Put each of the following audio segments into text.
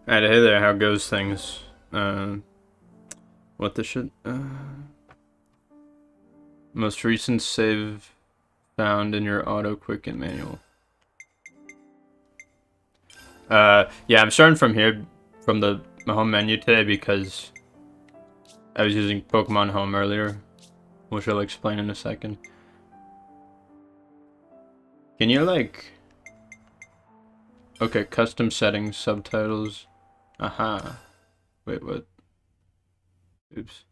Alright, hey there, how goes things? What the shit? Most recent save found in your auto quicken manual. Yeah, I'm starting from here, from the home menu today because I was using Pokemon Home earlier, which I'll explain in a second. Can you, like... Okay, custom settings, subtitles. Aha. Wait, what? Oops.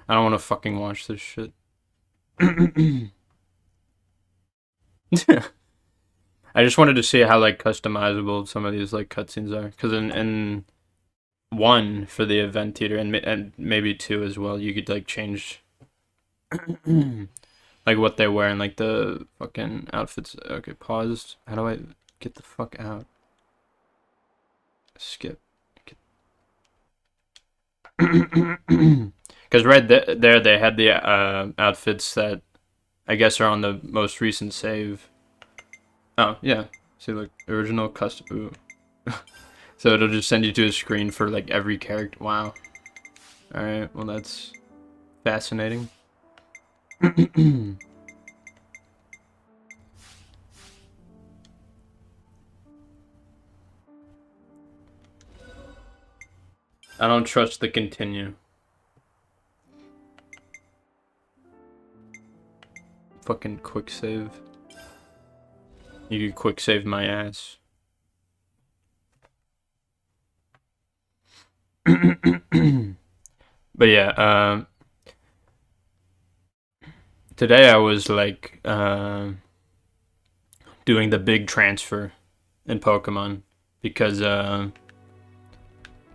I don't want to fucking watch this shit. I just wanted to see how, like, customizable some of these, like, cutscenes are. Because in 1 for the event theater, and maybe 2 as well, you could, like, change... like, what they wear and, like, the fucking outfits. Okay, paused. How do I get the fuck out? Skip. Because right there they had the outfits that I guess are on the most recent save. Oh, yeah. See, look, original custom. Ooh. So it'll just send you to a screen for, like, every character. Wow. Alright, well, that's fascinating. I don't trust the continue. Fucking quick save. You could quick save my ass. But yeah, today I was like doing the big transfer in Pokemon because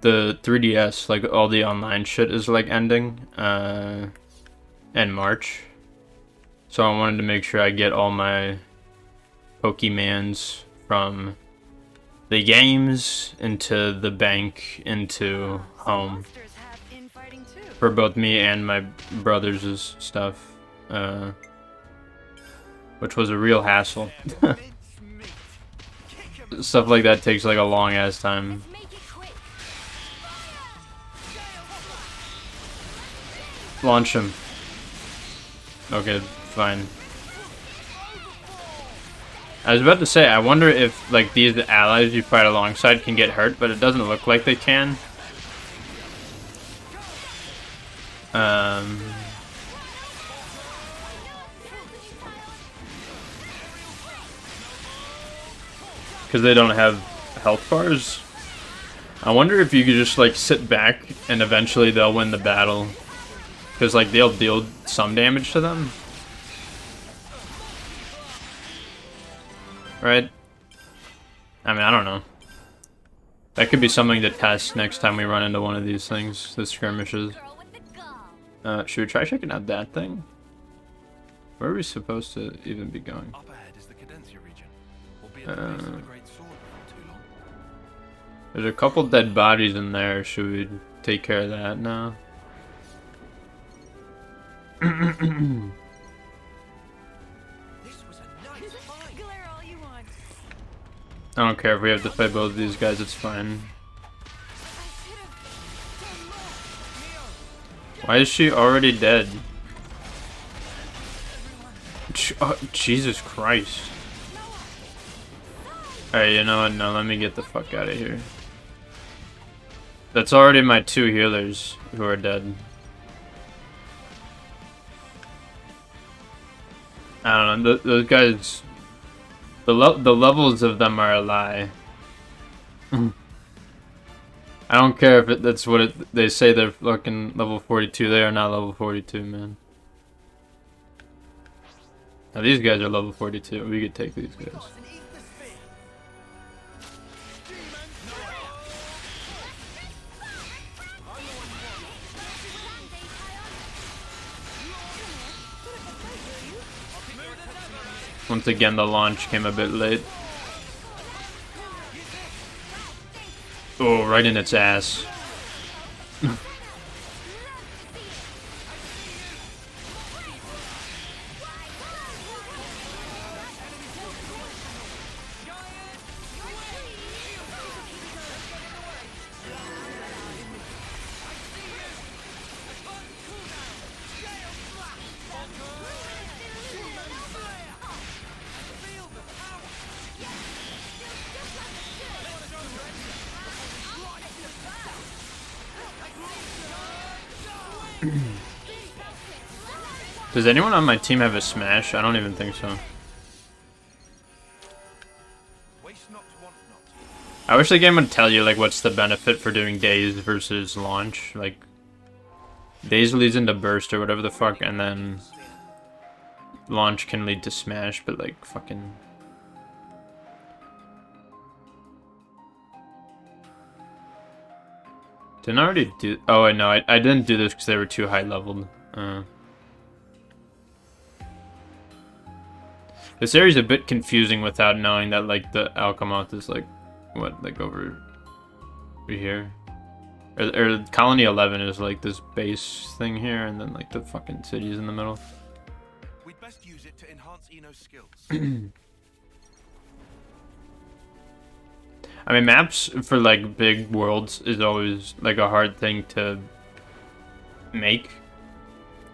the 3DS, like all the online shit is like ending in March. So I wanted to make sure I get all my Pokemans from the games into the bank into home for both me and my brothers' stuff, which was a real hassle. Stuff like that takes like a long ass time. Launch him. Okay, fine. I was about to say, I wonder if, like, these allies you fight alongside can get hurt, but it doesn't look like they can. Because they don't have health bars. I wonder if you could just, like, sit back and eventually they'll win the battle. Because, like, they'll deal some damage to them. Right? I mean, I don't know. That could be something to test next time we run into one of these things, the skirmishes. Should we try checking out that thing? Where are we supposed to even be going? There's a couple dead bodies in there. Should we take care of that now? I don't care if we have to fight both of these guys, it's fine. Why is she already dead? Oh, Jesus Christ. Alright, you know what? No, let me get the fuck out of here. That's already my 2 healers who are dead. I don't know, those guys... The levels of them are a lie. I don't care if that's what they say they're fucking level 42. They are not level 42, man. Now these guys are level 42. We could take these guys. Once again, the launch came a bit late. Oh, right in its ass. Does anyone on my team have a smash? I don't even think so. I wish the game would tell you, like, what's the benefit for doing daze versus launch. Like, daze leads into burst or whatever the fuck, and then launch can lead to smash, but, like, fucking... Didn't I already do... Oh, no, I didn't do this because they were too high leveled. This area's a bit confusing without knowing that, like, the Alchemoth is, like, what, like, over here? Or Colony 11 is, like, this base thing here, and then, like, the fucking city's in the middle. We'd best use it to enhance Eno's skills. I mean, maps for, like, big worlds is always, like, a hard thing to make.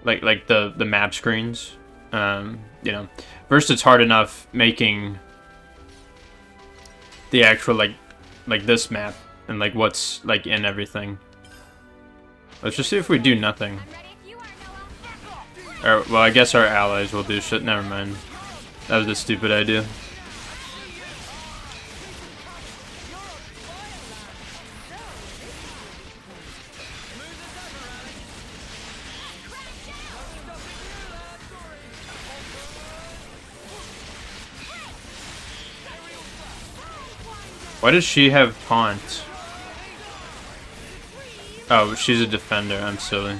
Like the map screens. You know. First, it's hard enough making the actual, like this map. And, like, what's, like, in everything. Let's just see if we do nothing. Or, well, I guess our allies will do shit. Never mind. That was a stupid idea. Why does she have taunt? Oh, she's a defender. I'm silly.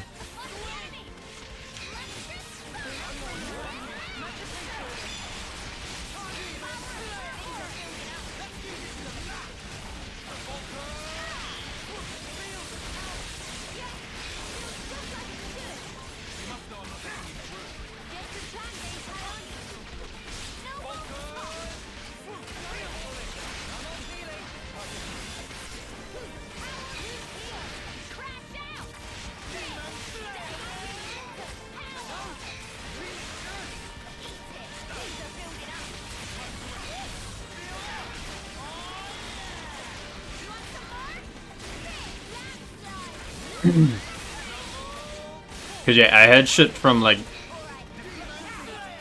Cause yeah, I had shit from like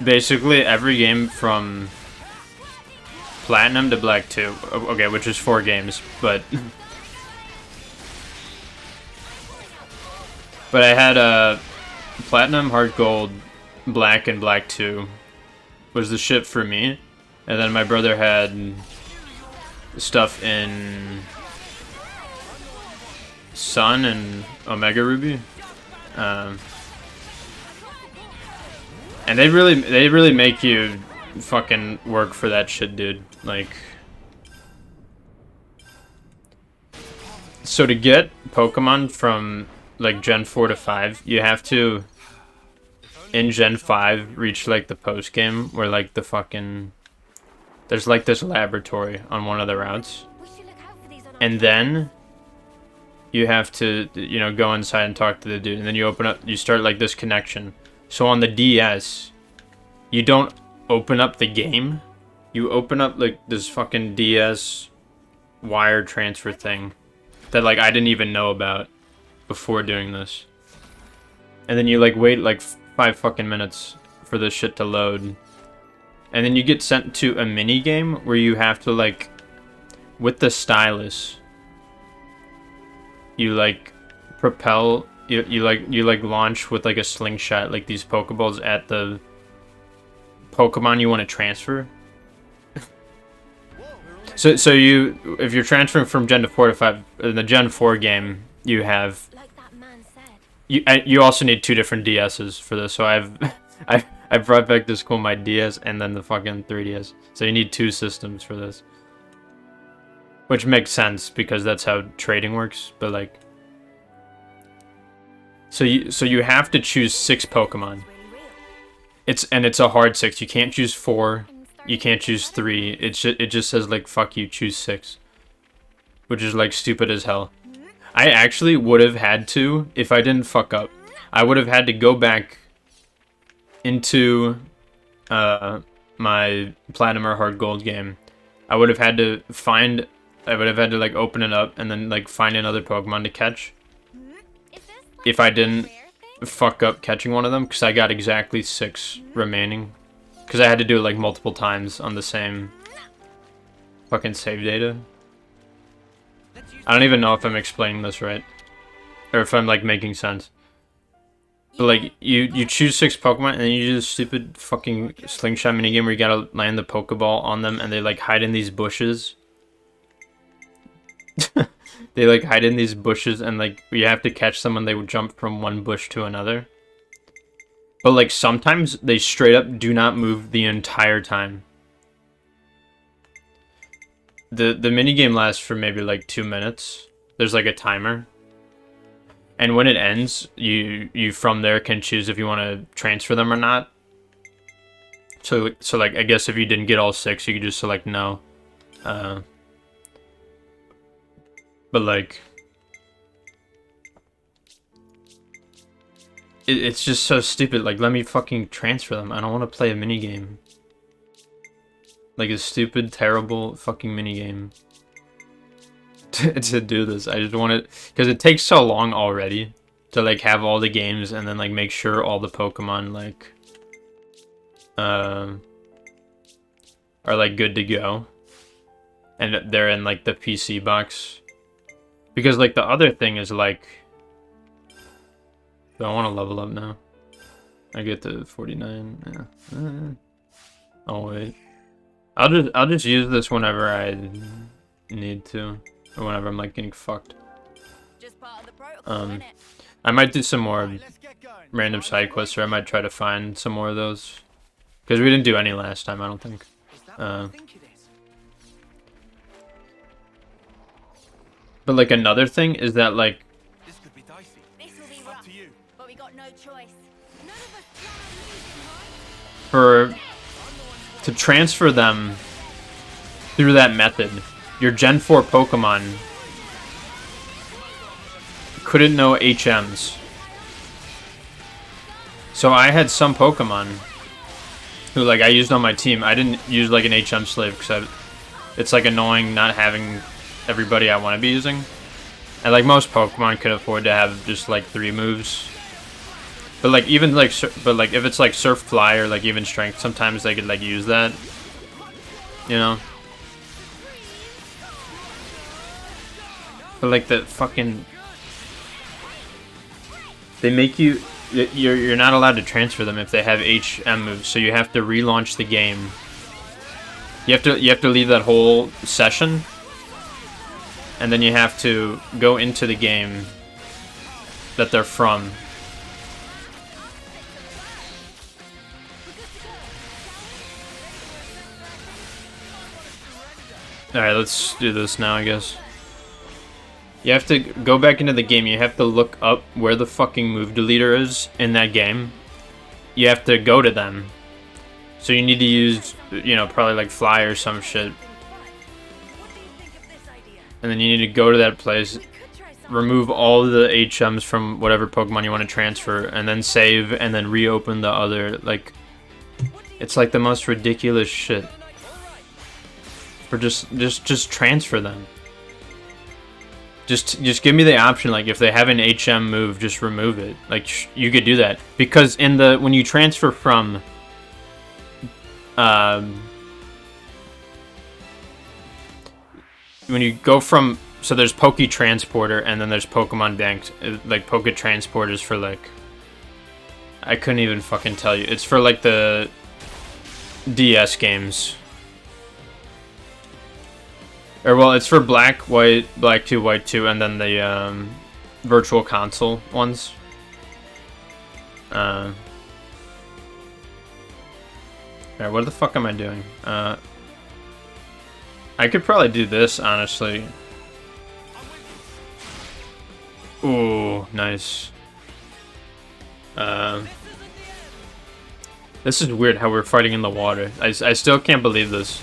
basically every game from Platinum to Black 2. Okay, which is 4 games, but but I had Platinum, Heart Gold, Black, and Black 2 was the shit for me, and then my brother had stuff in Sun and Omega Ruby, and they really make you fucking work for that shit, dude. Like, so to get Pokemon from like Gen 4 to 5, you have to in Gen 5 reach like the post game where like the fucking there's like this laboratory on one of the routes, and then you have to, you know, go inside and talk to the dude, and then you start like this connection. So on the DS, you don't open up the game, you open up like this fucking DS wire transfer thing that like I didn't even know about before doing this. And then you like wait like 5 fucking minutes for this shit to load. And then you get sent to a mini game where you have to like, with the stylus, you like propel, you like launch with like a slingshot like these Pokeballs at the Pokemon you want to transfer. so you, if you're transferring from Gen 4 to 5 in the Gen 4 game, you have you also need 2 different DSs for this. So I brought back this cool my DS and then the fucking 3DS. So you need 2 systems for this. Which makes sense because that's how trading works, but like so you have to choose 6 Pokemon. It's a hard 6. You can't choose 4. You can't choose 3. It just says like fuck you, choose 6. Which is like stupid as hell. I actually would have had to, if I didn't fuck up, I would have had to go back into my Platinum or Heart Gold game. I would have had to like open it up and then like find another Pokemon to catch. If I didn't fuck up catching one of them because I got exactly 6 remaining. Because I had to do it like multiple times on the same fucking save data. I don't even know if I'm explaining this right. Or if I'm like making sense. But like, you choose 6 Pokemon and then you do this stupid fucking slingshot minigame where you gotta land the Pokeball on them and they like hide in these bushes. They like hide in these bushes and like you have to catch them when they would jump from one bush to another. But like sometimes they straight up do not move the entire time. The minigame lasts for maybe like 2 minutes. There's like a timer. And when it ends, you from there can choose if you want to transfer them or not. So like I guess if you didn't get all 6, you could just select no. But like it's just so stupid. Like, let me fucking transfer them. I don't want to play a minigame. Like a stupid, terrible fucking minigame. To do this. I just want it because it takes so long already to like have all the games and then like make sure all the Pokemon like are like good to go. And they're in like the PC box. Because like the other thing is like, do I want to level up now? I get to 49. Yeah. Oh wait. I'll just use this whenever I need to. Or whenever I'm like getting fucked. Just part of the protocol, I might do some more random side quests, or I might try to find some more of those. Because we didn't do any last time, I don't think. But like another thing is that like This could be dicey. This will be rough, but we got no choice. None of us to transfer them through that method, your Gen 4 Pokemon couldn't know HMs. So I had some Pokemon who like I used on my team. I didn't use like an HM slave because it's like annoying not having everybody I want to be using. And like most Pokemon could afford to have just like 3 moves. But like even like if it's like Surf, Fly, or like even Strength, sometimes they could like use that. You know? But like the fucking, they make you, you're not allowed to transfer them if they have HM moves, so you have to relaunch the game. You have to leave that whole session, and then you have to go into the game that they're from. Alright, let's do this now, I guess. You have to go back into the game. You have to look up where the fucking move deleter is in that game. You have to go to them. So you need to use, you know, probably like Fly or some shit. And then you need to go to that place, remove all the HMs from whatever Pokemon you want to transfer, and then save, and then reopen the other, like, it's like the most ridiculous shit. For just transfer them. Just give me the option, like, if they have an HM move, just remove it. Like, you could do that. Because in the, when you transfer from, when you go from, so there's Poke Transporter, and then there's Pokemon Bank. Like, Poke Transport is for, like, I couldn't even fucking tell you. It's for, like, the DS games. Or, well, it's for Black, White, Black 2, White 2, and then the, Virtual Console ones. Alright, what the fuck am I doing? I could probably do this, honestly. Ooh, nice. This is weird how we're fighting in the water. I still can't believe this.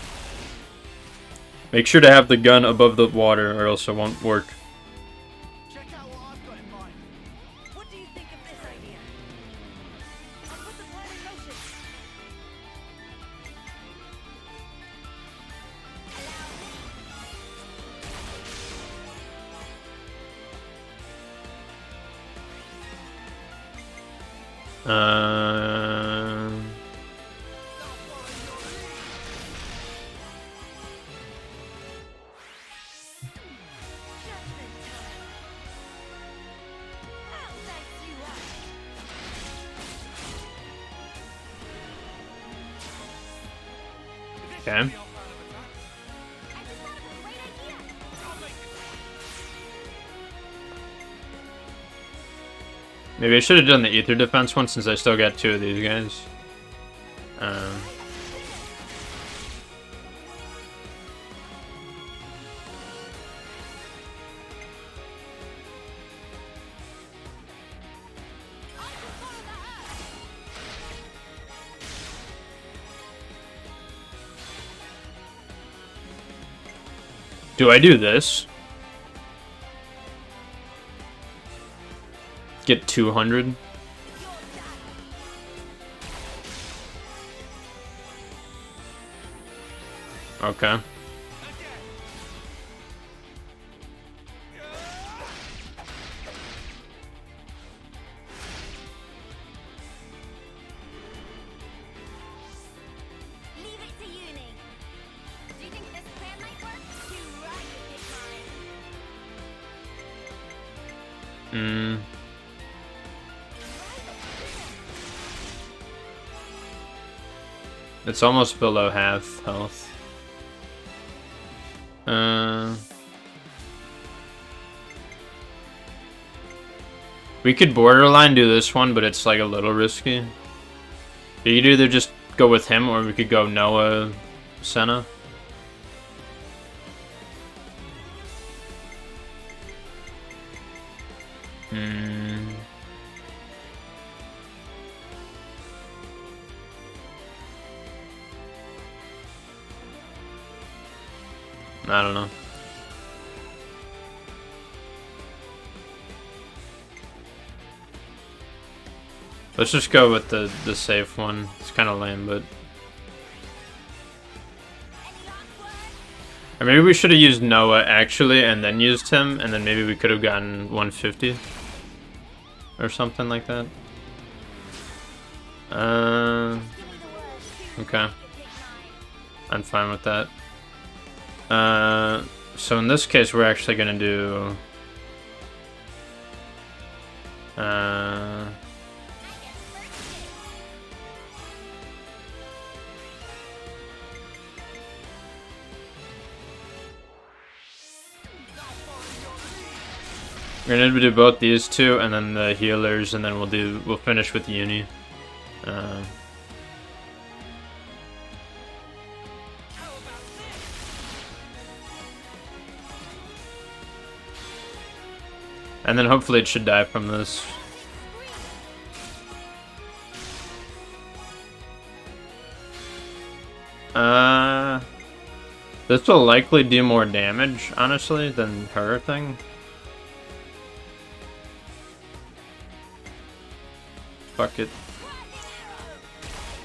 Make sure to have the gun above the water or else it won't work. Check out what I've got in mind. What do you think of this idea? I'll put the plan in motion. Uh, okay. Maybe I should have done the ether defense one since I still got 2 of these guys. Do I do this? Get 200? Okay. Hmm. It's almost below half health. We could borderline do this one, but it's like a little risky. You could either just go with him, or we could go Noah, Senna. I don't know. Let's just go with the safe one. It's kind of lame, but... Or maybe we should have used Noah, actually, and then used him, and then maybe we could have gotten 150. Or something like that. Okay. I'm fine with that. So in this case, we're actually gonna do... We're gonna do both these two, and then the healers, and then we'll finish with Uni. And then hopefully it should die from this. This will likely do more damage, honestly, than her thing. Fuck it.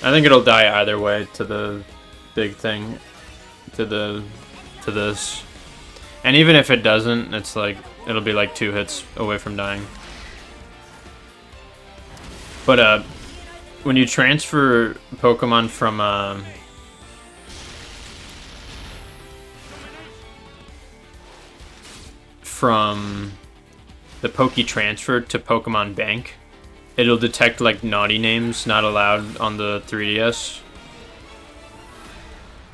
I think it'll die either way to the big thing, to this. And even if it doesn't, it's like, it'll be like 2 hits away from dying. But when you transfer Pokemon from the Poke Transfer to Pokemon Bank, it'll detect like naughty names not allowed on the 3DS.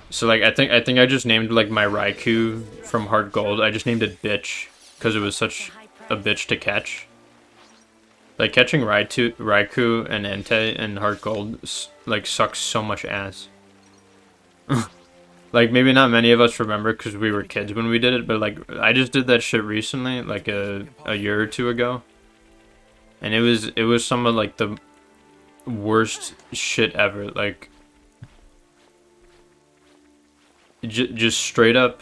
So like I think I just named like my Raikou from Heart Gold. I just named it Bitch because it was such a bitch to catch. Like catching Raikou and Entei and Heart Gold like sucks so much ass. Like maybe not many of us remember because we were kids when we did it, but like I just did that shit recently, like a year or 2 ago. And it was some of like the worst shit ever. Like just straight up,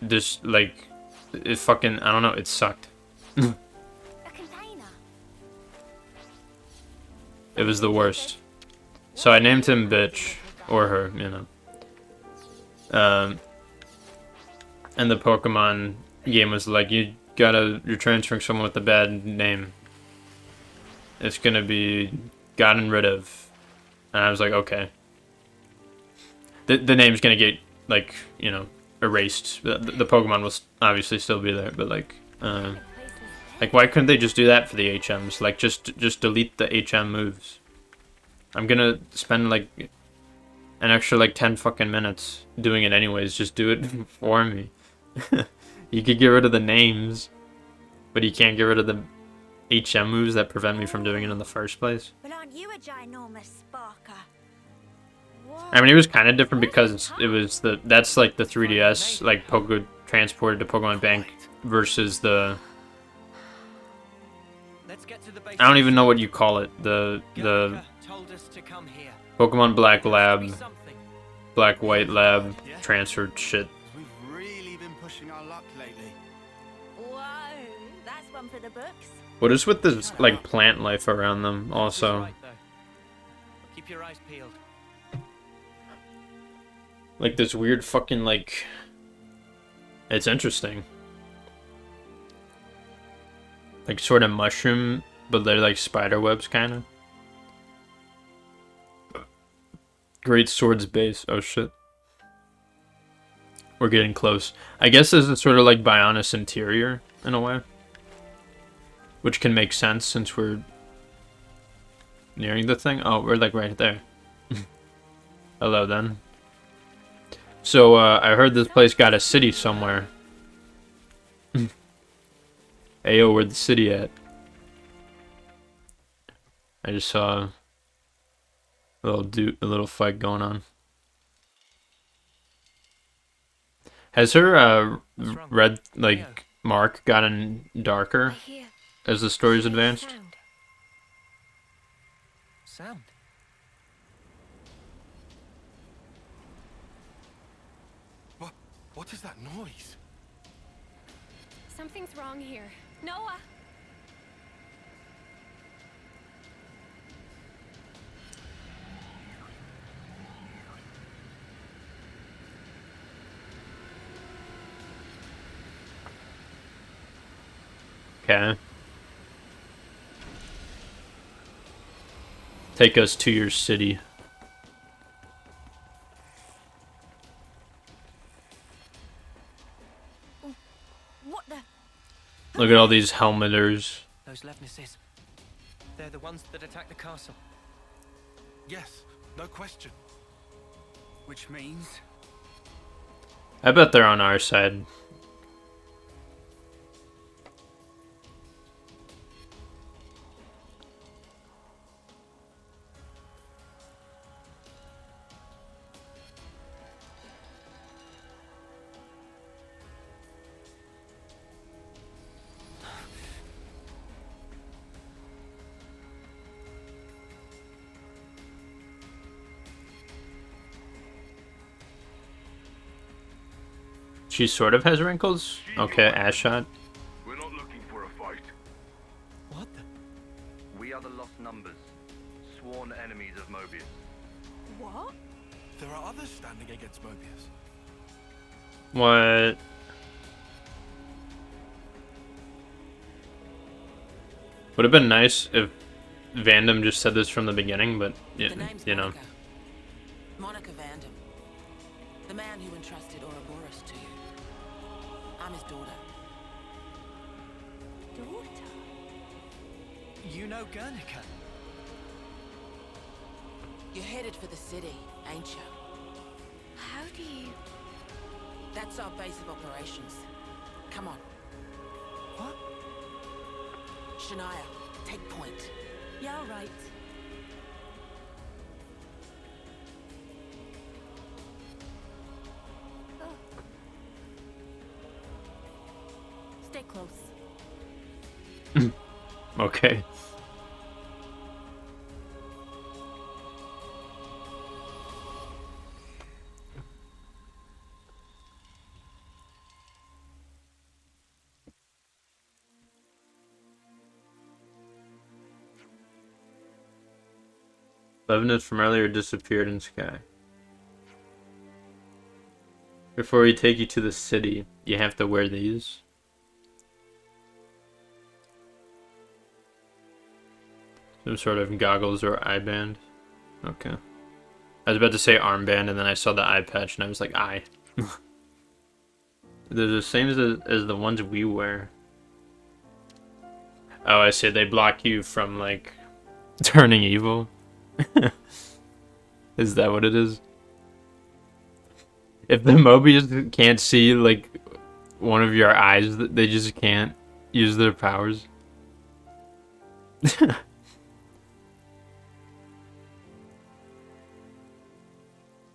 just like it fucking, I don't know, it sucked. It was the worst. So I named him Bitch, or her, you know. And the Pokemon game was like, you're transferring someone with a bad name. it's gonna be gotten rid of. And I was like, okay. The name's gonna get, like, you know, erased. The Pokemon will obviously still be there, but like, why couldn't they just do that for the HMs? Like, just delete the HM moves. I'm gonna spend like an extra like 10 fucking minutes doing it anyways. Just do it for me. You could get rid of the names, but you can't get rid of the HM moves that prevent me from doing it in the first place. Well, aren't you a ginormous sparker? I mean, it was kind of different because it was that's like the 3DS, like Poke transported to Pokemon Bank versus the, I don't even know what you call it, the Pokemon Black Lab, Black White Lab transferred shit. We've really been pushing our luck lately. Whoa, that's one for the books. What is with this like plant life around them also? Keep your eyes peeled. Like this weird fucking like, it's interesting. Like sort of mushroom, but they're like spider webs kind of. Great Sword's base. Oh shit. We're getting close. I guess this is sort of like Bionis Interior in a way. Which can make sense since we're nearing the thing. Oh, we're like right there. Hello then. So, I heard this place got a city somewhere. Ayo, where's the city at? I just saw a little fight going on. Has her red like mark gotten darker as the story's advanced? Sound. What is that noise? Something's wrong here. Noah! Okay. Take us to your city. What the? Look at all these helmeters. Those Levnesses. They're the ones that attacked the castle. Yes, no question. Which means I bet they're on our side. She sort of has wrinkles. Okay, ass shot. We're not looking for a fight. What the? We are the lost numbers, sworn enemies of Mobius. What? there are others standing against Mobius. What? Would have been nice if Vandam just said this from the beginning, but The name's you know. Monica Vandam. The man who entrusted Ouroboros to you. I'm his daughter. Daughter? You know Guernica? You're headed for the city, ain't you? How do you... That's our base of operations. Come on. What? Shania, take point. Yeah, all right. Stay close. Okay. Levenus from earlier disappeared in sky. Before we take you to the city, you have to wear these. Some sort of goggles or eye band. Okay. I was about to say armband, and then I saw the eye patch, and I was like, eye. They're the same as the ones we wear. Oh, I see. They block you from, like, turning evil. Is that what it is? If the Mobius can't see, like, one of your eyes, they just can't use their powers.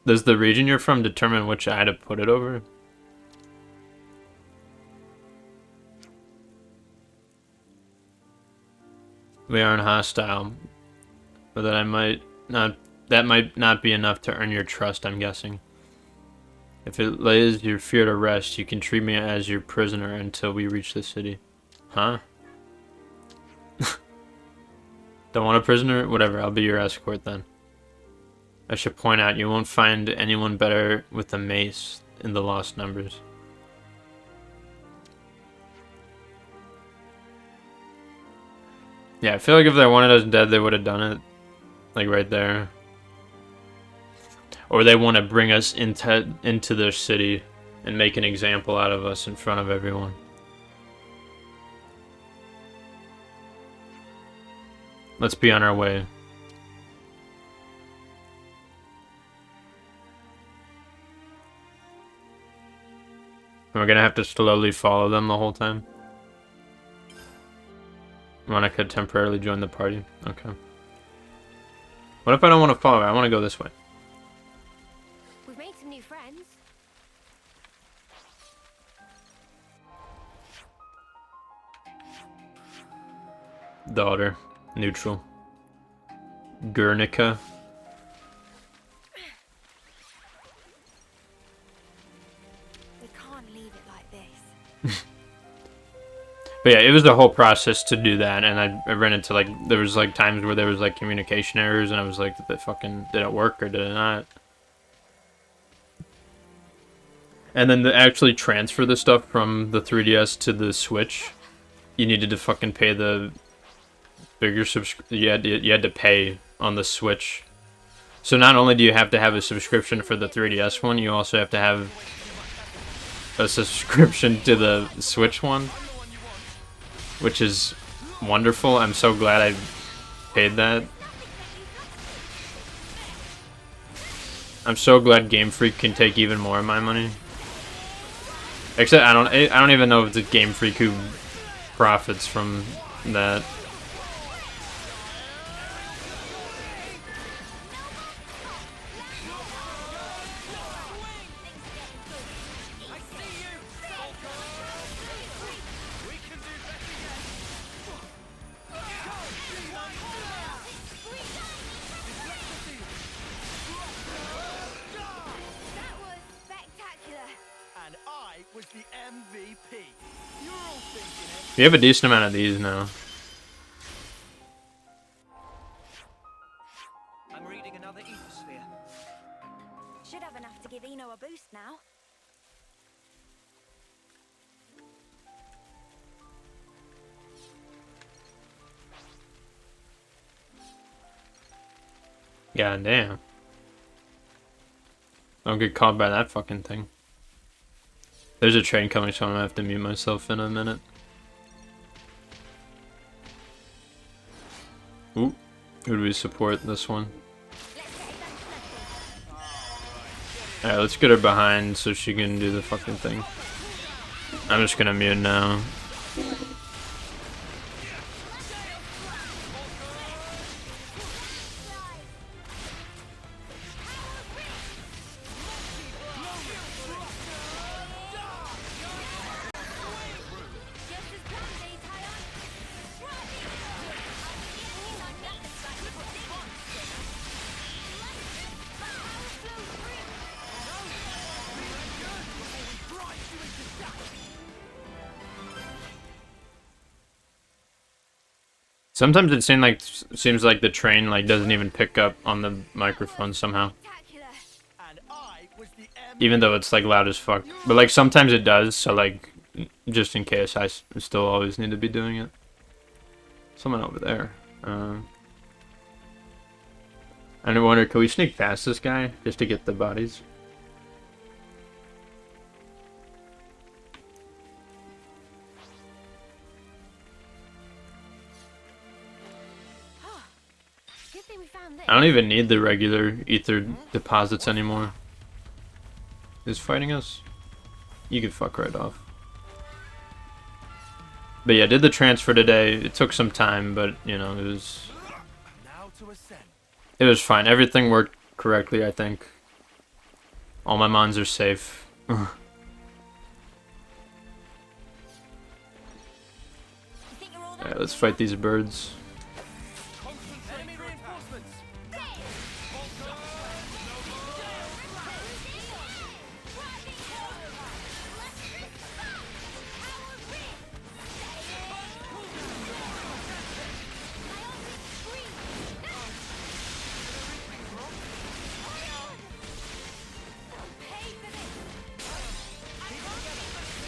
Does the region you're from determine which eye to put it over? We aren't hostile, but that might not be enough to earn your trust, I'm guessing. If it lays your fear to rest, you can treat me as your prisoner until we reach the city. Huh? Don't want a prisoner? Whatever, I'll be your escort then. I should point out, you won't find anyone better with a mace in the Lost Numbers. Yeah, I feel like if they wanted us dead, they would have done it. Like right there. Or they want to bring us into their city and make an example out of us in front of everyone. Let's be on our way. We're gonna have to slowly follow them the whole time. Monica temporarily join the party. Okay. What if I don't want to follow her? I want to go this way. We've made some new friends. Daughter. Neutral. Guernica. We can't leave it like this. But yeah, it was the whole process to do that, and I ran into, like, there was, like, times where there was, like, communication errors, and I was like, did it work, or did it not? And then to actually transfer the stuff from the 3DS to the Switch, you needed to fucking pay the bigger you had to pay on the Switch. So not only do you have to have a subscription for the 3DS one, you also have to have a subscription to the Switch one, which is wonderful. I'm so glad I paid that. I'm so glad Game Freak can take even more of my money. Except I don't even know if it's Game Freak who profits from that. That was spectacular. And I was the MVP. You're all thinking it. We have a decent amount of these now. I'm reading another ethosphere. Should have enough to give Eno a boost now. God damn. Don't get caught by that fucking thing. There's a train coming, so I'm gonna have to mute myself in a minute. Ooh. Who do we support this one? Alright, let's get her behind so she can do the fucking thing. I'm just gonna mute now. Sometimes it seems like the train like doesn't even pick up on the microphone somehow. Spectacular. And I was the MVP. Even though it's like loud as fuck. But like sometimes it does, so like just in case I still always need to be doing it. Someone over there. I wonder, can we sneak past this guy just to get the bodies? Good thing we found this. I don't even need the regular ether deposits anymore. Who's fighting us? You can fuck right off. But yeah, did the transfer today. It took some time, but you know, Now to ascend. it was fine. Everything worked correctly, I think. All my mons are safe. You think you're all that Alright, let's fight these birds. Enemy reinforcements.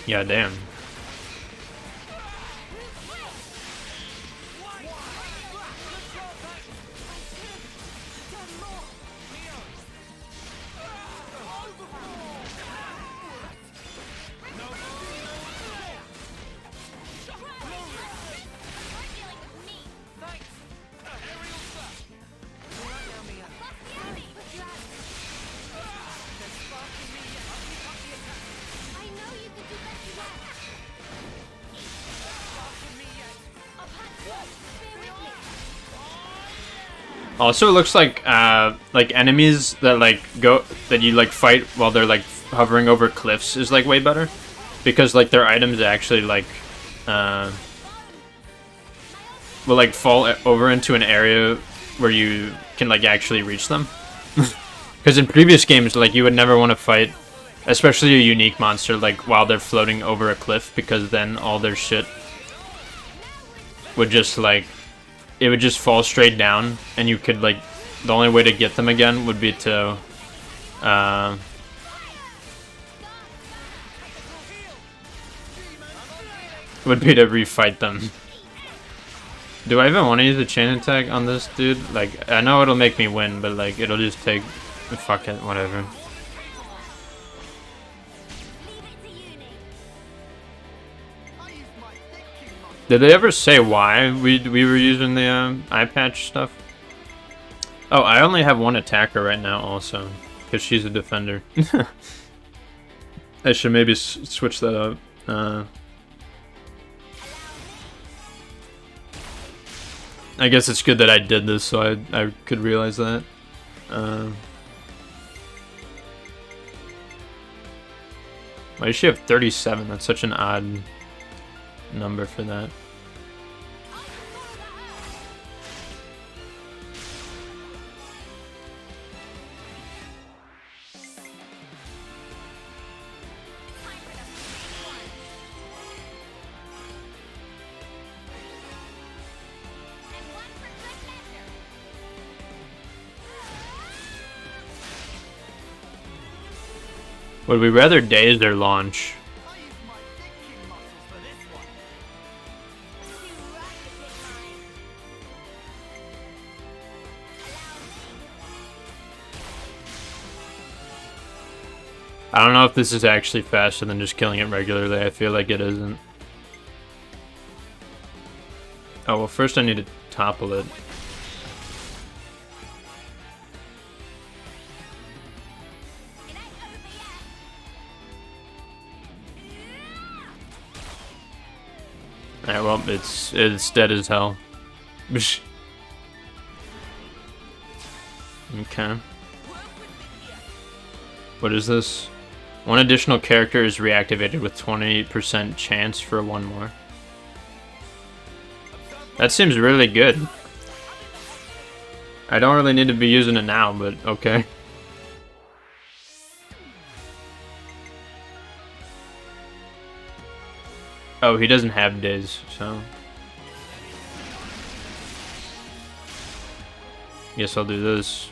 Yeah, damn. Also, it looks like enemies that you like fight while they're like hovering over cliffs is like way better, because like their items actually like will like fall over into an area where you can like actually reach them. Because in previous games, like you would never want to fight, especially a unique monster, like while they're floating over a cliff, because then all their shit would just like, it would just fall straight down, and you could like, the only way to get them again would be to refight them. Do I even want to use a chain attack on this dude? Like, I know it'll make me win, but like, it'll just take, fuck it, whatever. Did they ever say why we were using the eye patch stuff? Oh, I only have one attacker right now also, because she's a defender. I should maybe switch that up. I guess it's good that I did this so I could realize that. Why does she have 37? That's such an odd number for that. Would we rather daze or launch? I use my thinking muscles for this one. I don't know if this is actually faster than just killing it regularly. I feel like it isn't. Oh, well, first I need to topple it. Alright, well, it's dead as hell. Okay. What is this? One additional character is reactivated with 20% chance for one more. That seems really good. I don't really need to be using it now, but okay. Oh, he doesn't have days, so... Guess I'll do this.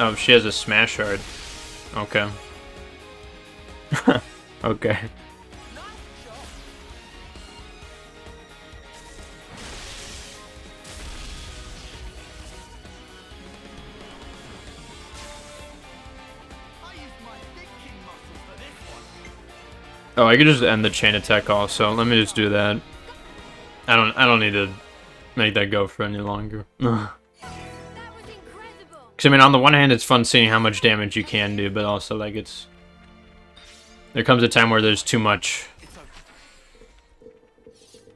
Oh, she has a smash art. Okay. Okay. I used my thinking muscles for this one. Oh, I could just end the chain attack also. Let me just do that. I don't need to make that go for any longer. Because I mean, on the one hand, it's fun seeing how much damage you can do, but also like it's there comes a time where there's too much.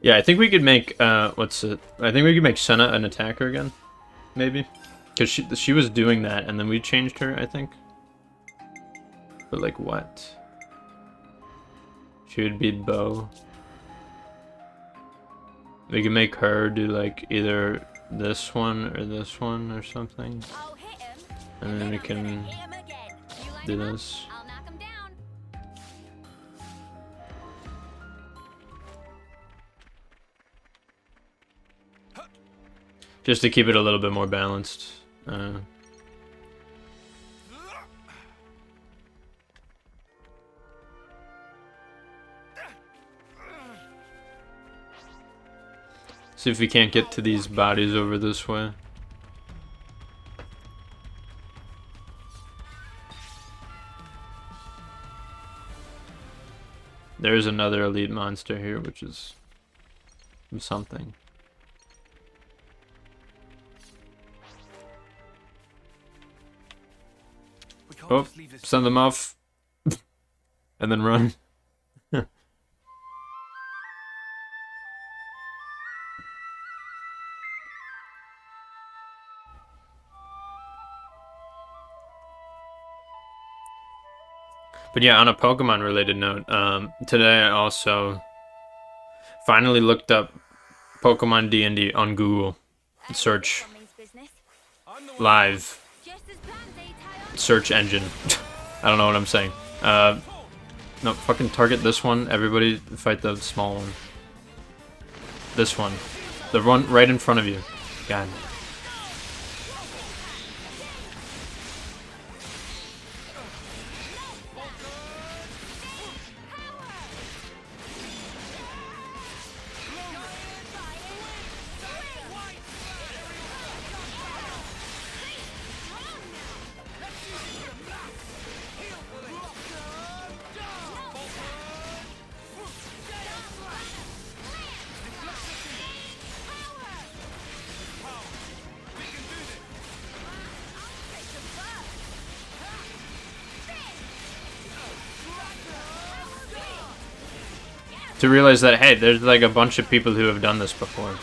Yeah, I think we could make what's it? I think we could make Senna an attacker again, maybe, because she was doing that and then we changed her, I think. But like what? She would be Bo. We could make her do like either this one or something. And then we can do this. Just to keep it a little bit more balanced. See if we can't get to these bodies over this way. There's another elite monster here, which is something. Oh, send them off. And then run. But yeah, on a Pokemon related note, today I also finally looked up Pokemon D&D on Google. Search live search engine. I don't know what I'm saying. No, fucking target this one. Everybody fight the small one. This one. The one right in front of you. God. To realize that, hey, there's like a bunch of people who have done this before.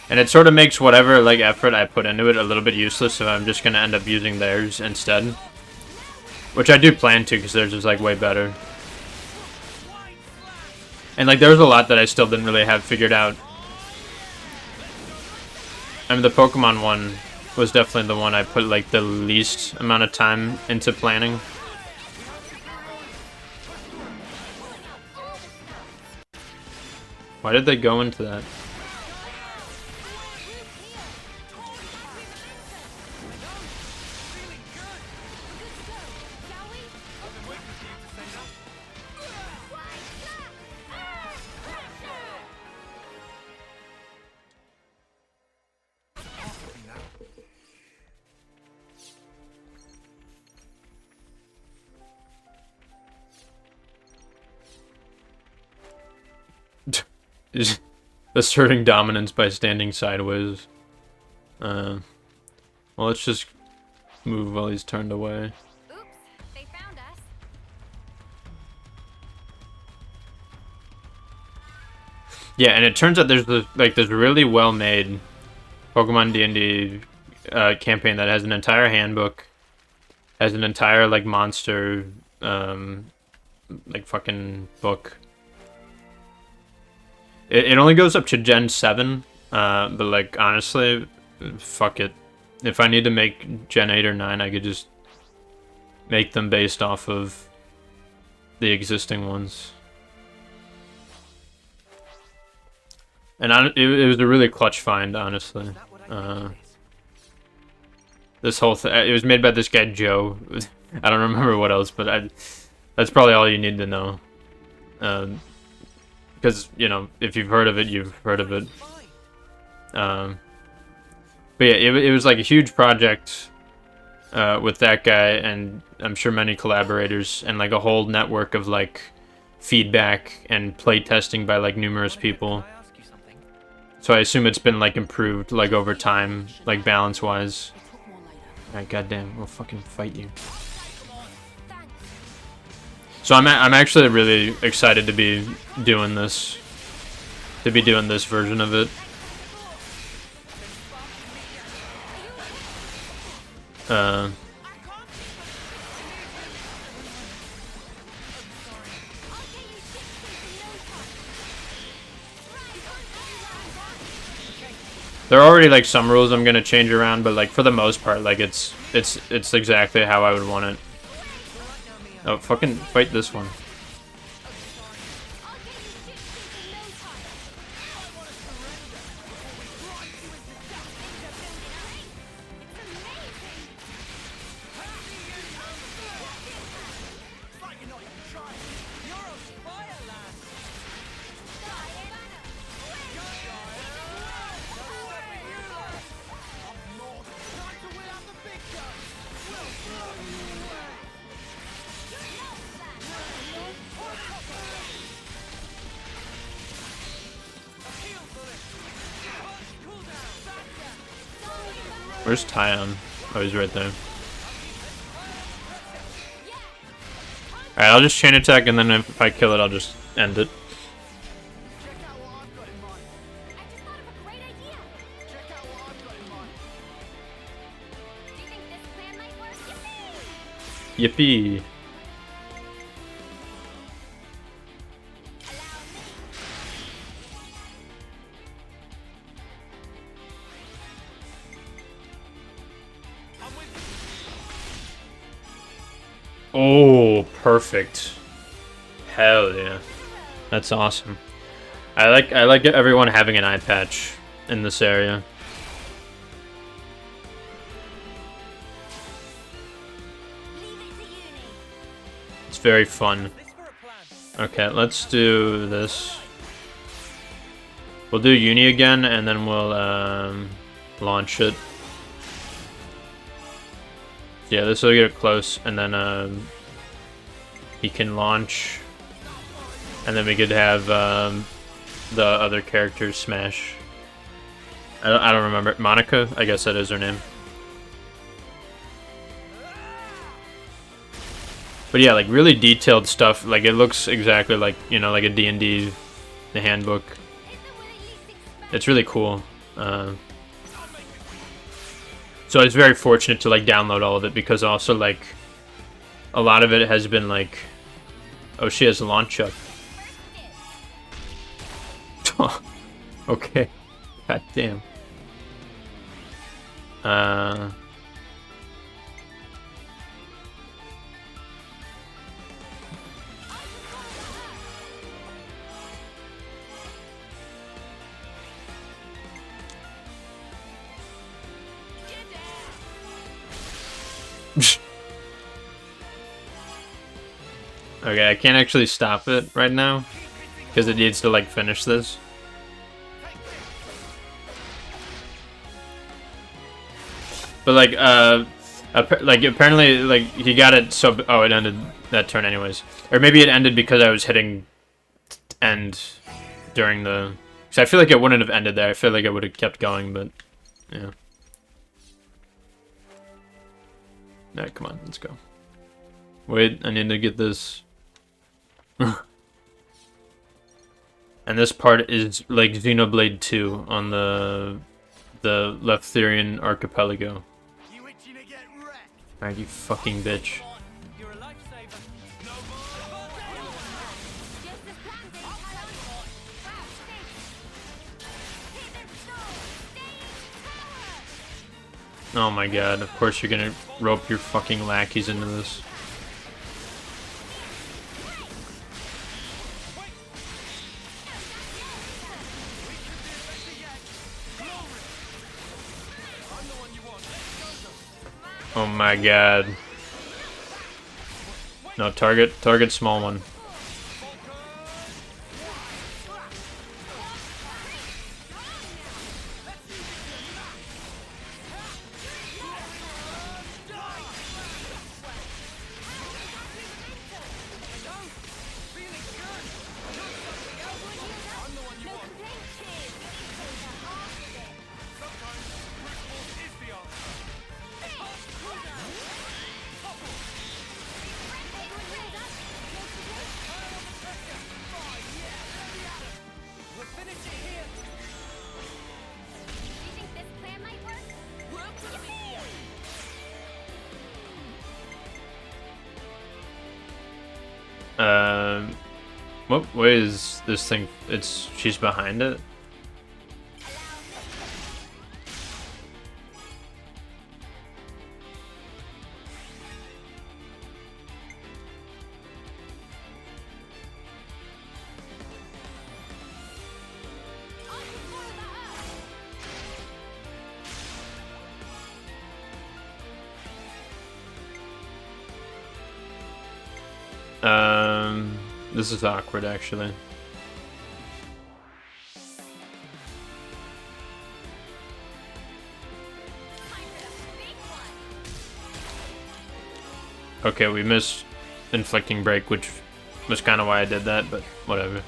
And it sort of makes whatever like effort I put into it a little bit useless if I'm just going to end up using theirs instead. Which I do plan to, because theirs is like way better. And like there was a lot that I still didn't really have figured out. I mean, the Pokemon one was definitely the one I put like the least amount of time into planning. Why did they go into that? Asserting dominance by standing sideways. Well, let's just move while he's turned away. Oops, they found us. Yeah, and it turns out there's this really well-made Pokemon D&D campaign that has an entire handbook, has an entire like monster like fucking book. It only goes up to Gen 7, but like honestly, fuck it. If I need to make Gen 8 or 9, I could just make them based off of the existing ones. And it was a really clutch find, honestly. This whole thing, it was made by this guy Joe. I don't remember what else, but that's probably all you need to know. Because, you know, if you've heard of it, you've heard of it. But yeah, it was like a huge project with that guy, and I'm sure many collaborators, and like a whole network of like feedback and play testing by like numerous people. I ask you something? So I assume it's been like improved like over time, like balance wise. Talk more later. Alright, goddamn, we'll fucking fight you. So I'm actually really excited to be doing this, version of it. There are already like some rules I'm gonna change around, but like for the most part, like it's exactly how I would want it. Oh, fucking fight this one. Where's Tyon? Oh, he's right there. Alright, I'll just chain attack, and then if I kill it, I'll just end it. Check out what I've got in mind. I just thought of a great idea. Check out what I've got in mind. Do you think this plan might work? Yippee! Yippee! Oh, perfect. Hell yeah. That's awesome. I like everyone having an eye patch in this area. It's very fun. Okay, let's do this. We'll do Uni again, and then we'll launch it. Yeah, this will get close, and then he can launch, and then we could have the other characters smash. I don't remember. Monica? I guess that is her name. But yeah, like really detailed stuff. Like it looks exactly like, you know, like a D&D, the handbook. It's really cool. So I was very fortunate to like download all of it, because also like a lot of it has been like, oh, she has a launch up. Okay. God damn. Okay, I can't actually stop it right now because it needs to like finish this. But like apparently like he got it, so oh, it ended that turn anyways. Or maybe it ended because I was hitting end during the, so I feel like it wouldn't have ended there. I feel like it would have kept going, but yeah. Alright, come on, let's go. Wait, I need to get this. And this part is like Xenoblade 2 on the Leftherian archipelago. You itching to get wrecked? Alright, you fucking bitch. You're a lifesaver. No Just as planned, Talon. Crouch, stay. Hit their stall. Stay in tower. Oh my god, of course you're gonna rope your fucking lackeys into this. Oh my god. No, target small one. What way is this thing? She's behind it? This is awkward, actually. Okay, we missed inflicting break, which was kind of why I did that, but whatever.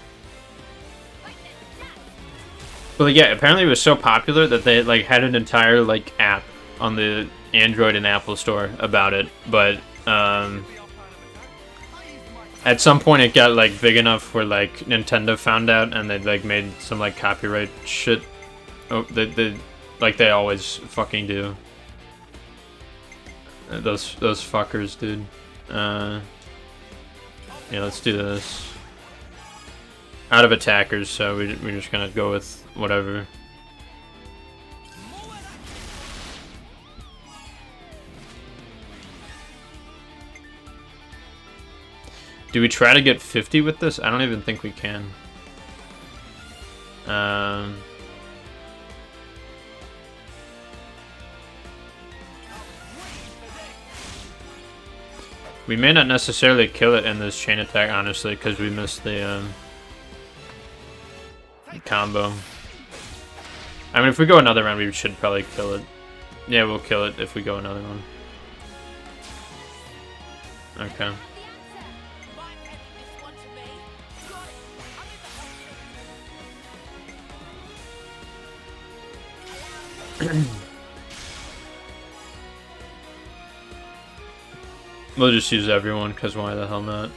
But like, yeah, apparently it was so popular that they like had an entire like app on the Android and Apple Store about it, but at some point it got like big enough where like Nintendo found out and they like made some like copyright shit. Oh, they like they always fucking do. Those fuckers, dude. Yeah, let's do this. Out of attackers, so we're just gonna go with whatever. Do we try to get 50 with this? I don't even think we can. We may not necessarily kill it in this chain attack, honestly, because we missed the combo. I mean, if we go another round, we should probably kill it. Yeah, we'll kill it if we go another one. Okay. We'll just use everyone, because why the hell not?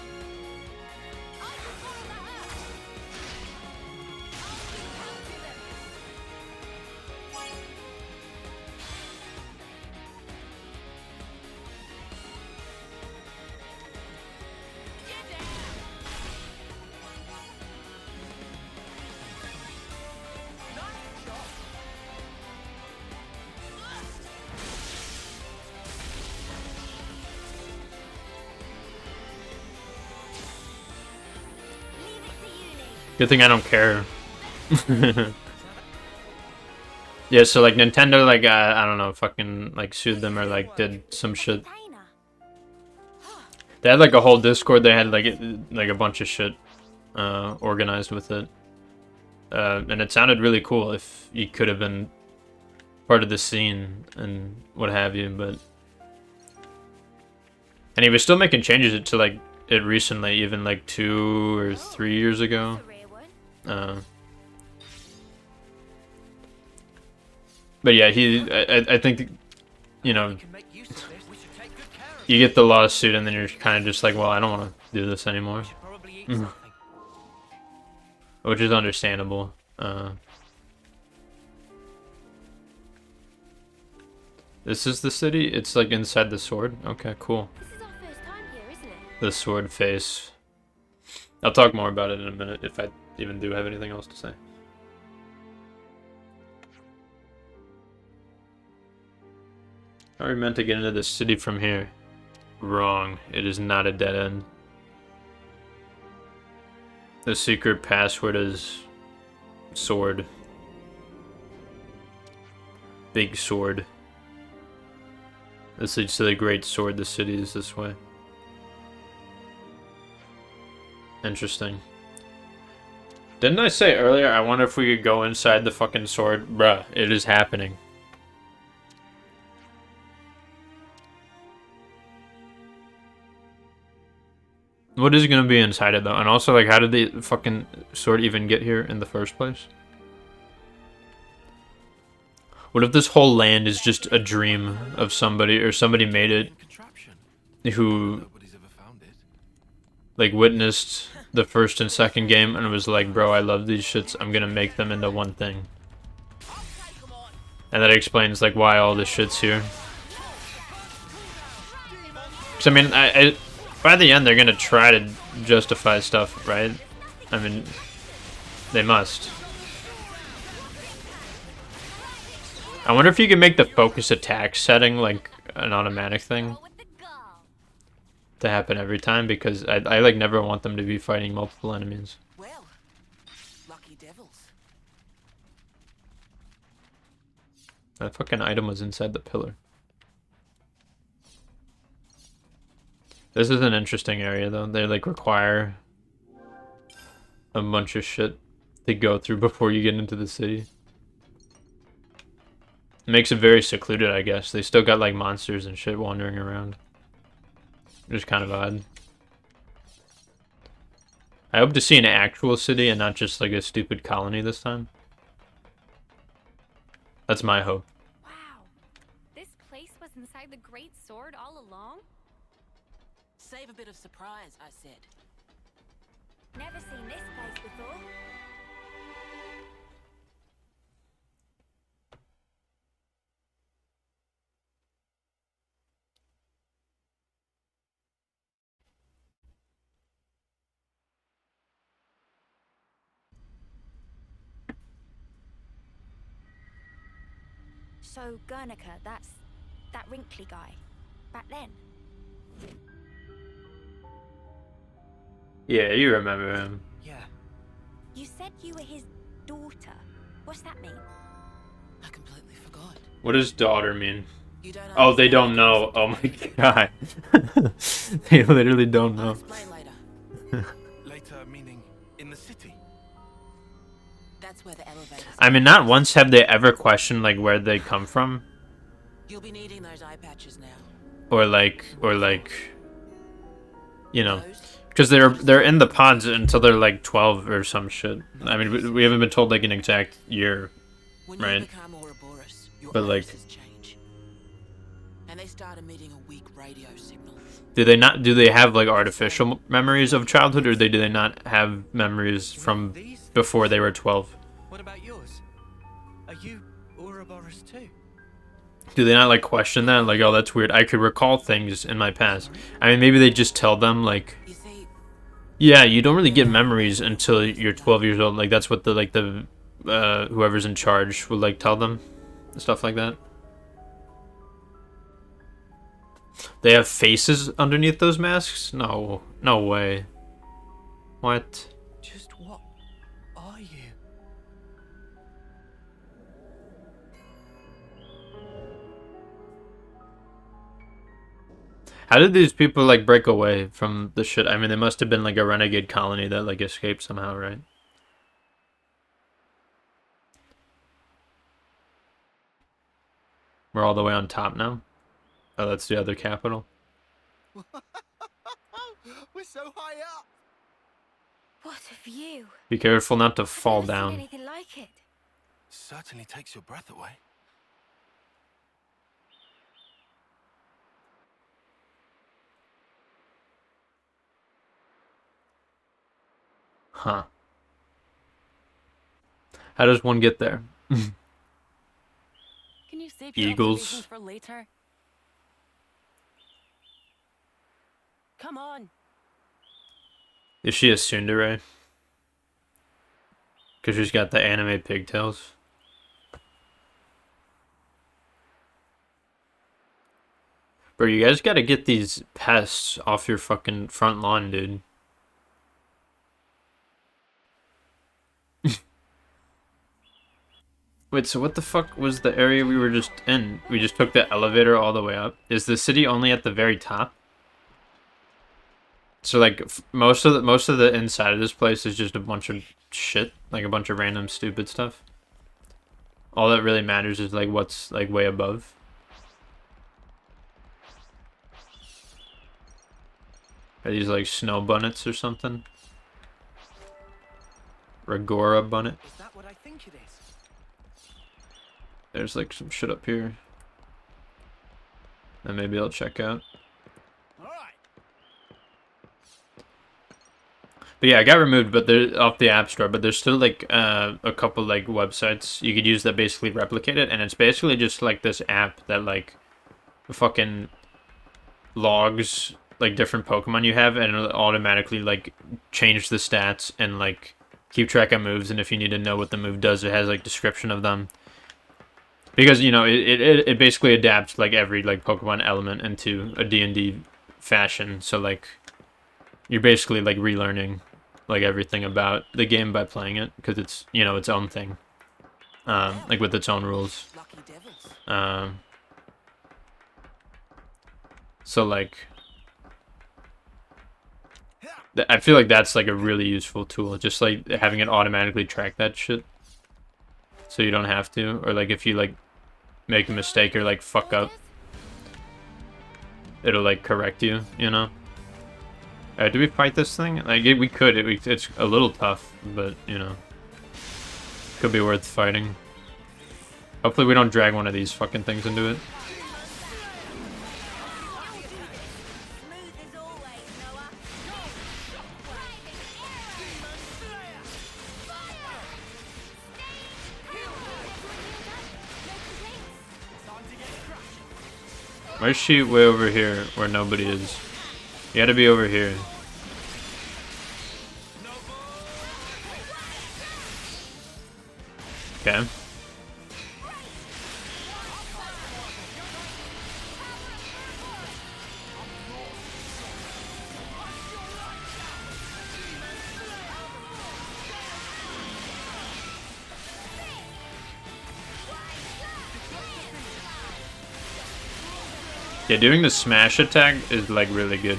Good thing I don't care. Yeah, so like Nintendo, like I don't know, fucking like sued them or like did some shit. They had like a whole Discord. They had like a bunch of shit organized with it, and it sounded really cool. If you could have been part of the scene and what have you, but and he was still making changes to like it recently, even like 2 or 3 years ago. But yeah, I think, you know, you get the lawsuit and then you're kind of just like, well, I don't want to do this anymore. Which is understandable. This is the city? It's like inside the sword? Okay, cool. This is our first time here, isn't it? The sword face. I'll talk more about it in a minute if I even do have anything else to say. How are we meant to get into the city from here? Wrong. It is not a dead end. The secret password is sword. Big sword. This leads to the Great Sword. The city is this way. Interesting. Didn't I say earlier, I wonder if we could go inside the fucking sword? Bruh, it is happening. What is gonna be inside it, though? And also, like, how did the fucking sword even get here in the first place? What if this whole land is just a dream of somebody, or somebody made it who, like, witnessed the first and second game and was like, bro, I love these shits, I'm gonna make them into one thing. And that explains, like, why all this shit's here. Because, I mean, by the end, they're gonna try to justify stuff, right? I mean, they must. I wonder if you can make the focus attack setting, like, an automatic thing to happen every time, because I like, never want them to be fighting multiple enemies. Well, lucky devils. That fucking item was inside the pillar. This is an interesting area, though. They, like, require a bunch of shit to go through before you get into the city. It makes it very secluded, I guess. They still got, like, monsters and shit wandering around. Which is kind of odd. I hope to see an actual city and not just, like, a stupid colony this time. That's my hope. Wow. This place was inside the Great Sword all along? Save a bit of surprise, I said. Never seen this place before. So, Guernica, that's that wrinkly guy. Back then. Yeah, you remember him. Yeah. You said you were his daughter. What's that mean? I completely forgot. What does daughter mean? You don't Oh, they understand don't know. Oh my god. They literally don't I'll know. explain later. Later, meaning in the city. That's where the elevators I mean, not once have they ever questioned, like, where they come from. You'll be needing those eye patches now. Or like, you know. Those? Because they're in the pods until they're, like, 12 or some shit. I mean, we haven't been told, like, an exact year. When Right. you become Ouroboros, your But, like- irises change. And they start emitting a weak radio signal. Do they have, like, artificial memories of childhood, or do they not have memories from These? before they were 12? What about yours? Are you Ouroboros too? Do they not, like, question that? Like, oh, that's weird. I could recall things in my past. I mean, maybe they just tell them, like, You see, yeah, you don't really get memories until you're 12 years old. Like, that's what the, like, the, whoever's in charge would, like, tell them. Stuff like that. They have faces underneath those masks? No. No way. What? Just what are you? How did these people, like, break away from the shit? I mean, they must have been, like, a renegade colony that, like, escaped somehow, right? We're all the way on top now? Oh, that's the other capital. We're so high up. What a view. Be careful not to fall I've never down. seen anything like it. Certainly takes your breath away. Huh. How does one get there? Can you save your Eagles. observations for later? Come on. Is she a tsundere? Because she's got the anime pigtails. Bro, you guys gotta get these pests off your fucking front lawn, dude. Wait, so what the fuck was the area we were just in? We just took the elevator all the way up. Is the city only at the very top? So like most of the inside of this place is just a bunch of shit, like a bunch of random stupid stuff. All that really matters is like what's like way above. Are these like snow bunnets or something? Regora bunnet. Is that what I think it is? There's like some shit up here. That maybe I'll check out. All right. But yeah, I got removed, but they're off the App Store. But there's still like a couple like websites you could use that basically replicate it, and it's basically just like this app that like fucking logs like different Pokemon you have, and it'll automatically like change the stats and like keep track of moves. And if you need to know what the move does, it has like description of them. Because you know it basically adapts like every like Pokemon element into a D&D fashion. So like you're basically like relearning like everything about the game by playing it, because it's, you know, its own thing, like with its own rules. Lucky devils. So like I feel like that's like a really useful tool, just like having it automatically track that shit, so you don't have to, or like if you like make a mistake or like fuck up, it'll like correct you, you know. Do we fight this thing? Like we could. It's a little tough, but you know, could be worth fighting. Hopefully we don't drag one of these fucking things into it. Smooth as always, Noah. Why is she way over here where nobody is? You gotta be over here. Okay. Yeah, doing the smash attack is like really good.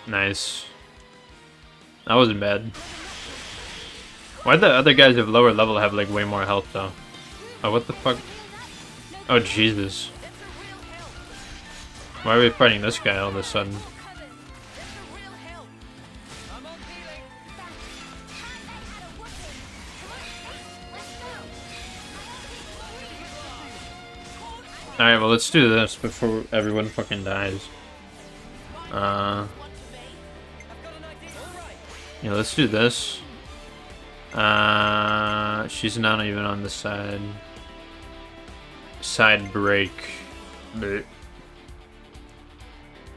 Nice. That wasn't bad. Why'd the other guys of lower level have like way more health though? Oh, what the fuck? Oh, Jesus. Why are we fighting this guy all of a sudden? Alright, well let's do this before everyone fucking dies. Yeah, let's do this. She's not even on the side. Side break. Blech.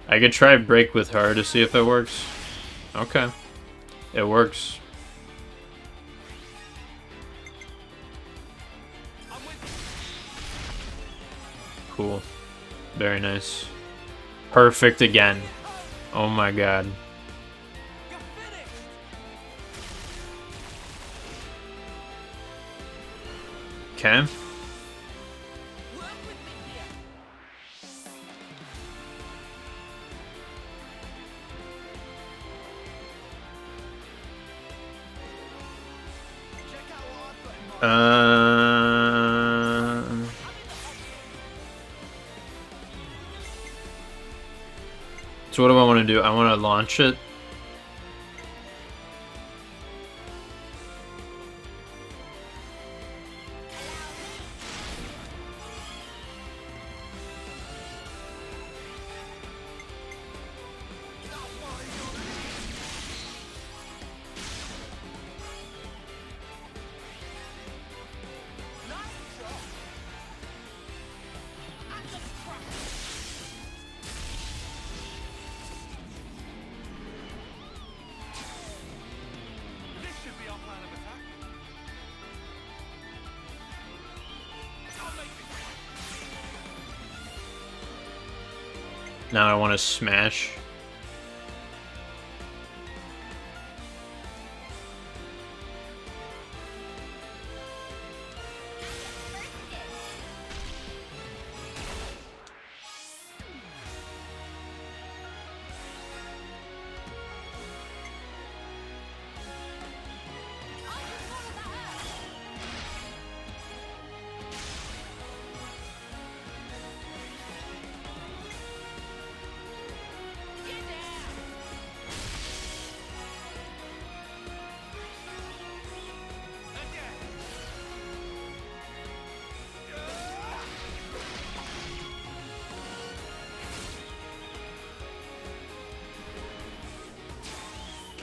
I could try break with her to see if it works. Okay. It works. Cool. Very nice. Perfect again. Oh my god. Okay. So what do I want to do? I want to launch it. Now I want to smash.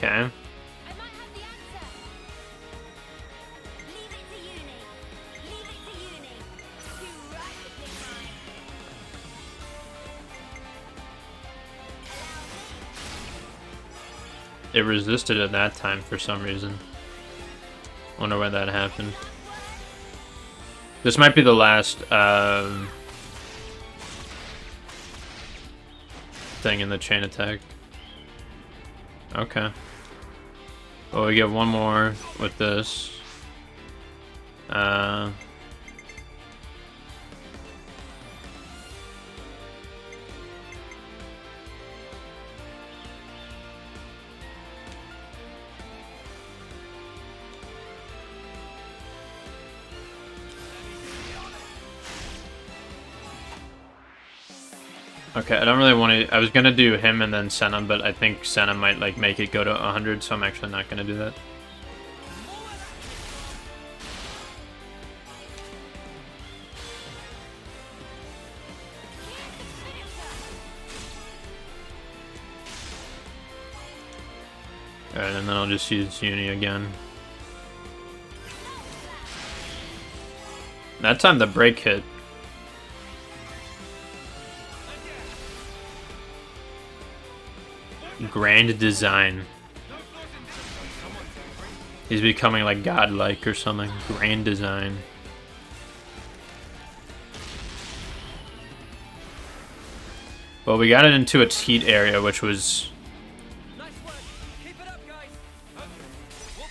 Okay. I might have the answer. Leave it to uni. Leave it to uni. Too right to pick mine. Allow me. It resisted at that time for some reason. Wonder why that happened. This might be the last thing in the chain attack. Okay. Well, we get one more with this. Okay, I don't really want to... I was going to do him and then Senna, but I think Senna might like make it go to 100, so I'm actually not going to do that. Alright, and then I'll just use Uni again. That time the break hit. Grand design. He's becoming like godlike or something. Grand design. Well, we got it into its heat area, which was...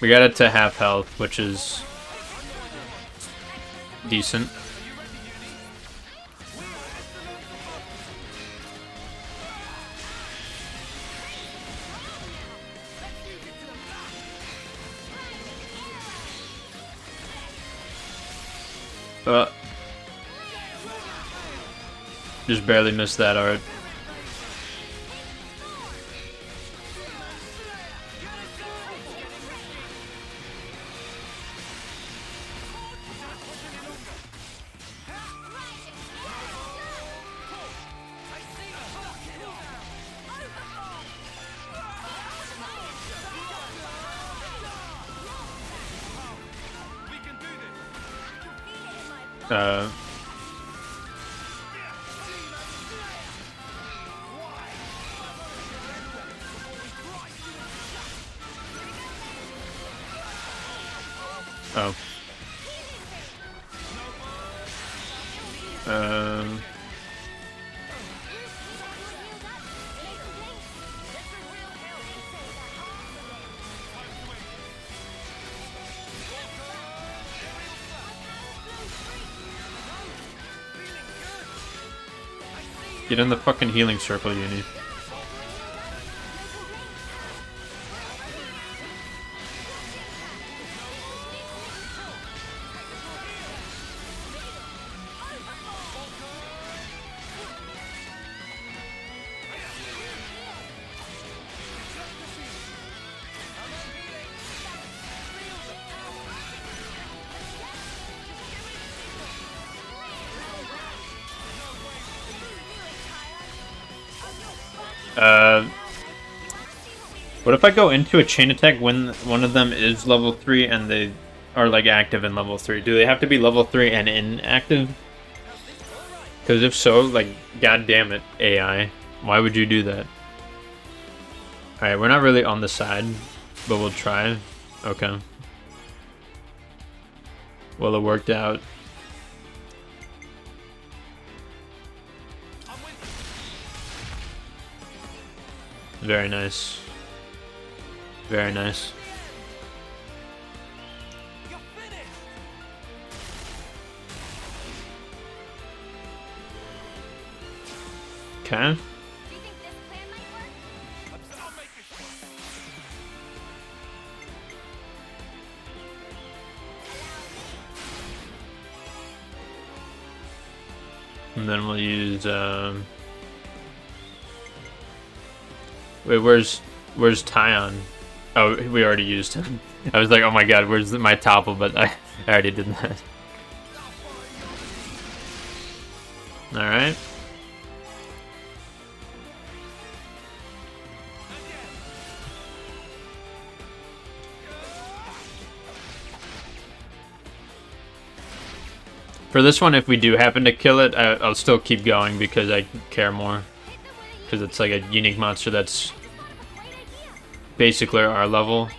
We got it to half health, which is decent. Just barely missed that art. Oh. Get in the fucking healing circle, Uni. What if I go into a chain attack when one of them is level 3 and they are like active in level 3? Do they have to be level 3 and inactive? Because if so, like, god damn it, AI. Why would you do that? Alright, we're not really on the side, but we'll try. Okay. Well, it worked out. Very nice. Very nice. You're finished. Okay. Do you think this plan might work? I'll make a shot. And then we'll use wait, where's Tyon? Oh, we already used him. I was like, oh my god, where's my topple? But I already did that. Alright. For this one, if we do happen to kill it, I'll still keep going because I care more. Because it's like a unique monster that's basically our level.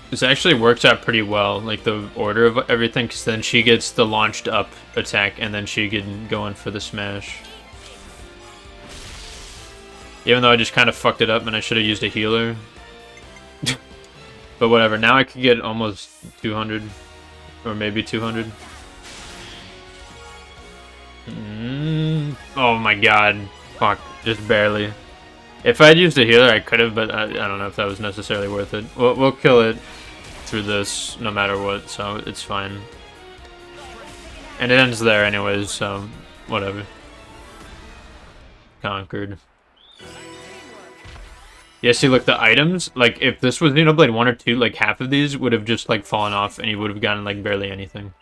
This actually works out pretty well, like the order of everything, because then she gets the launched up attack and then she can go in for the smash. Even though I just kind of fucked it up and I should have used a healer. But whatever, now I could get almost 200. Or maybe 200. Oh my god. Fuck, just barely. If I'd used a healer, I could have, but I don't know if that was necessarily worth it. We'll kill it through this no matter what, so it's fine. And it ends there anyways, so whatever. Conquered. Yeah, see, look, the items, like, if this was Xenoblade 1 or 2, like, half of these would have just, like, fallen off, and you would have gotten, like, barely anything.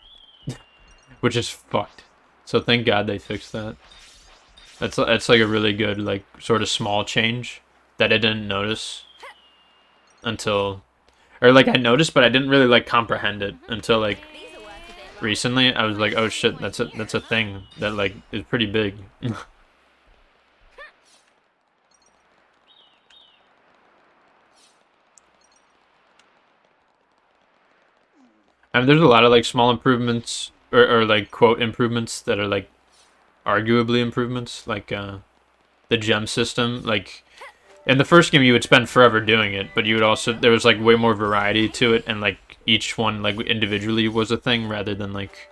Which is fucked. So thank God they fixed that. That's like, a really good, like, sort of small change that I didn't notice until... Or, like, I noticed, but I didn't really, like, comprehend it until, like, recently. I was like, oh, shit, that's a thing that, like, is pretty big. I mean, there's a lot of, like, small improvements, or like, quote, improvements that are, like, arguably improvements, like, the gem system. Like, in the first game, you would spend forever doing it, but you would also, there was, like, way more variety to it, and, like, each one, like, individually was a thing, rather than, like,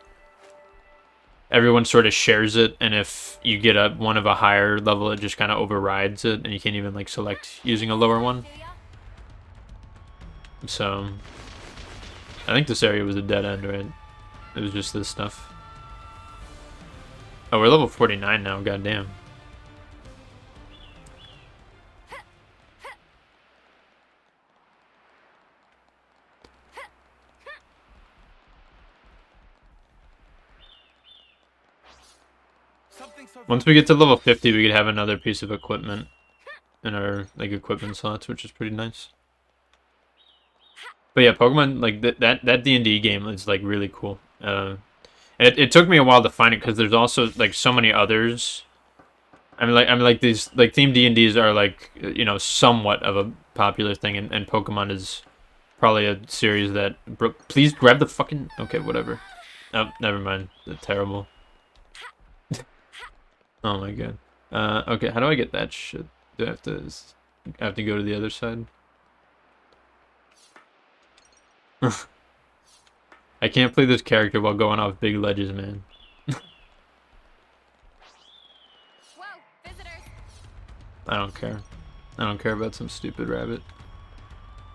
everyone sort of shares it, and if you get one of a higher level, it just kind of overrides it, and you can't even, like, select using a lower one. So... I think this area was a dead end, right? It was just this stuff. Oh, we're level 49 now, goddamn. Once we get to level 50, we could have another piece of equipment in our, like, equipment slots, which is pretty nice. But yeah, Pokemon, like, that D&D game is, like, really cool. And it took me a while to find it, because there's also, like, so many others. I mean, like these, like, theme D&Ds are, like, you know, somewhat of a popular thing, and Pokemon is probably a series that... Please grab the fucking... Okay, whatever. Oh, never mind. They're terrible. Oh my god. Okay, how do I get that shit? Do I have to go to the other side? I can't play this character while going off big ledges, man. Whoa, visitors. I don't care. I don't care about some stupid rabbit.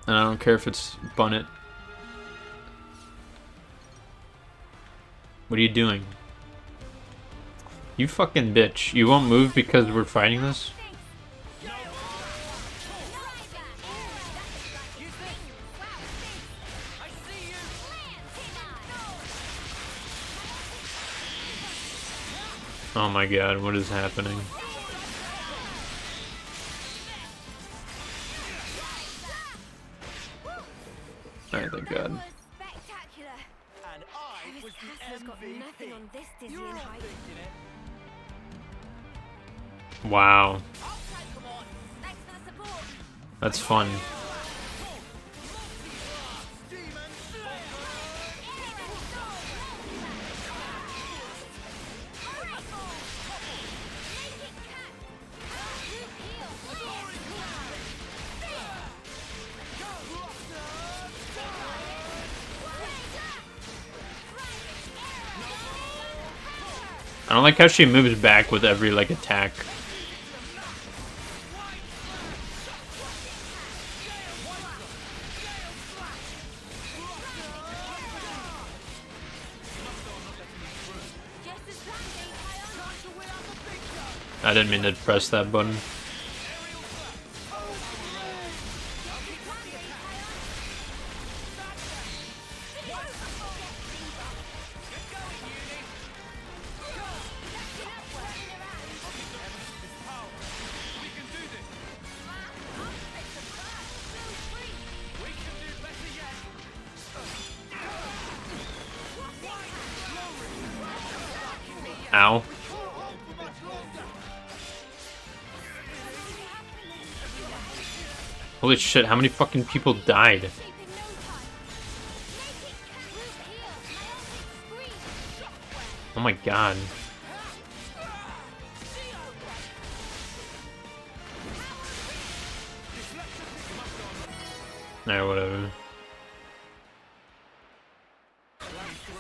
And I don't care if it's Bunnet. What are you doing? You fucking bitch. You won't move because we're fighting this? Oh my god, what is happening? Alright, thank god. Spectacular. And I was the Castle's got nothing MVP. on this You're dizzying all height. thinking it. Wow. I'll take 'em on. Thanks for the support. That's fun. I don't like how she moves back with every, like, attack. I didn't mean to press that button. Ow. Holy shit, how many fucking people died? Oh my god. Nah, whatever.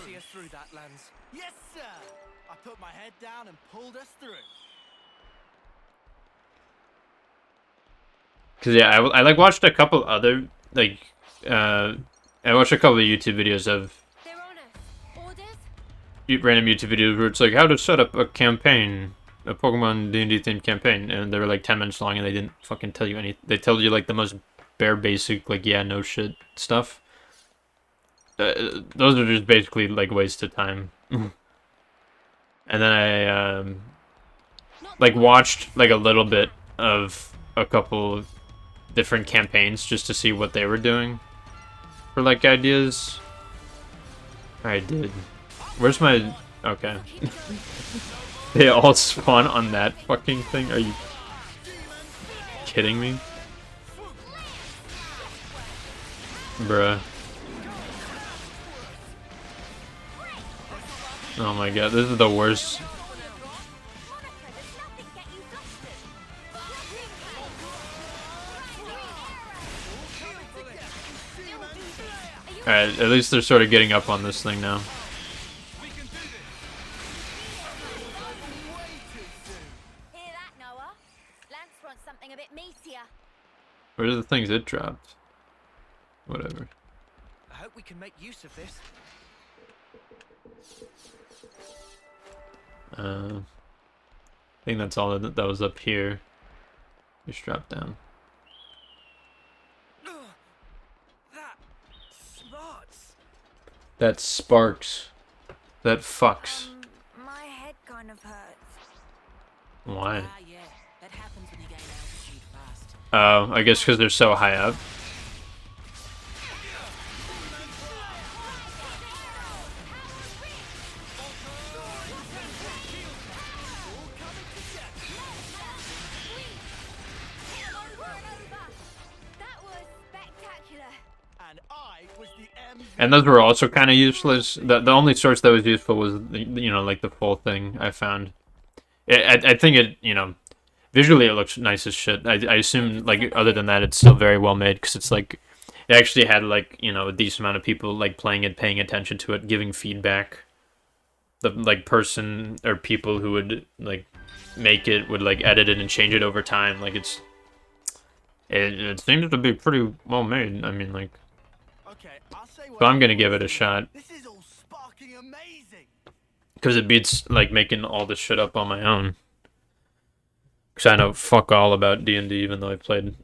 See us through that, Lance. Yes, sir. I put my head down and pulled us through. Cause yeah, I like watched a couple other like I watched a couple of YouTube videos of They're on us. Orders? random YouTube videos where it's like how to set up a campaign, a Pokemon D&D themed campaign, and they were like 10 minutes long and they didn't fucking tell you any. They told you like the most bare basic like yeah no shit stuff. Those are just basically like waste of time. And then I like watched like a little bit of a couple different campaigns just to see what they were doing for like ideas. I did. Where's my... Okay. They all spawn on that fucking thing? Are you kidding me? Bruh. Oh my god, this is the worst. Alright, at least they're sort of getting up on this thing now. Hear that, Noah? Lance wants something a bit meatier. Where are the things it dropped? Whatever. I hope we can make use of this. I think that's all that was up here. Just drop down. That smarts. That sparks. That fucks. My head kind of hurts. Why? Ah, yeah. That happens when you gain altitude fast. Oh, I guess because they're so high up. That was spectacular. And I was the MVP. And those were also kind of useless. The only source that was useful was, you know, like the full thing I found. I think it, you know, visually it looks nice as shit. I assume, like, other than that, it's still very well made, because it's like, it actually had, like, you know, a decent amount of people, like, playing it, paying attention to it, giving feedback. The, like, person or people who would, like, make it would, like, edit it and change it over time. Like, it seems to be pretty well made. I mean, like, Okay, I'll say what so I'm gonna give it a shot. This is all sparking amazing. Because it beats, like, making all this shit up on my own. Because I know fuck all about D&D, even though I played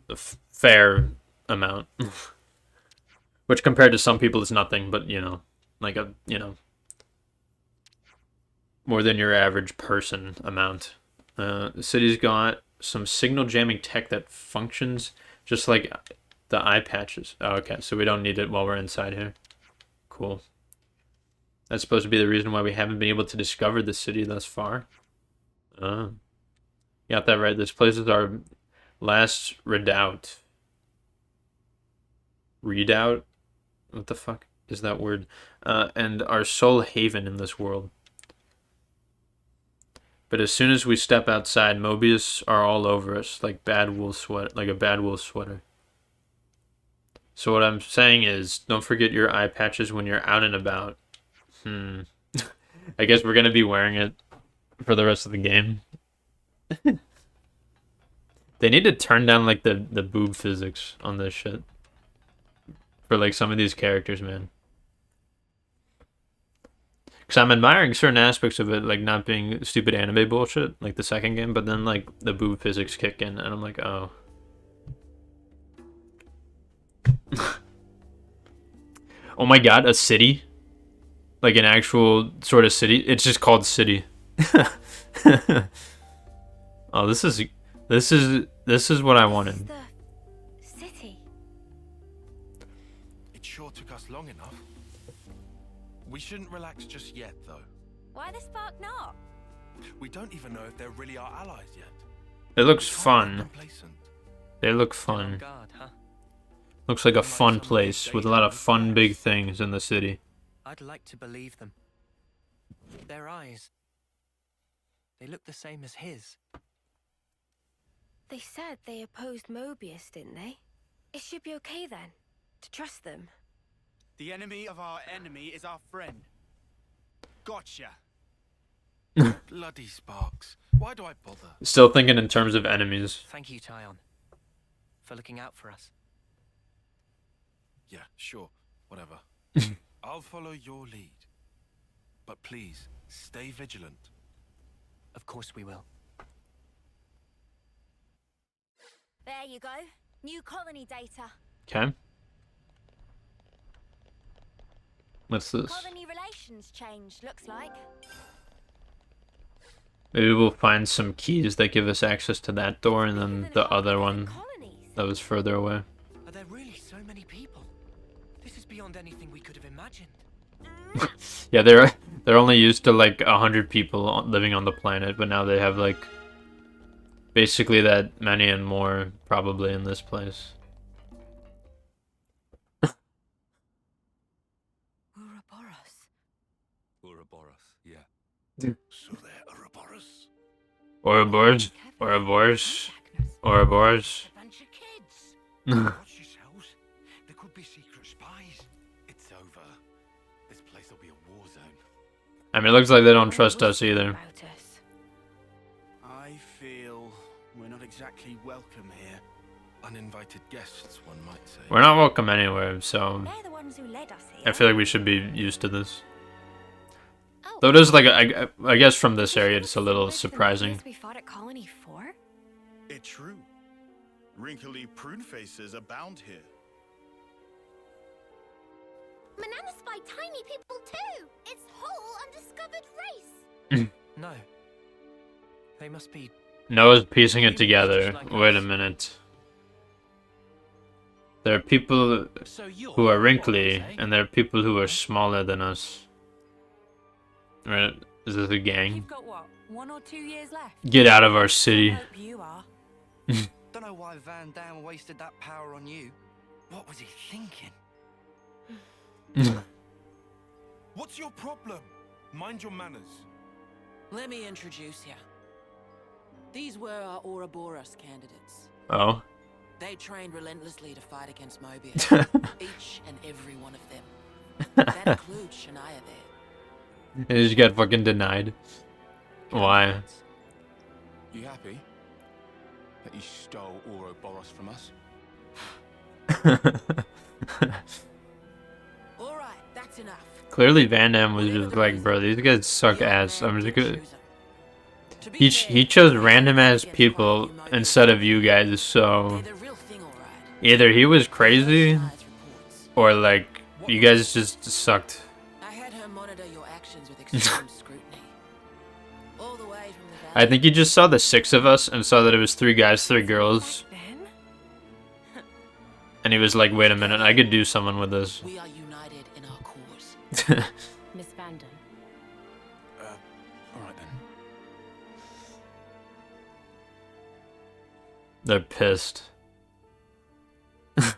a fair amount. Which, compared to some people, is nothing, but, you know, like a, you know, more than your average person amount. The city's got some signal jamming tech that functions just like the eye patches. Oh, okay, so we don't need it while we're inside here. Cool. That's supposed to be the reason why we haven't been able to discover the city thus far. Oh. You got that right. This place is our last redoubt. Redoubt? What the fuck is that word? And our sole haven in this world. But as soon as we step outside, Mobius are all over us like bad wool sweat, like a bad wool sweater. So what I'm saying is, don't forget your eye patches when you're out and about. I guess we're gonna be wearing it for the rest of the game. They need to turn down like the boob physics on this shit for like some of these characters, man. Because I'm admiring certain aspects of it, like not being stupid anime bullshit, like the second game, but then like the boob physics kick in, and I'm like, oh. Oh my god, a city? Like an actual sort of city? It's just called City. Oh, this is what I wanted. The city. It sure took us long enough. We shouldn't relax just yet, though. Why the spark not? We don't even know if they're really our allies yet. It looks We can't get fun. complacent. They look On fun. guard, huh? Looks like a fun place with a lot of fun big things in the city. I'd like to believe them. Their eyes. They look the same as his. They said they opposed Mobius, didn't they? It should be okay then, to trust them. The enemy of our enemy is our friend. Gotcha. Bloody Sparks. Why do I bother? Still thinking in terms of enemies. Thank you, Tyon, for looking out for us. Yeah, sure. Whatever. I'll follow your lead. But please, stay vigilant. Of course we will. There you go. New colony data. Okay. What's this? Colony relations changed, looks like. Maybe we'll find some keys that give us access to that door and then the other one Colonies. that was further away. Are there really so many people? This is beyond anything we could have imagined. Yeah, they're only used to like 100 people living on the planet, but now they have like basically that many and more probably in this place. Ouroboros, yeah. Yeah. So they're Ouroboros? Ouroboros, Ouroboros, Ouroboros. A bunch of kids. Watch yourselves. There could be secret spies. It's over. This place will be a war zone. I mean, it looks like they don't trust us either. About us. I feel we're not exactly welcome here. Uninvited guests, one might say. We're not welcome anywhere, so They're the ones who led us here. I feel like we should be used to this. Oh, Though it is like, I guess from this area, it's a little With the surprising. Mobius we fought at Colony 4? It's true. Wrinkly prune faces abound here. Manana spy tiny people too! It's whole undiscovered race! No. They must be. Noah's piecing it together. Wait a minute. There are people So you're who are Ouroboros, wrinkly, eh? and there are people who are smaller than us. Right? Is this a gang? You've got what, 1 or 2 years left? Get out of our city. Hope you are. Don't know why Van Dam wasted that power on you. What was he thinking? What's your problem? Mind your manners. Let me introduce you. These were our Ouroboros candidates. Oh. They trained relentlessly to fight against Mobius. Each and every one of them. That includes Shania there. They just got fucking denied. Why? You happy that you stole Ouroboros from us? Alright, that's enough. Clearly Van Damme was just like, bro, these guys suck ass. I'm just gonna... He chose random ass people instead of you guys, so either he was crazy or like you guys just sucked. I had her monitor your actions with extreme scrutiny. All the way from the I think he just saw the 6 of us and saw that it was 3 guys, 3 girls, Then? and he was like, wait a minute, I could do something with this. We are united in our cause. Miss Vanden. Alright then. They're pissed. It's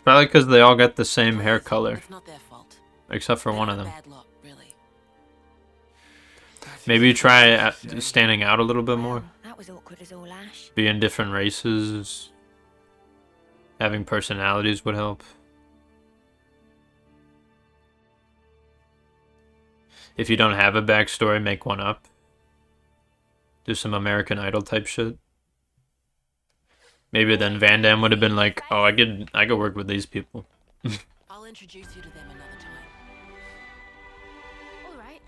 probably because they all got the same hair color, It's not their fault. except for They one had of them. bad luck, really. Maybe try standing out a little bit more. That was awkward as all ash. Being different races, having personalities would help. if you don't have a backstory, make one up. Do some American Idol type shit. Maybe then Van Damme would have been like, oh, I could work with these people. I'll introduce you to them another time. All right.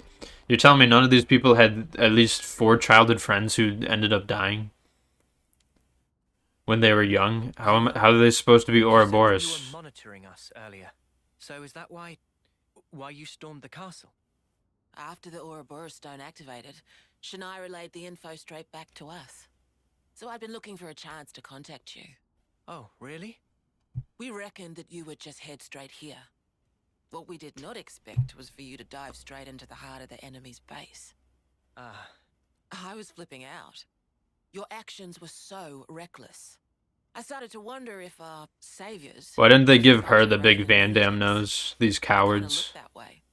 You're telling me none of these people had at least 4 childhood friends who ended up dying when they were young? How are they supposed to be You Ouroboros? were monitoring us earlier. So is that why you stormed the castle? After the Ouroboros stone activated, Shania relayed the info straight back to us. So I'd been looking for a chance to contact you. Oh, really? We reckoned that you would just head straight here. What we did not expect was for you to dive straight into the heart of the enemy's base. Ah, I was flipping out. Your actions were so reckless. I started to wonder if our saviors... Why didn't they those give her supposed the big Reagan Van Damme lunatics, nose? These kinda cowards. looked that way.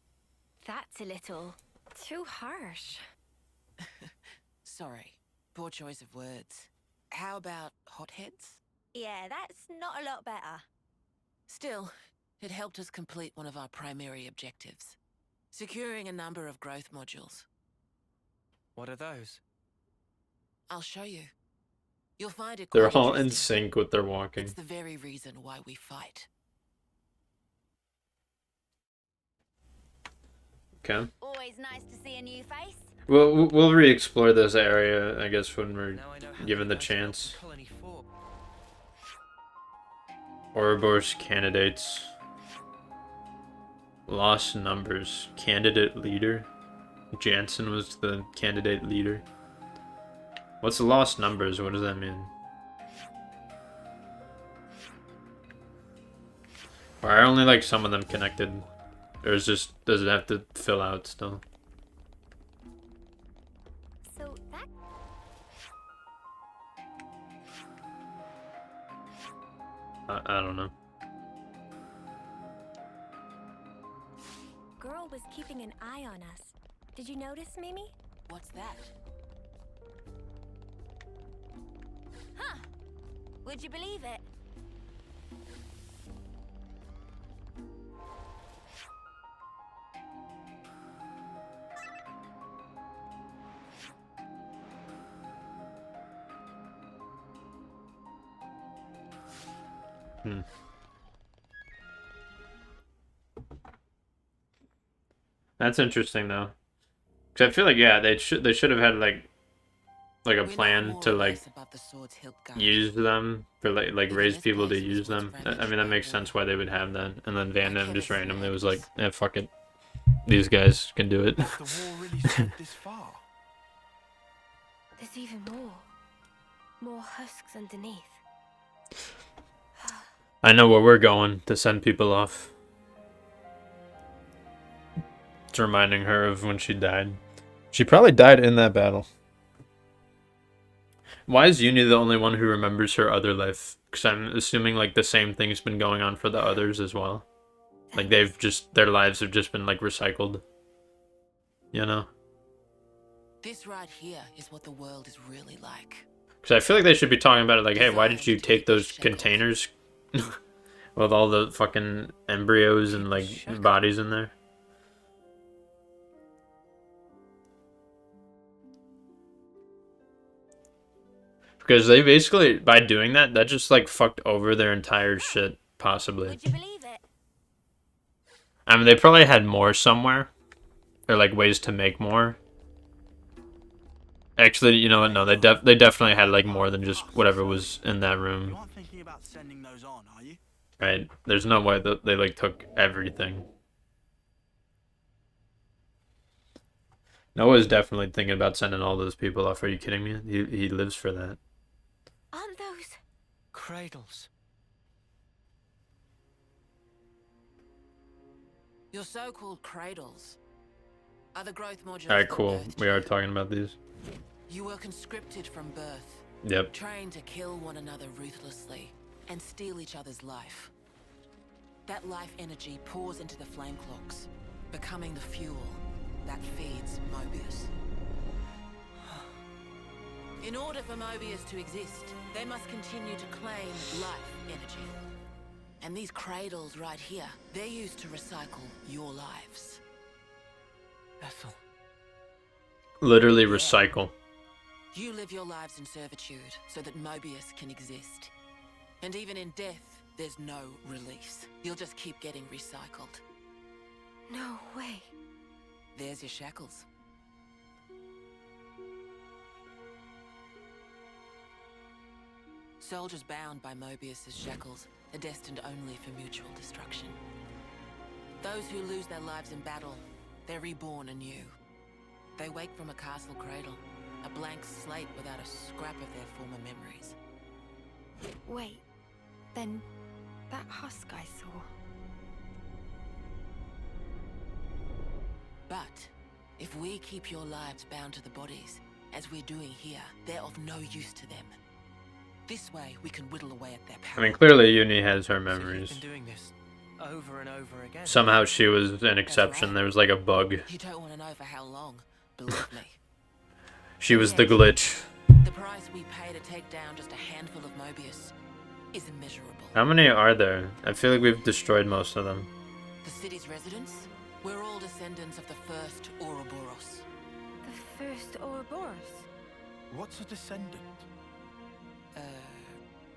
That's a little too harsh. Sorry. Poor choice of words. How about hotheads? Yeah, that's not a lot better. Still, it helped us complete one of our primary objectives. Securing a number of growth modules. what are those? I'll show you. You'll find it They're quite all in interesting. sync with their walking. It's the very reason why we fight. Okay. Always nice to see a new face. We'll re-explore this area, I guess, when we're Now I know how given they the first felt in chance. Colony 4. Ouroboros candidates. Lost numbers. Candidate leader. Jansen was the candidate leader. What's lost numbers? What does that mean? Or are only like some of them connected? Or is just does it have to fill out still? So that I don't know. girl was keeping an eye on us. Did you notice, Mimi? What's that? Huh. Would you believe it? That's interesting though. Cause I feel like they should have had like a We know plan more to or like less about the sword's hilt guard. use them for like Even raise this people to place was use once them. friendly I mean that to makes Bamboo. sense why they would have that. And then Van Damme just Like randomly was Hennessy like, fuck it. These guys can do it. Has the war really spread this far? There's even more. More husks underneath. I know where we're going to send people off. It's reminding her of when she died. She probably died in that battle. Why is Uni the only one who remembers her other life? Because I'm assuming like the same thing's been going on for the others as well. Like their lives have just been like recycled. You know? This right here is what the world is really like. Because I feel like they should be talking about it like, hey, why did you take those containers with all the fucking embryos and like bodies in there? Because they basically, by doing that, that just like fucked over their entire shit, possibly. Would you believe it? I mean, they probably had more somewhere. Or like ways to make more. Actually, you know what? No, they definitely had like more than just whatever was in that You room. aren't thinking about sending those on, are you? Right? There's no way that they like took everything. Noah's definitely thinking about sending all those people off. Are you kidding me? He lives for that. Aren't those... Cradles. Your so-called cradles are the growth modules. Alright, that cool. birthed We you. are talking about these. You were conscripted from birth, Yep. trained to kill one another ruthlessly and steal each other's life. That life energy pours into the flame clocks, becoming the fuel that feeds Mobius. In order for Mobius to exist, they must continue to claim life energy. And these cradles right here, they're used to recycle your lives. Ethel. Literally recycle. You live your lives in servitude so that Mobius can exist. And even in death, there's no release. You'll just keep getting recycled. No way. There's your shackles. Soldiers bound by Mobius's shackles are destined only for mutual destruction. Those who lose their lives in battle, they're reborn anew. They wake from a castle cradle, a blank slate without a scrap of their former memories. Wait, then that husk I saw. But if we keep your lives bound to the bodies, as we're doing here, they're of no use to them. This way, we can whittle away at their I power. mean, clearly Uni has her So you've memories. been doing this over and over again. Somehow she was an exception. There was like a bug. You don't want to know for how long, believe me. She was the glitch. The price we pay to take down just a handful of Mobius is immeasurable. How many are there? I feel like we've destroyed most of them. The city's residents, we're all descendants of the first Ouroboros. The first Ouroboros. What's a descendant?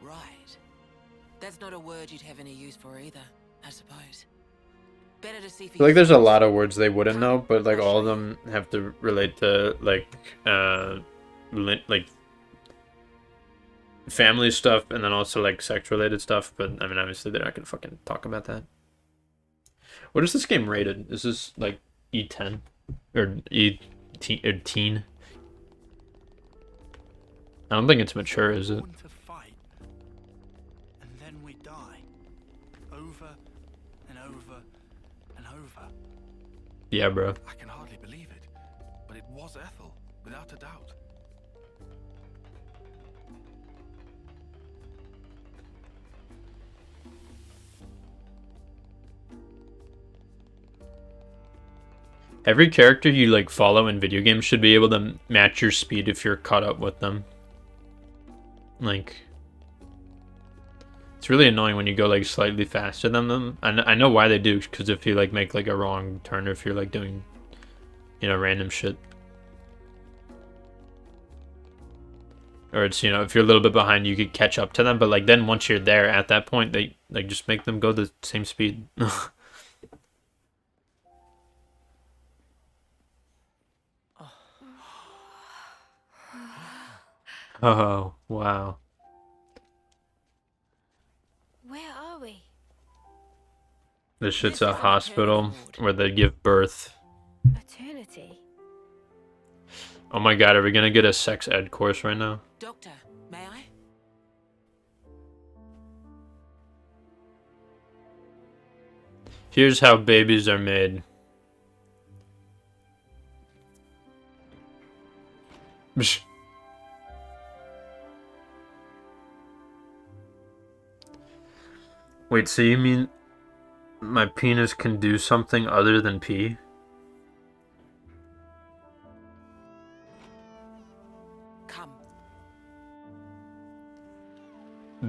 Right. That's not a word you'd have any use for either, I suppose. Better to see for I feel like there's a yourselves. lot of words they wouldn't know, but like all of them have to relate to like like family stuff and then also like sex related stuff. But I mean, obviously they're not gonna fucking talk about that. What is this game rated? Is this like E10 or teen? I don't think it's mature, is it? Born to fight, and then we die, over and over and over. Yeah, bro. I can hardly believe it, but it was Ethel, without a doubt. Every character you like follow in video games should be able to match your speed if you're caught up with them. Like, it's really annoying when you go like slightly faster than them. And I know why they do, because if you like make like a wrong turn, or if you're like doing, you know, random shit, or it's, you know, if you're a little bit behind, you could catch up to them. But like then once you're there at that point, they like just make them go the same speed. Oh, wow. Where are we? This shit's This a is an hospital maternity ward. where they give birth. Eternity. Oh my god, are we gonna get a sex ed course right now? Doctor, may I? Here's how babies are made. Psh. Wait, so you mean my penis can do something other than pee? Come.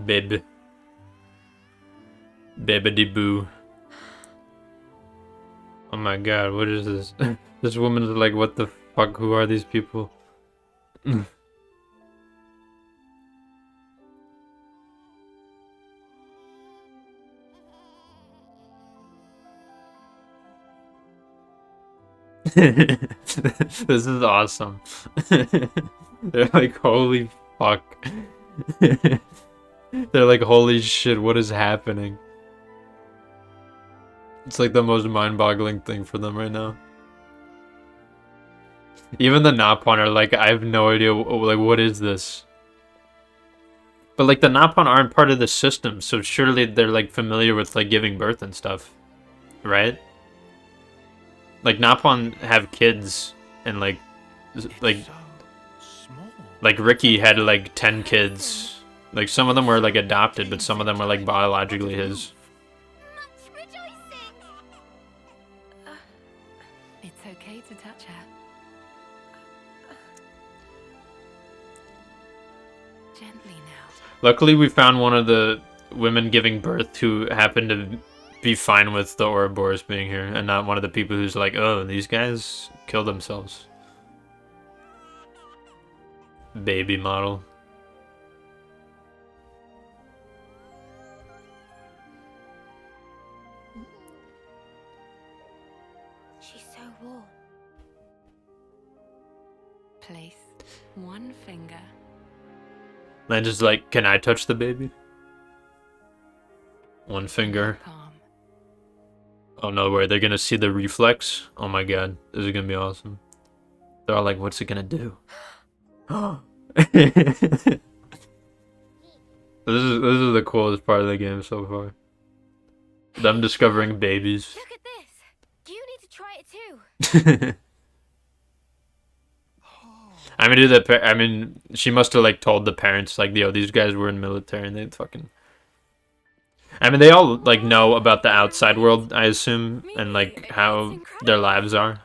Bib. Bibbidi boo. Oh my god, what is this? This woman is like, what the fuck? Who are these people? This is awesome. They're like, holy fuck. They're like, holy shit, what is happening? It's like the most mind-boggling thing for them right now. Even the Napon are like, I have no idea, like, what is this? But like, the Napon aren't part of the system, so surely they're like familiar with like giving birth and stuff, right? Like, Napon have kids, and like So small. like Ricky had like 10 kids. Like, some of them were like adopted, but some of them were like biologically his. Much rejoicing! It's okay to touch her. Gently now. Luckily, we found one of the women giving birth who happened to be fine with the Ouroboros being here and not one of the people who's like, oh, these guys killed themselves. Baby model. She's so warm. Place one finger. And just like, can I touch the baby? One finger. Palm. Oh no, where they're gonna see the reflex? Oh my god, this is gonna be awesome. They're all like, what's it gonna do? This is the coolest part of the game so far. Them discovering babies. Look at this. You need to try it too. I mean, I mean, she must have like told the parents like, yo, these guys were in military and they fucking. I mean, they all like know about the outside world, I assume, and like how their lives are,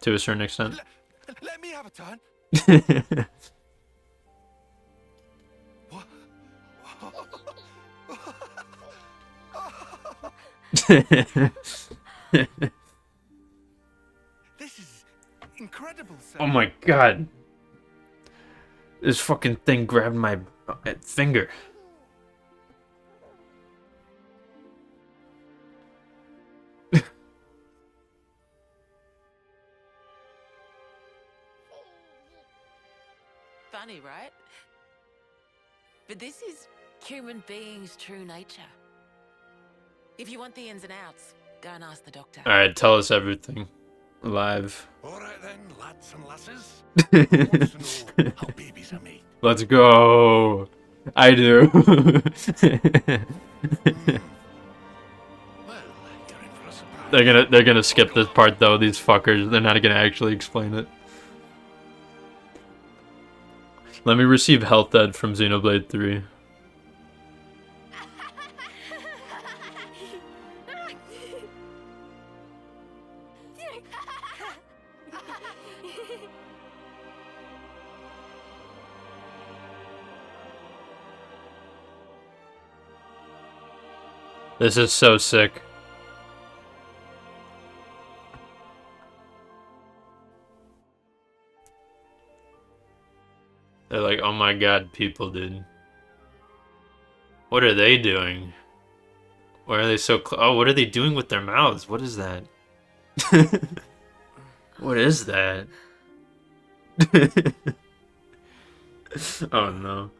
to a certain extent. Let me have a turn. This is incredible, sir. Oh my god. This fucking thing grabbed my finger. Funny, right? But this is human beings' true nature. If you want the ins and outs, go and ask the doctor. Alright, tell us everything. Live. Alright then, lads and lasses. Who wants to know how babies are made? Let's go. I do. Well, you're in for a surprise. They're gonna skip this part though, these fuckers. They're not gonna actually explain it. Let me receive health ed from Xenoblade 3. This is so sick. They're like, oh my god, people, dude. What are they doing? Why are they so oh, what are they doing with their mouths? What is that? What is that? Oh no.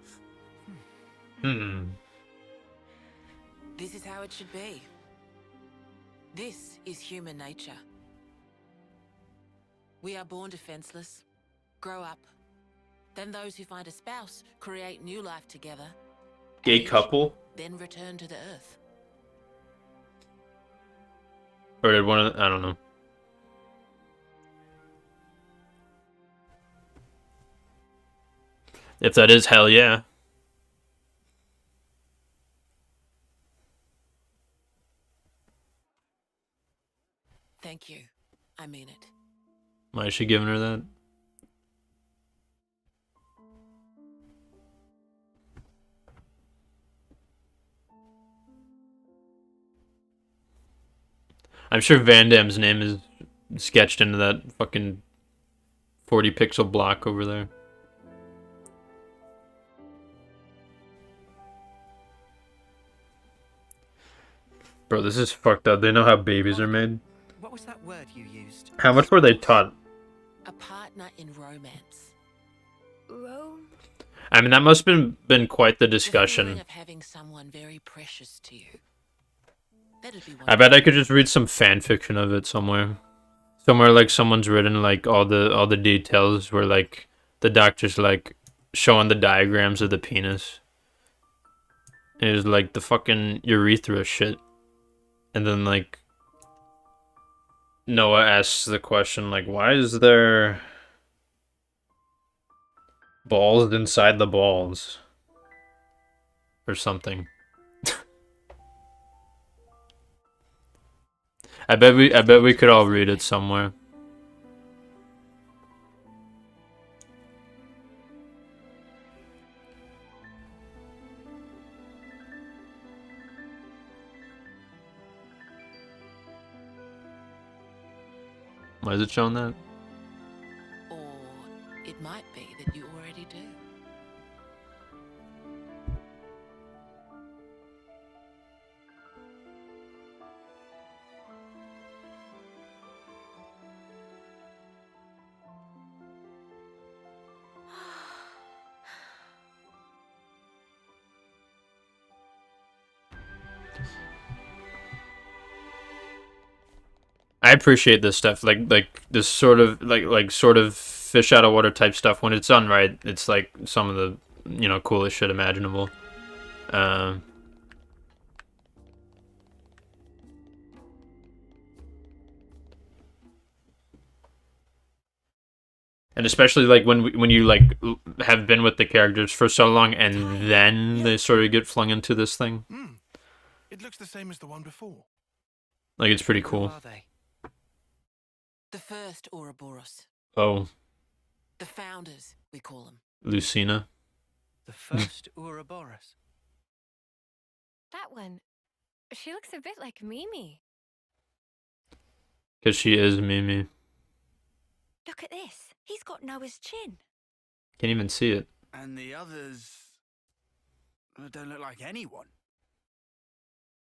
This is how it should be. This is human nature. We are born defenseless, grow up. Then those who find a spouse create new life together. Gay age, couple? Then return to the earth. Or did one of I don't know. If that is, hell yeah. Thank you. I mean it. Why is she giving her that? I'm sure Van Damme's name is sketched into that fucking 40 pixel block over there. Bro, this is fucked up. They know how babies are made. What was that word you used? How much were they taught? A partner in romance. Rome? I mean, that must have been quite the The discussion. feeling of having someone very precious to you. That'd be I bet I could just read some fan fiction of it somewhere. Somewhere like someone's written like all the details where like the doctor's like showing the diagrams of the penis. It was like the fucking urethra shit. And then like Noah asks the question like, why is there balls inside the balls? Or something. I bet we could all read it somewhere. Why is it showing that? Or it might be that you already do. I appreciate this stuff, like this sort of sort of fish out of water type stuff. When it's done right, it's like some of the coolest shit imaginable. Um, and especially like when you like have been with the characters for so long and then they sort of get flung into this thing. It looks the same as the one before. Like it's pretty Who cool. are they? The first Ouroboros. Oh, The founders, we call them. Lucina. The first Ouroboros. That one. She looks a bit like Mimi. Because she is Mimi. Look at this. He's got Noah's chin. Can't even see it. And the others don't look like anyone.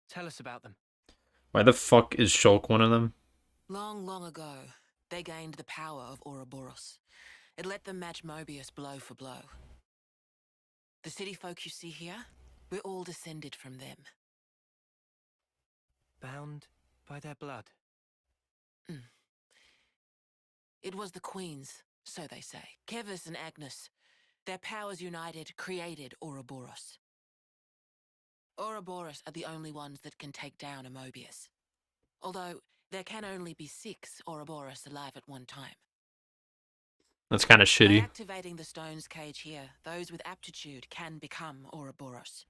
Tell us about them. Why the fuck is Shulk one of them? Long, long ago, they gained the power of Ouroboros. It let them match Mobius blow for blow. The city folk you see here, we're all descended from them. Bound by their blood. It was the queens, so they say. Kevis and Agnes. Their powers united created Ouroboros. Ouroboros are the only ones that can take down a Mobius. Although, there can only be 6 Ouroboros alive at one time. That's kind of By shitty. activating the stone's cage here, those with aptitude can become Ouroboros.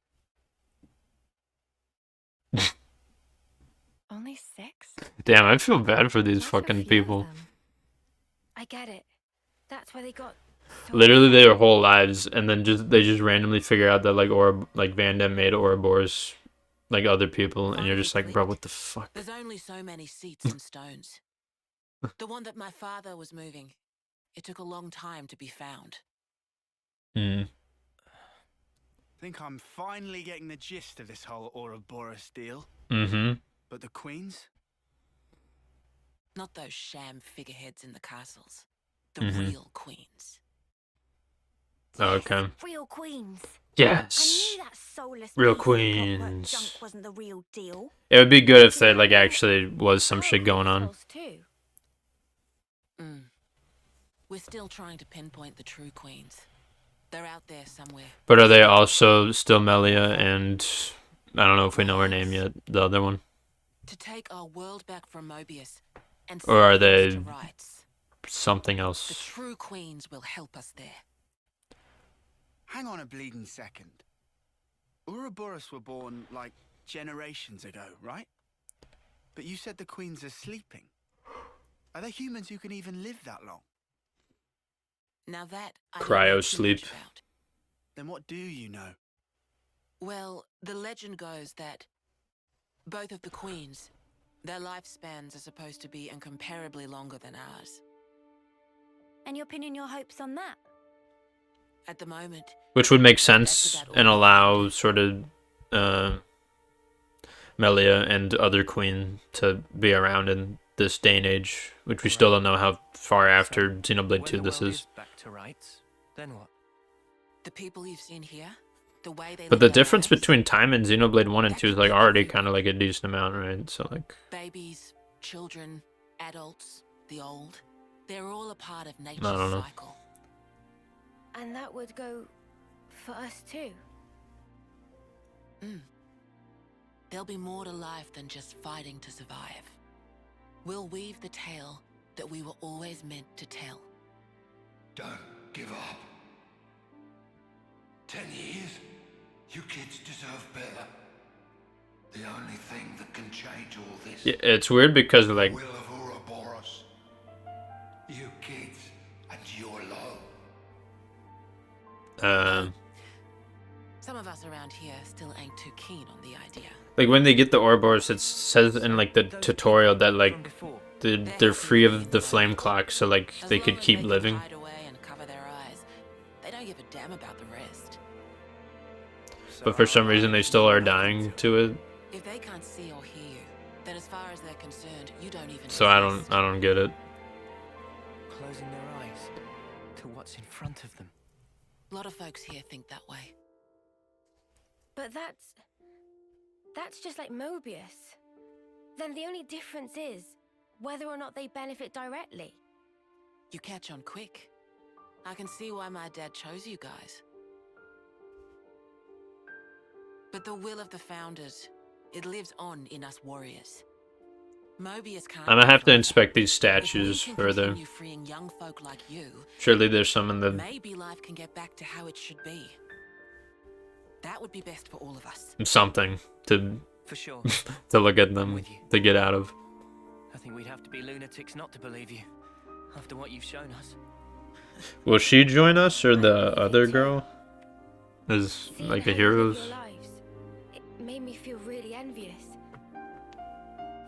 Only 6? Damn, I feel bad for these That's a fucking few of people. them. I get it. That's where they got so Literally many- their whole lives, and then they just randomly figure out that like Van Damme made Ouroboros like other people, and you're just like, bro, what the fuck? There's only so many seats and stones. The one that my father was moving, it took a long time to be found. Mm. Think I'm finally getting the gist of this whole Ouroboros deal. Mm-hmm. But the queens? Not those sham figureheads in the castles. The Mhm. real queens. Oh, okay. Real queens. Yes. I knew that soulless Real piece of clockwork queens. junk wasn't the real deal. It would be good if there like actually was some shit going on. Crystals too. We're still trying to pinpoint the true queens. They're out there somewhere. But are they also still Melia and I don't know if we know her name yet, the other one? To take our world back from Mobius and Or are set things they to rights. something The else? true queens will help us there. Hang on a bleeding second. Ouroboros were born, like, generations ago, right? But you said the queens are sleeping. Are they humans who can even live that long? Now that I don't Cryo know too sleep. much about. Then what do you know? Well, the legend goes that both of the queens, their lifespans are supposed to be incomparably longer than ours. And you're pinning your hopes on that? At the moment, Which would make sense and allow sort of Melia and other queen to be around in this day and age, which we still don't know how far after Xenoblade 2 When the this world is. back to rights, then what? the people you've seen here, the way they But live the their difference lives, between time and Xenoblade 1 and 2 is like already kind of like a decent amount, right? So like, babies, children, adults, the old, they're all a part of nature's I don't know. cycle. And that would go for us too. There'll be more to life than just fighting to survive. We'll weave the tale that we were always meant to tell. Don't give up. 10 years? You kids deserve better. The only thing that can change all this yeah, it's weird because like, will of Ouroboros. You kids and your low. Some of us around here still ain't too keen on the idea. like when they get the Ouroboros, it says in like the tutorial that like From before. they're free of the flame clock, so like As they long could as keep they can living. hide away and cover their eyes, they don't give a damn about the rest. But for some reason they still are dying to it. If they can't see or hear you, then as far as they're concerned, you don't even So I exist. don't get it. Closing their eyes to what's in front of them. A lot of folks here think that way. But that's just like Mobius. Then the only difference is whether or not they benefit directly. You catch on quick. I can see why my dad chose you guys. But the will of the Founders, it lives on in us warriors. Mobius can't... I'm gonna have to control inspect these that. If we statues can further. continue freeing young folk like you, Surely there's some in the maybe life can get back to how it should be. That would be best for all of us. something to For sure. to look at I'm them with you. to get out of. I think we'd have to be lunatics not to believe you. After what you've shown us. Will she join us or the other girl? As Seeing like how a you live heroes? your lives, it made me feel really envious.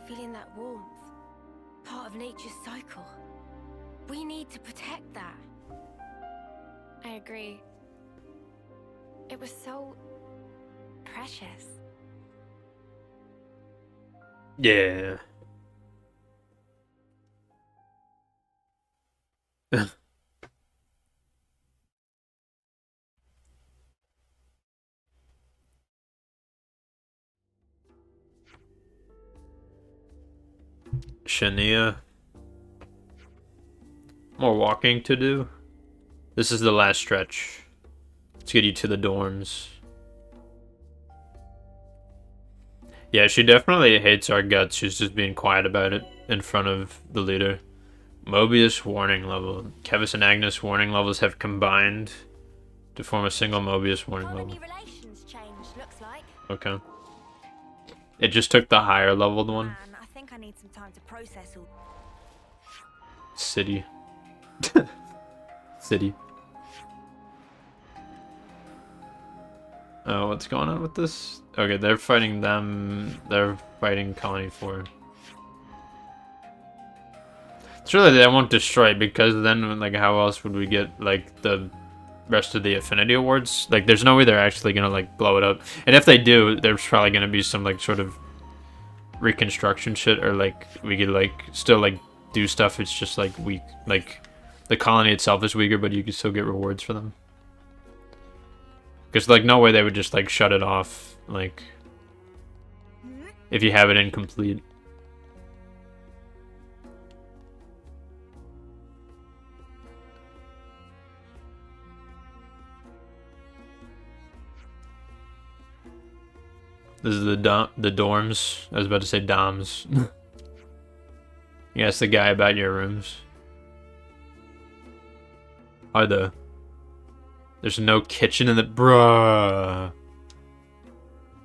Feeling that warmth, part of nature's cycle. We need to protect that. I agree. It was so precious. Yeah. Shania. More walking to do. This is the last stretch. Let's get you to the dorms. Yeah, she definitely hates our guts. She's just being quiet about it in front of the leader. Mobius warning level. Kevis and Agnes warning levels have combined to form a single Mobius warning level. relations changed, looks like. Okay. It just took the higher leveled one. Man, I think I need some time to process all. City. City. Oh, what's going on with this? Okay, they're fighting them. They're fighting Colony 4. It's really they won't destroy it because then, like, how else would we get, like, the rest of the Affinity Awards? Like, there's no way they're actually gonna, like, blow it up. And if they do, there's probably gonna be some, like, sort of reconstruction shit, or, like, we could, like, still, like, do stuff. It's just, like, weak. Like, the colony itself is weaker, but you can still get rewards for them. Because, like, no way they would just, like, shut it off, like, if you have it incomplete. This is the dorms. I was about to say doms. You asked the guy about your rooms. There's no kitchen in the... Bruh.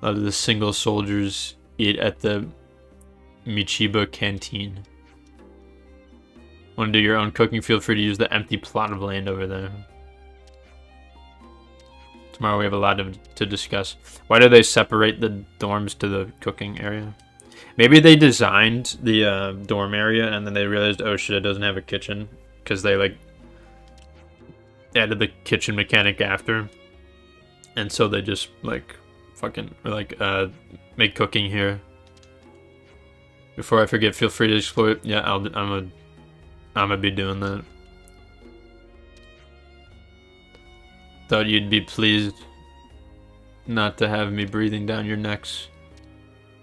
A lot of the single soldiers eat at the Michiba canteen. Want to do your own cooking? Feel free to use the empty plot of land over there. Tomorrow we have a lot to discuss. Why do they separate the dorms to the cooking area? Maybe they designed the dorm area and then they realized, oh shit, it doesn't have a kitchen. Because they, like, added the kitchen mechanic after. And so they just, like, fucking, like, make cooking here. Before I forget, feel free to explore it. Yeah, I'm gonna be doing that. Thought you'd be pleased not to have me breathing down your necks.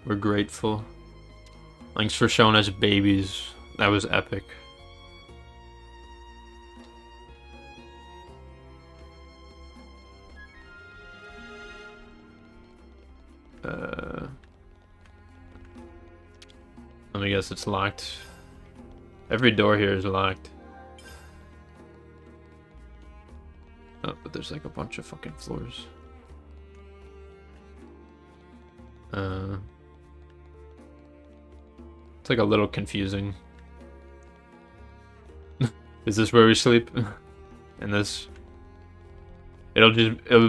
We're grateful. Thanks for showing us babies. That was epic. Let me guess, it's locked. Every door here is locked. Oh, but there's like a bunch of fucking floors. It's like a little confusing. Is this where we sleep? In this? It'll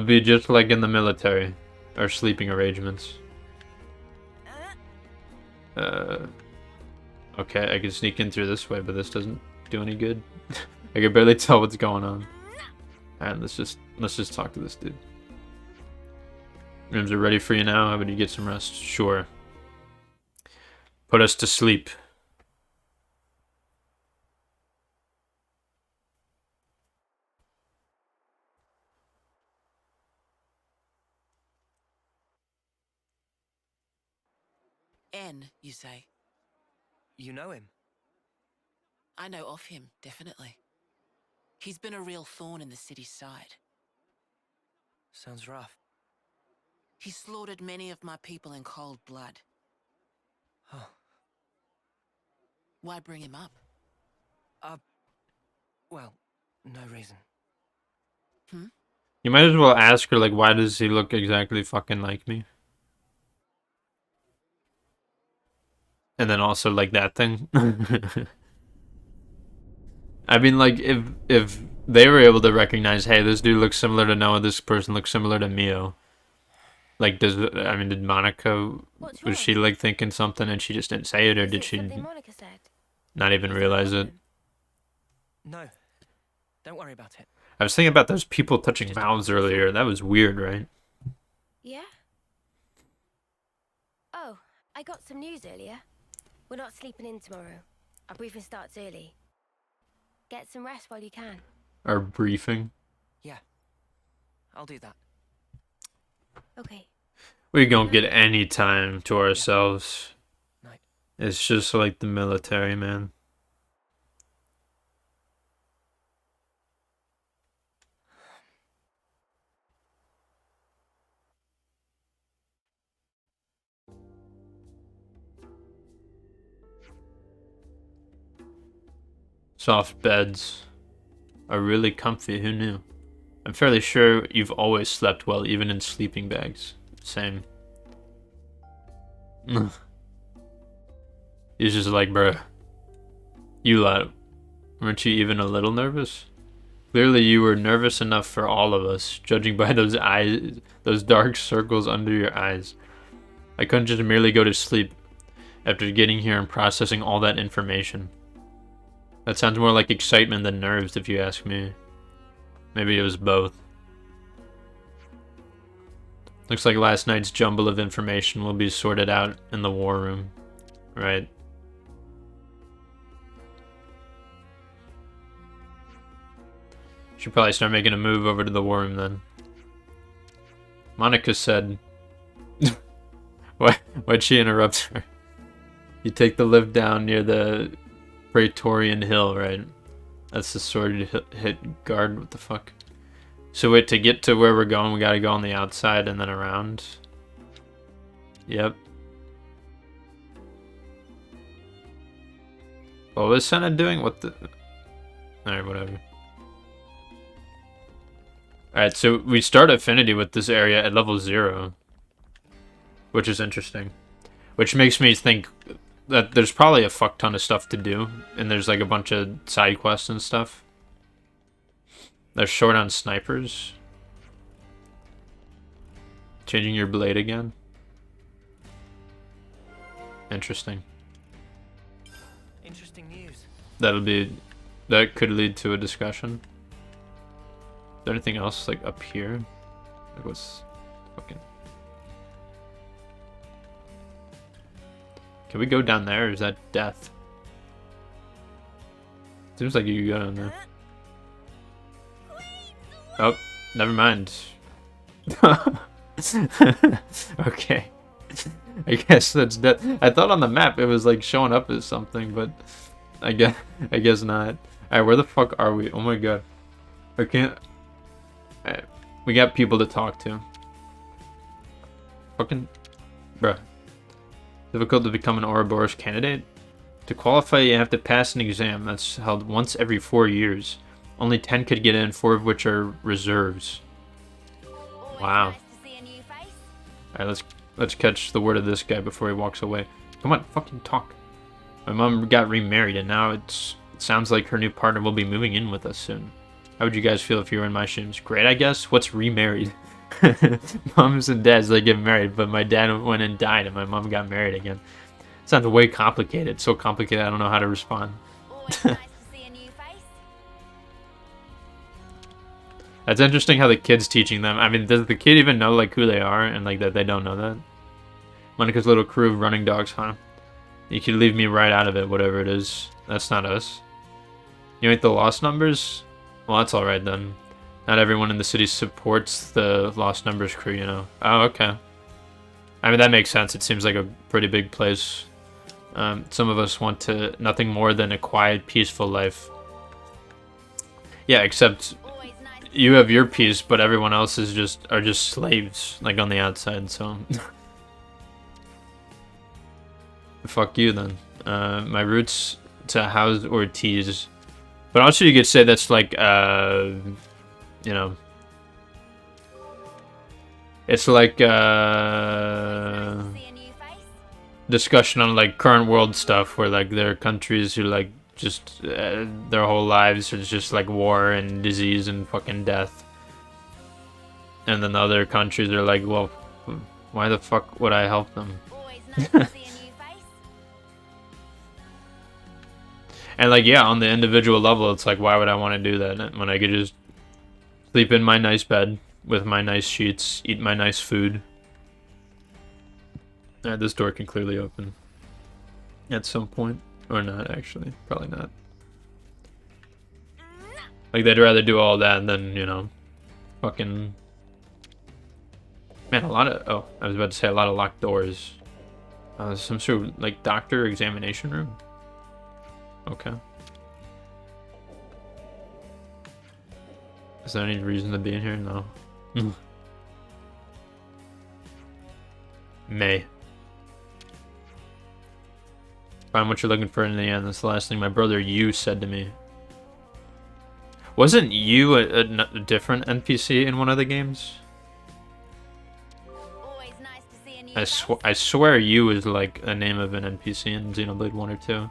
be just like in the military. Our sleeping arrangements. Okay, I can sneak in through this way, but this doesn't do any good. I can barely tell what's going on. Alright, let's just talk to this dude. Rooms are ready for you now. How about you get some rest? Sure. Put us to sleep. N, you say? You know him? I know of him, definitely. He's been a real thorn in the city's side. Sounds rough. He slaughtered many of my people in cold blood. Oh. Why bring him up? Well, no reason. You might as well ask her, like, why does he look exactly fucking like me? And then also, like, that thing. I mean, like, if they were able to recognize, hey, this dude looks similar to Noah, this person looks similar to Mio. Like, did Monica, was she, like, thinking something and she just didn't say it, or did she Monica said? not even realize it? No. Don't worry about it. I was thinking about those people touching mouths earlier. That was weird, right? Yeah? Oh, I got some news earlier. We're not sleeping in tomorrow. Our briefing starts early. Get some rest while you can. Our briefing. Yeah. I'll do that. Okay. We don't get any time to ourselves. Night. It's just like the military, man. Soft beds are really comfy, who knew? I'm fairly sure you've always slept well, even in sleeping bags. Same. He's just like, bruh. You lot, weren't you even a little nervous? Clearly you were nervous enough for all of us, judging by those eyes, those dark circles under your eyes. I couldn't just merely go to sleep after getting here and processing all that information. That sounds more like excitement than nerves, if you ask me. Maybe it was both. Looks like last night's jumble of information will be sorted out in the war room. Right. Should probably start making a move over to the war room then. Monica said... Why'd she interrupt her? You take the lift down near the Praetorian Hill, right? That's the sword hit guard, what the fuck? So wait, to get to where we're going, we gotta go on the outside and then around. Yep. What was Senna doing? What the... Alright, whatever. Alright, so we start Affinity with this area at level 0. Which is interesting. Which makes me think that there's probably a fuck ton of stuff to do. And there's like a bunch of side quests and stuff. They're short on snipers. Changing your blade again. Interesting. Interesting news. That could lead to a discussion. Is there anything else like up here? Like what's fucking... Can we go down there, or is that death? Seems like you can go down there. Oh, never mind. Okay. I guess that's death. I thought on the map it was like showing up as something, but I guess not. Alright, where the fuck are we? Oh my god. I can't... Alright, we got people to talk to. Fucking... Bruh. Difficult to become an Ouroboros candidate? To qualify, you have to pass an exam that's held once every 4 years. Only 10 could get in, 4 of which are reserves. Wow. Alright, let's catch the word of this guy before he walks away. Come on, fucking talk. My mom got remarried, and now it sounds like her new partner will be moving in with us soon. How would you guys feel if you were in my shoes? Great, I guess. What's remarried? Moms and dads, they get married, but my dad went and died and my mom got married again. Sounds way complicated. So complicated I don't know how to respond. Always nice to see a new face. That's interesting how the kid's teaching them. I mean, does the kid even know like who they are and like that they don't know that? Monica's little crew of running dogs, huh? You could leave me right out of it, whatever it is. That's not us. You ain't the Lost Numbers? Well, that's alright then. Not everyone in the city supports the Lost Numbers crew, you know. Oh, okay. I mean, that makes sense. It seems like a pretty big place. Some of us want nothing more than a quiet, peaceful life. Yeah, except you have your peace, but everyone else are just slaves, like on the outside, so... Fuck you then. My roots to house Ortiz. But also you could say that's like, you know... It's like, discussion on like current world stuff where like there are countries who like just their whole lives is just like war and disease and fucking death, and then the other countries are like, well, why the fuck would I help them? And like, yeah, on the individual level it's like, why would I want to do that when I could just sleep in my nice bed with my nice sheets, eat my nice food? This door can clearly open at some point. Or not, actually. Probably not. Like, they'd rather do all that than, you know, fucking... Man, a lot of... Oh, I was about to say a lot of locked doors. Some sort of, like, doctor examination room? Okay. Is there any reason to be in here? No. May. Find what you're looking for in the end. That's the last thing my brother Yu said to me. Wasn't Yu a different NPC in one of the games? I swear Yu is like a name of an NPC in Xenoblade 1 or 2.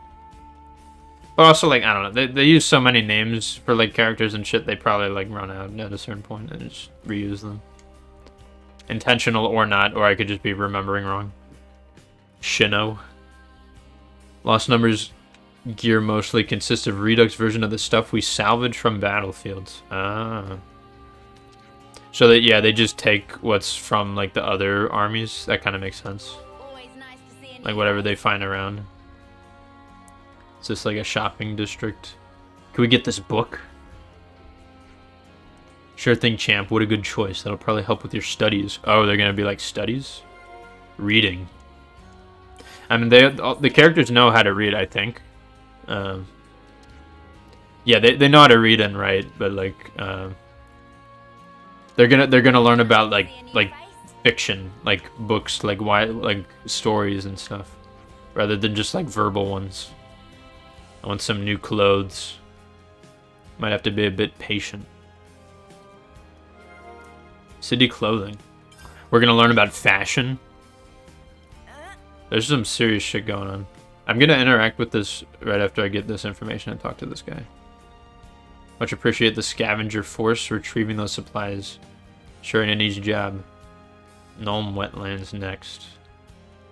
But also, like, I don't know. They use so many names for like characters and shit, they probably like run out at a certain point and just reuse them. Intentional or not, or I could just be remembering wrong. Shino. Lost Numbers gear mostly consists of Redux version of the stuff we salvage from battlefields. Ah. So that, yeah, they just take what's from, like, the other armies. That kind of makes sense. Like, whatever they find around. Is this, like, a shopping district? Can we get this book? Sure thing, champ. What a good choice. That'll probably help with your studies. Oh, they're gonna be, like, studies? Reading. I mean, the characters know how to read, I think. Yeah, they know how to read and write, but like, they're gonna learn about like fiction, like books, like stories and stuff, rather than just like verbal ones. I want some new clothes. Might have to be a bit patient. City clothing. We're gonna learn about fashion. There's some serious shit going on. I'm gonna interact with this right after I get this information and talk to this guy. Much appreciate the scavenger force retrieving those supplies. Sure an easy job. Gnome wetlands next.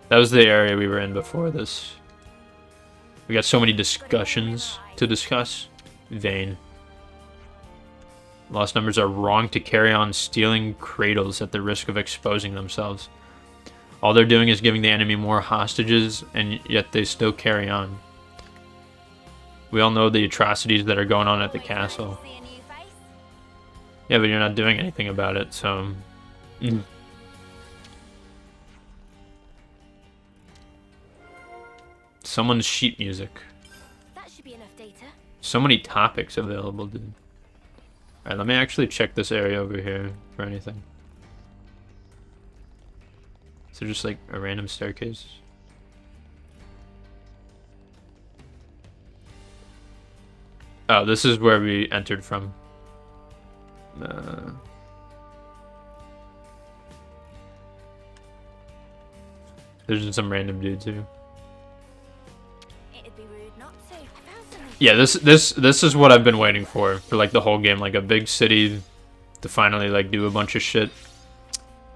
That was the area we were in before this. We got so many discussions to discuss. Vain. Lost Numbers are wrong to carry on stealing cradles at the risk of exposing themselves. All they're doing is giving the enemy more hostages, and yet they still carry on. We all know the atrocities that are going on at the castle. Yeah, but you're not doing anything about it, so... Someone's sheet music. That should be enough data. So many topics available, dude. Alright, let me actually check this area over here for anything. Is there just like a random staircase? Oh, this is where we entered from. There's just some random dudes here. It'd be rude not to. I found something. Yeah, this is what I've been waiting for like the whole game, like a big city to finally like do a bunch of shit.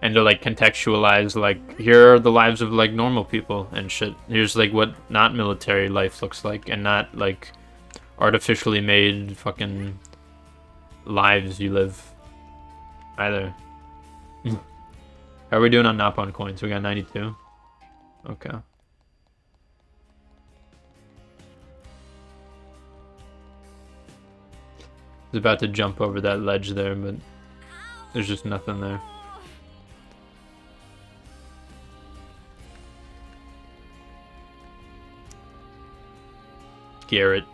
and to like contextualize like here are the lives of like normal people and shit. Here's like what not military life looks like, and not like artificially made fucking lives you live either. How are we doing on Napon coins? We got 92. Okay. I was about to jump over that ledge there, but there's just nothing there. Garrett.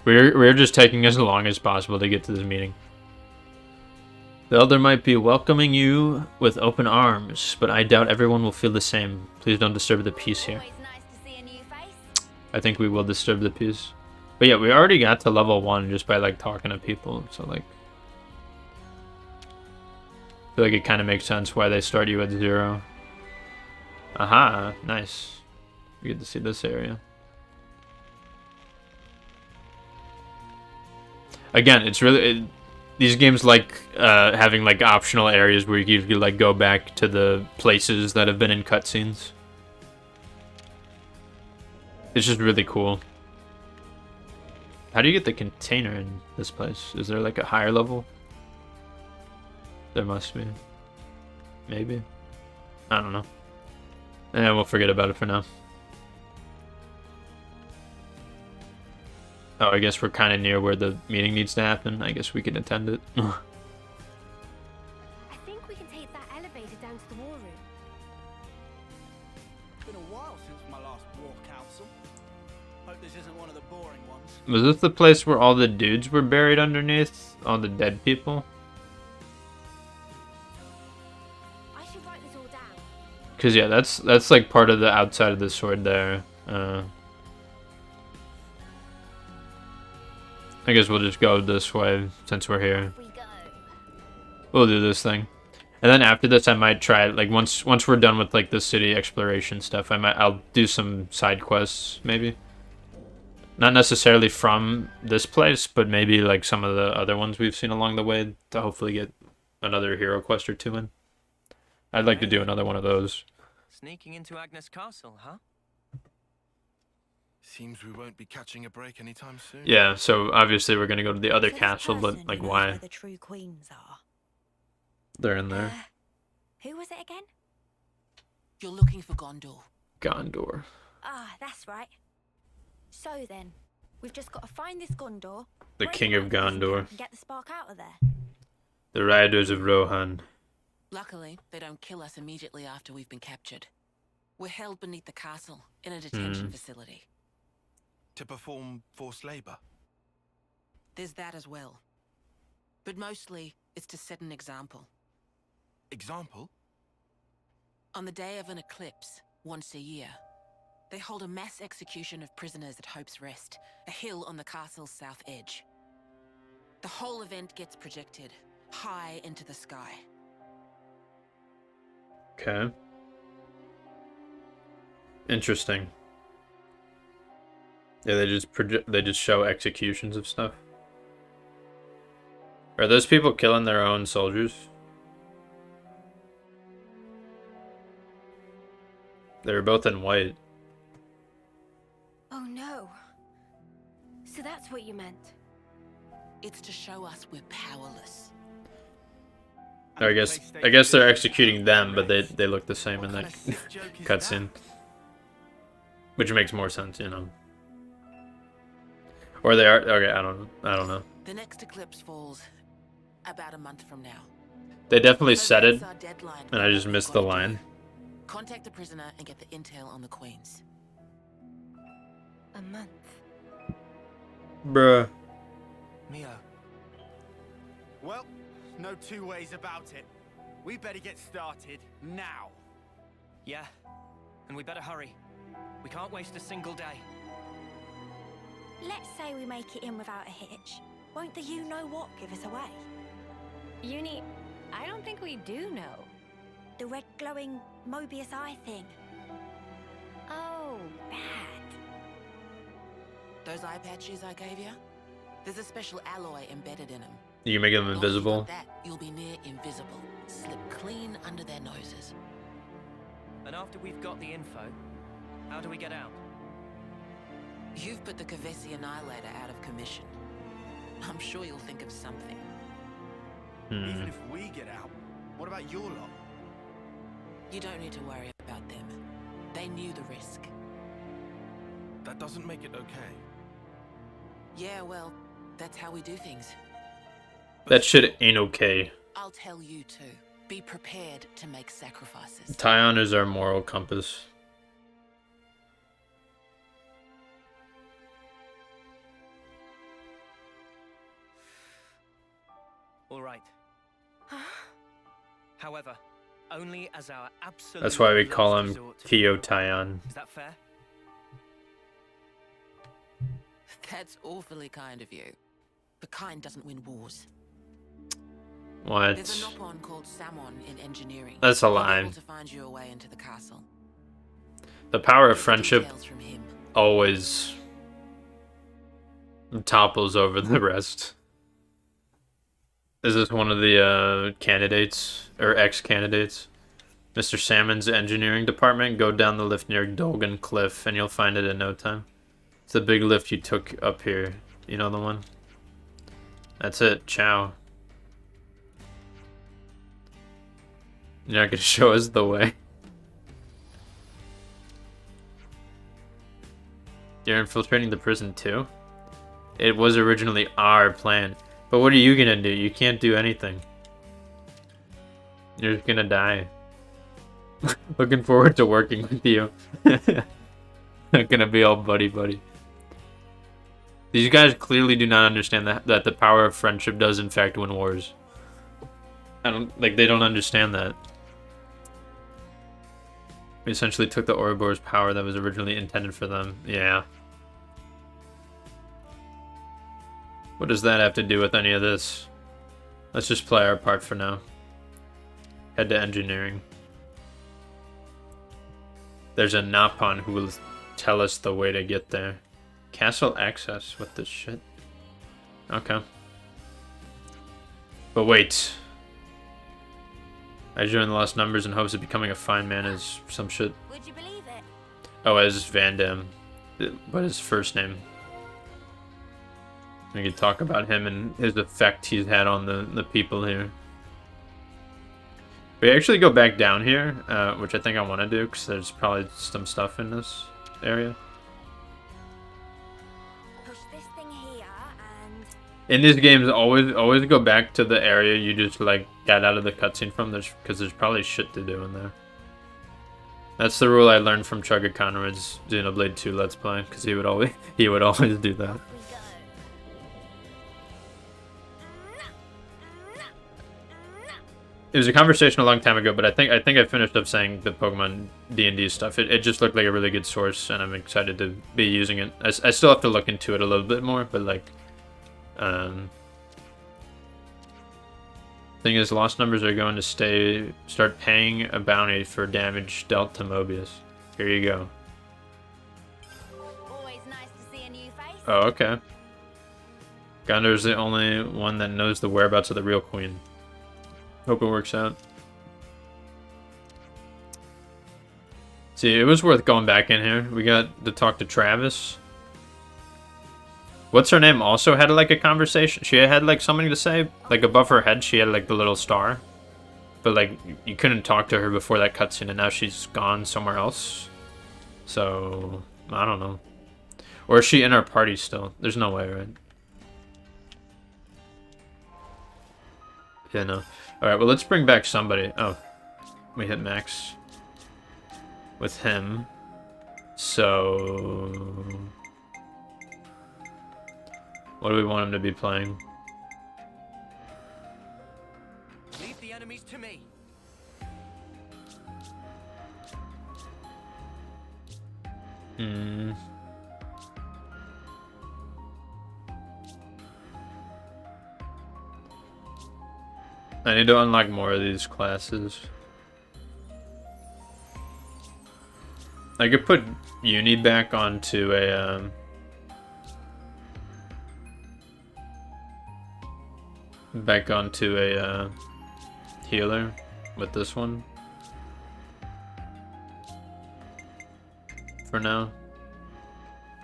We're just taking as long as possible to get to this meeting. The Elder might be welcoming you with open arms, but I doubt everyone will feel the same. Please don't disturb the peace here. I think we will disturb the peace. But yeah, we already got to level 1 just by like talking to people, so like I feel like it kind of makes sense why they start you at 0. Aha, nice. We get to see this area. Again, it's really these games like having like optional areas where you could like go back to the places that have been in cutscenes. It's just really cool. How do you get the container in this place? Is there like a higher level? There must be. Maybe. I don't know. And we'll forget about it for now. Oh, I guess we're kind of near where the meeting needs to happen. I guess we can attend it. I think we can take that elevator down to the war room. It's been a while since my last war council. Hope this isn't one of the boring ones. Was this the place where all the dudes were buried underneath? All the dead people? I should write this all down. Cause yeah, that's like part of the outside of the sword there. I guess we'll just go this way since we're here. We'll do this thing, and then after this, I might try like once we're done with like the city exploration stuff. I'll do some side quests maybe. Not necessarily from this place, but maybe like some of the other ones we've seen along the way to hopefully get another hero quest or 2 in. I'd like to do another one of those. Sneaking into Agnes Castle, huh? Seems we won't be catching a break anytime soon. Yeah, so obviously we're gonna go to the other So this castle, but person like who knows why? where the true queens are. They're in there. Who was it again? You're looking for Gondor. Gondor. Ah, that's right. So then, we've just got to find this Gondor. The break King it of up and Gondor. get the spark out of there. The Riders of Rohan. Luckily, they don't kill us immediately after we've been captured. We're held beneath the castle in a detention facility. To perform forced labor. There's that as well. But mostly, it's to set an example. Example? On the day of an eclipse, once a year, they hold a mass execution of prisoners at Hope's Rest, a hill on the castle's south edge. The whole event gets projected high into the sky. Okay. Interesting. Yeah, they just show executions of stuff. Are those people killing their own soldiers? They were both in white. Oh no. So that's what you meant. It's to show us we're powerless. I guess they're executing them, but they look the same in that cutscene. Which makes more sense, you know. Or they are okay, I don't know. The next eclipse falls about a month from now. They definitely So said it, that's our deadline and I just missed the line. Contact the prisoner and get the intel on the queens. A month. Bruh. Mio, Well, no 2 ways about it. We better get started now. yeah, and we better hurry. We can't waste a single day. Let's say we make it in without a hitch. Won't the you-know-what give us away? Uni, I don't think we do know. The red glowing Mobius eye thing. Oh, bad. Those eye patches I gave you? There's a special alloy embedded in them. You can make them As long as you've got invisible. that, you'll be near invisible. slip clean under their noses. And after we've got the info, how do we get out? You've put the Kavesi Annihilator out of commission. I'm sure you'll think of something. Even if we get out, what about your lot? You don't need to worry about them. They knew the risk. That doesn't make it okay. Yeah, well, that's how we do things. That shit ain't okay. I'll tell you too. Be prepared to make sacrifices. Tyon is our moral compass. All right. However, only as our absolute That's why we call last him resort. Theo Tyon. Is that fair? That's awfully kind of you. The kind doesn't win wars. What? There's a Nopon called Samon in engineering. That's a He'll be lie. able to find you a way into the castle. The power of Get the friendship details from him. always topples over the rest. Is this one of the candidates, or ex-candidates? Mr. Salmon's engineering department, go down the lift near Dolgan Cliff, and you'll find it in no time. It's the big lift you took up here. You know the one? That's it. Ciao. You're not gonna show us the way. You're infiltrating the prison too? It was originally our plan. But what are you gonna do? You can't do anything. You're just gonna die. Looking forward to working with you. Not gonna be all buddy-buddy. These guys clearly do not understand that the power of friendship does in fact win wars. They don't understand that. We essentially took the Ouroboros power that was originally intended for them. Yeah. What does that have to do with any of this? Let's just play our part for now. Head to engineering. There's a Nopon who will tell us the way to get there. Castle access? What the shit? Okay. But wait. I joined the Lost Numbers in hopes of becoming a fine man as some shit. Would you believe it? Oh, as Van Damme. But his first name. We could talk about him and his effect he's had on the people here. We actually go back down here, which I think I want to do, because there's probably some stuff in this area. Push this thing here and... In these games, always go back to the area you just, like, got out of the cutscene from, because there's probably shit to do in there. That's the rule I learned from Chugga Conrad's Xenoblade 2 Let's Play, because he would always do that. Off we go. It was a conversation a long time ago, but I think I finished up saying the Pokemon D&D stuff. It just looked like a really good source, and I'm excited to be using it. I still have to look into it a little bit more, but like, thing is, Lost Numbers are going to start paying a bounty for damage dealt to Mobius. Here you go. Always nice to see a new face. Oh, okay. Gondor's the only one that knows the whereabouts of the real queen. Hope it works out. See, it was worth going back in here. We got to talk to Travis. What's her name also had like a conversation. She had like something to say. Like above her head, she had like the little star. But like, you couldn't talk to her before that cutscene, and now she's gone somewhere else. So, I don't know. Or is she in our party still? There's no way, right? Yeah, no. Alright, well, let's bring back somebody. Oh, we hit max with him. So, what do we want him to be playing? Leave the enemies to me. I need to unlock more of these classes. I could put Uni back onto a healer with this one. For now.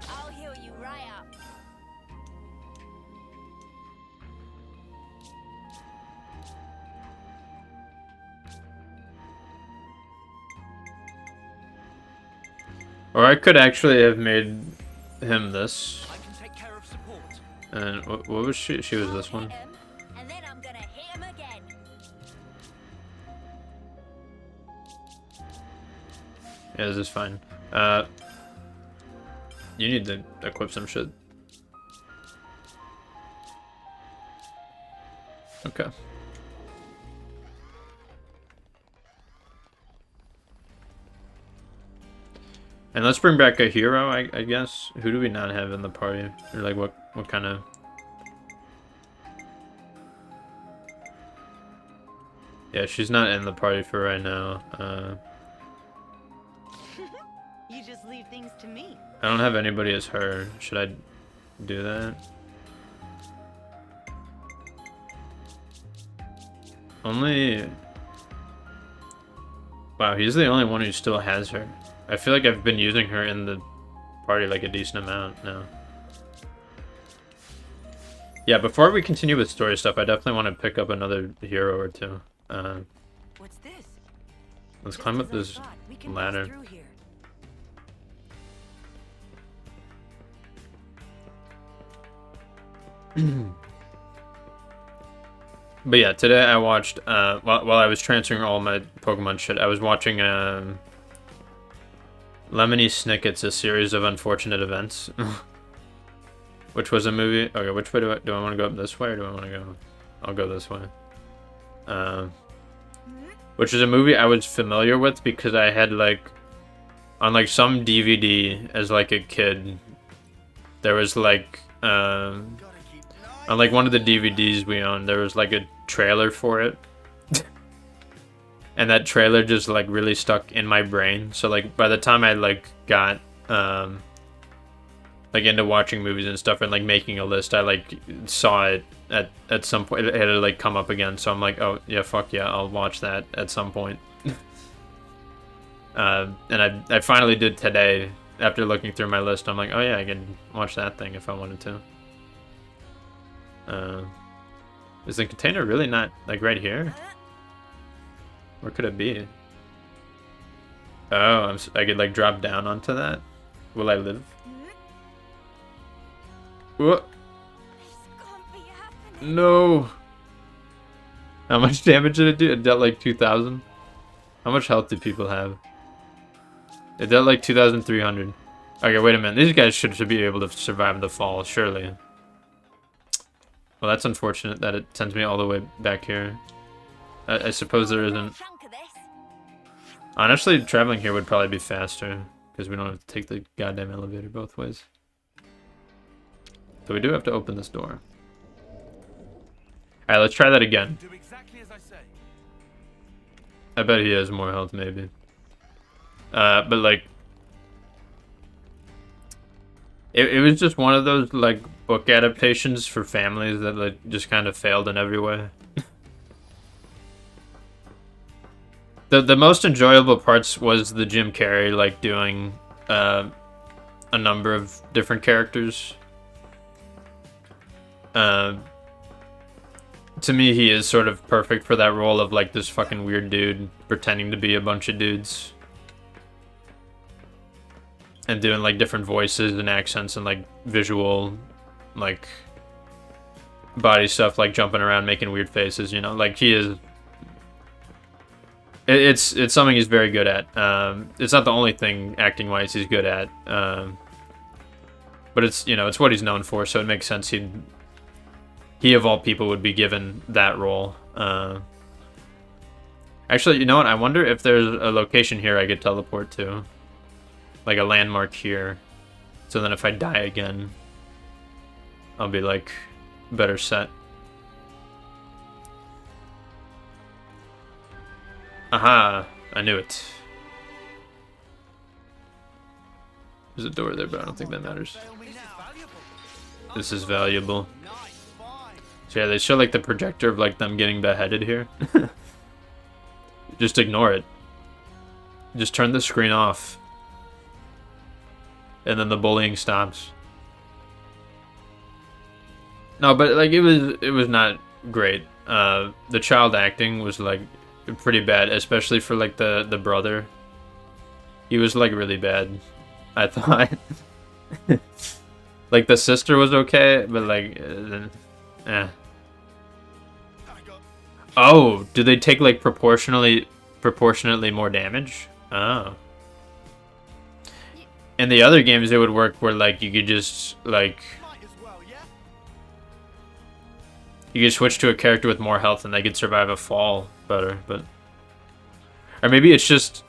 I'll heal you right up. Or I could actually have made him this. I can take care of support. And what was she? She was this one. Hit him, and then I'm gonna hit him again. Yeah, this is fine. You need to equip some shit. Okay. And let's bring back a hero, I guess. Who do we not have in the party? Or like what kind of... Yeah, she's not in the party for right now. You just leave things to me. I don't have anybody as her. Should I do that? Only... Wow, he's the only one who still has her. I feel like I've been using her in the party like a decent amount now. Yeah, before we continue with story stuff, I definitely want to pick up another hero or two. What's this? Let's climb up this ladder. But yeah, today I watched, while I was transferring all my Pokemon shit, I was watching Lemony Snicket's A Series of Unfortunate Events. Which was a movie. Okay, which way do I want to go up this way or do I want to go? I'll go this way. Which is a movie I was familiar with because I had like, on like some DVD as like a kid, there was like, on like one of the DVDs we owned, there was like a trailer for it. And that trailer just like really stuck in my brain. So like by the time I like got like into watching movies and stuff and like making a list, I like saw it at some point. It had to like come up again. So I'm like, oh yeah, fuck yeah, I'll watch that at some point. And I finally did today after looking through my list. I'm like, oh yeah, I can watch that thing if I wanted to. Is the container really not like right here? Where could it be? Oh, I could like drop down onto that. Will I live? What? No. How much damage did it do? It dealt like 2,000. How much health do people have? It dealt like 2,300. Okay, wait a minute. These guys should be able to survive the fall, surely. Well, that's unfortunate that it sends me all the way back here. I suppose there isn't. Honestly, traveling here would probably be faster because we don't have to take the goddamn elevator both ways. So we do have to open this door. Alright, let's try that again. Do exactly as I say. I bet he has more health, maybe. But like... It was just one of those, like, book adaptations for families that, like, just kind of failed in every way. The most enjoyable parts was the Jim Carrey, like, doing a number of different characters. To me, he is sort of perfect for that role of, like, this fucking weird dude pretending to be a bunch of dudes. And doing, like, different voices and accents and, like, visual, like, body stuff, like, jumping around, making weird faces, you know? Like, he is... It's something he's very good at. It's not the only thing, acting-wise, he's good at. But it's, you know, it's what he's known for, so it makes sense he of all people would be given that role. Actually, you know what? I wonder if there's a location here I could teleport to. Like a landmark here. So then if I die again, I'll be like better set. Aha! I knew it. There's a door there, but I don't think that matters. This is valuable. So yeah, they show like the projector of like them getting beheaded here. Just ignore it. Just turn the screen off. And then the bullying stops. No, but like it was not great. The child acting was like pretty bad, especially for like the brother. He was like really bad, I thought. Like the sister was okay, but like, eh. Oh, do they take like proportionately more damage? Oh. In the other games, it would work where like you could just like you could switch to a character with more health and they could survive a fall better, but or maybe it's just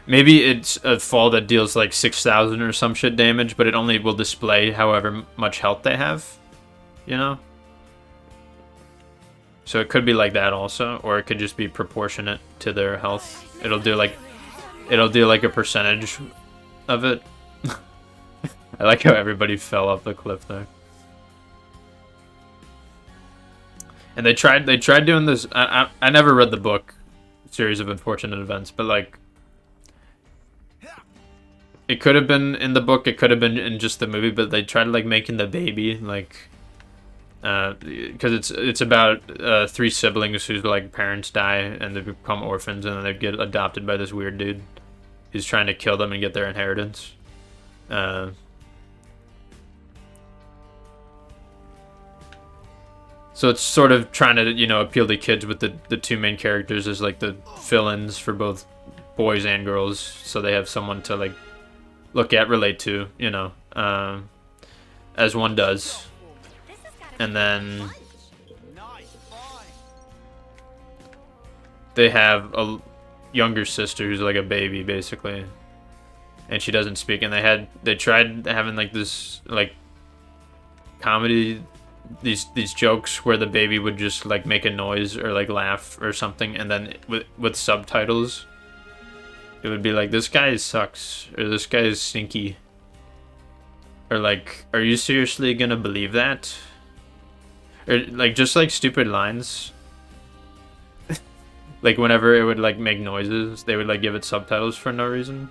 maybe it's a fall that deals like 6,000 or some shit damage, but it only will display however much health they have, you know? So it could be like that also, or it could just be proportionate to their health. It'll do like a percentage of it. I like how everybody fell off the cliff there. And they tried doing this. I never read the book, Series of Unfortunate Events, but like it could have been in the book, it could have been in just the movie, but they tried like making the baby like because it's about 3 siblings whose like parents die and they become orphans and then they get adopted by this weird dude who's trying to kill them and get their inheritance. So it's sort of trying to, you know, appeal to kids with the 2 main characters as like the fill-ins for both boys and girls, so they have someone to like look at, relate to, you know, as one does. And then they have a younger sister who's like a baby basically, and she doesn't speak, and they tried having like this like comedy, these jokes where the baby would just like make a noise or like laugh or something, and then with subtitles it would be like, this guy sucks, or this guy is stinky, or like, are you seriously gonna believe that? Or like just like stupid lines. Like whenever it would like make noises, they would like give it subtitles for no reason.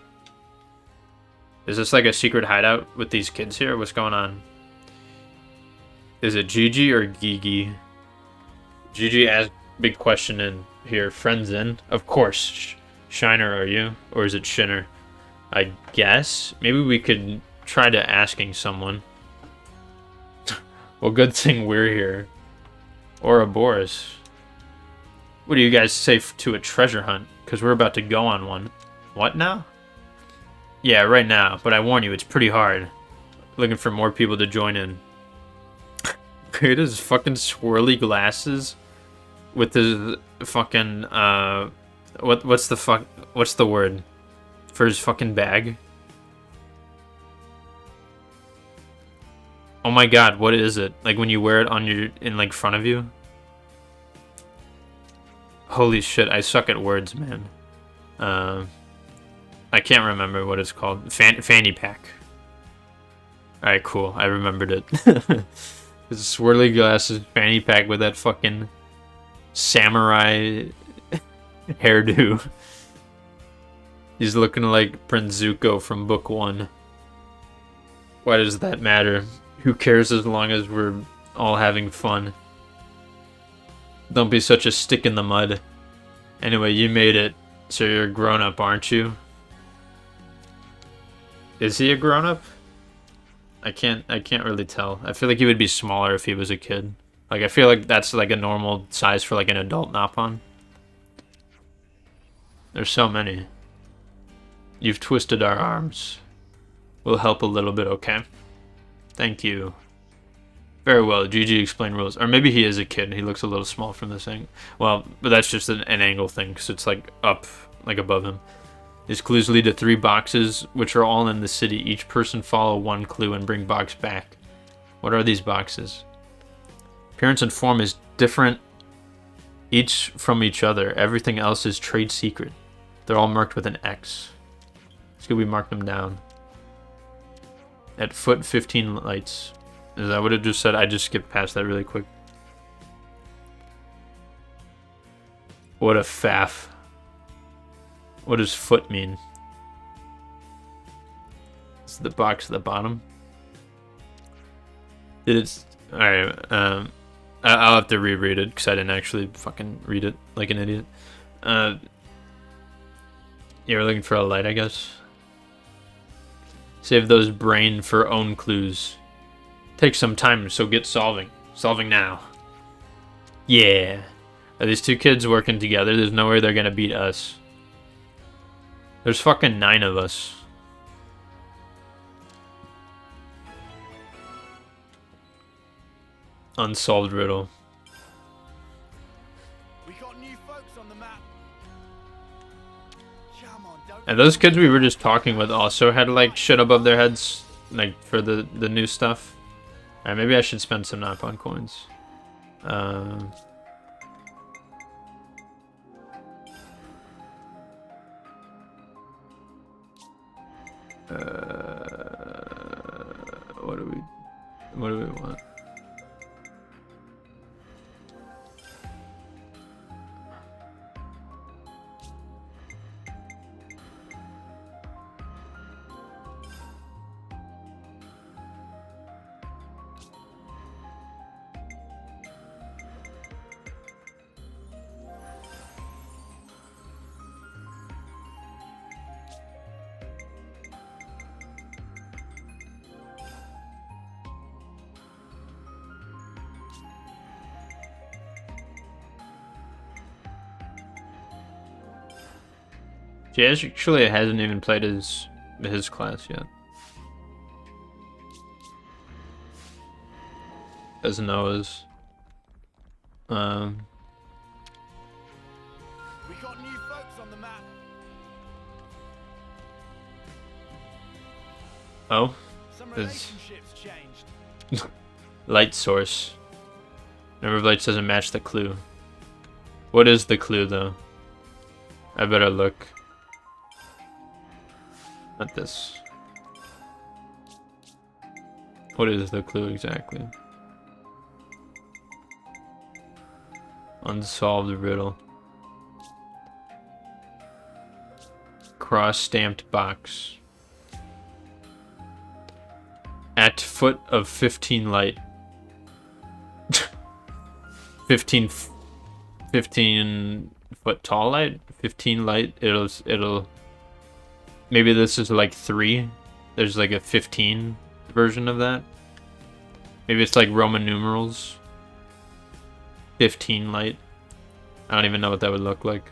Is this like a secret hideout with these kids here? What's going on? Is it Gigi or Gigi? Gigi asked big question in here. Friends in? Of course. Shiner, are you? Or is it Shinner? I guess. Maybe we could try to asking someone. Well, good thing we're here. Ouroboros. What do you guys say to a treasure hunt? Because we're about to go on one. What now? Yeah, right now. But I warn you, it's pretty hard. Looking for more people to join in. Look at his fucking swirly glasses. With his fucking, what's the word? For his fucking bag? Oh my god, what is it? Like when you wear it on in like front of you? Holy shit, I suck at words, man. I can't remember what it's called. Fanny pack. Alright, cool. I remembered it. His swirly glasses, fanny pack with that fucking samurai hairdo. He's looking like Prince Zuko from Book 1. Why does that matter? Who cares as long as we're all having fun? Don't be such a stick in the mud. Anyway, you made it, so you're a grown-up, aren't you? Is he a grown-up? I can't really tell. I feel like he would be smaller if he was a kid. Like, I feel like that's like a normal size for like an adult Napon. There's so many. You've twisted our arms. We'll help a little bit, okay? Thank you. Very well, GG explained rules. Or maybe he is a kid. He looks a little small from this thing. Well, but that's just an angle thing, because it's like up, like above him. These clues lead to 3 boxes, which are all in the city. Each person follow 1 clue and bring box back. What are these boxes? Appearance and form is different each from each other. Everything else is trade secret. They're all marked with an X. Should we mark them down? At foot 15 lights. Is that what it just said? I just skipped past that really quick. What a faff. What does foot mean? It's the box at the bottom. Did it? Alright, I'll have to reread it because I didn't actually fucking read it like an idiot. You're looking for a light, I guess. Save those brain for own clues. Take some time, so get solving. Solving now. Yeah. Are these two kids working together? There's no way they're gonna beat us. There's fucking 9 of us. Unsolved riddle. We got new folks on the map. Come on, don't. And those kids we were just talking with also had like shit above their heads, like for the new stuff. Alright, maybe I should spend some Napon coins. What do we want? She actually hasn't even played his class yet. As Noah's. We got new folks on the map. Oh, Some there's relationships changed. light source. Number of lights doesn't match the clue. What is the clue though? I better look. Not this. What is the clue exactly? Unsolved riddle. Cross-stamped box. At foot of 15 light. 15 foot tall light? 15 light? It'll maybe this is like 3. There's like a 15 version of that. Maybe it's like Roman numerals. 15 light. I don't even know what that would look like.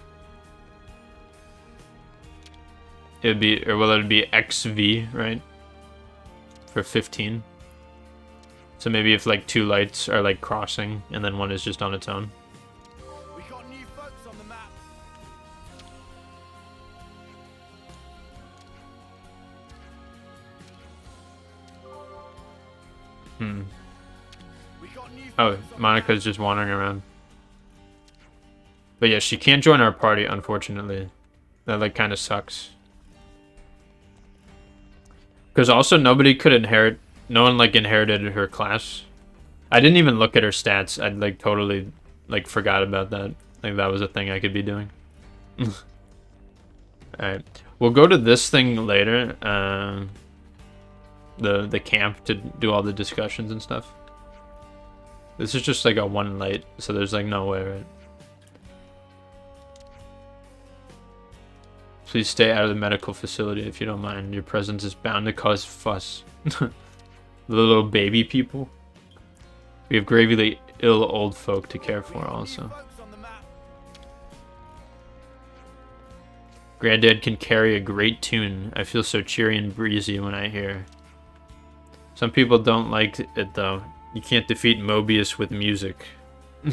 It'd be, or well, it'd be XV, right? For 15. So maybe if like 2 lights are like crossing and then one is just on its own. We got new folks on the map. We got new Oh, folks on the Monica's just wandering around. But yeah, she can't join our party, unfortunately. That like kind of sucks. Because also nobody could inherit, no one like inherited her class. I didn't even look at her stats. I'd like totally like forgot about that. Like that was a thing I could be doing. Alright, we'll go to this thing later. The camp to do all the discussions and stuff. This is just like a 1 light, so there's like no way, right? Please stay out of the medical facility if you don't mind. Your presence is bound to cause fuss. The little baby people. We have gravely ill old folk to care for also. Granddad can carry a great tune. I feel so cheery and breezy when I hear. Some people don't like it though. You can't defeat Mobius with music. Who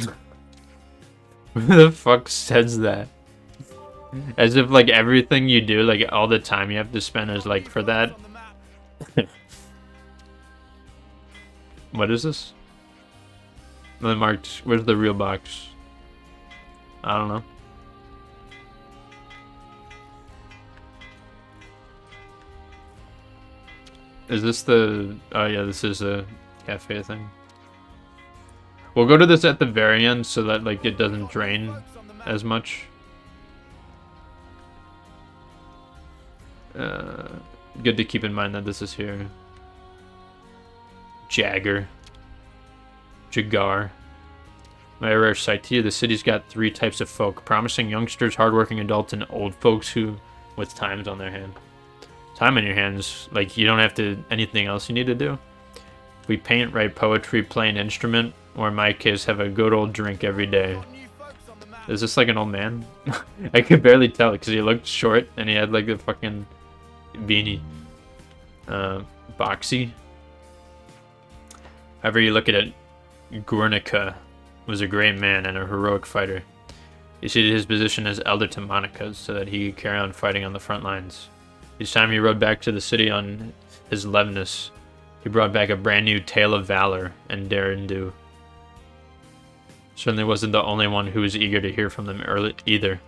the fuck says that? As if like everything you do, like all the time you have to spend is like for that. What is this? The marked. Where's the real box? I don't know. Is this the... Oh yeah, this is a cafe thing. We'll go to this at the very end so that like it doesn't drain as much. Good to keep in mind that this is here. Jagar. My rare sight to you, the city's got 3 types of folk. Promising youngsters, hardworking adults, and old folks who with times on their hand. Time on your hands, like you don't have to anything else you need to do. We paint, write poetry, play an instrument, or in my case, have a good old drink every day. Is this like an old man? I could barely tell because he looked short and he had like a fucking beanie. Boxy. However you look at it, Guernica was a great man and a heroic fighter. He ceded his position as elder to Monica's so that he could carry on fighting on the front lines. Each time he rode back to the city on his Levnus, he brought back a brand new tale of valor and dare and do. Certainly wasn't the only one who was eager to hear from them either.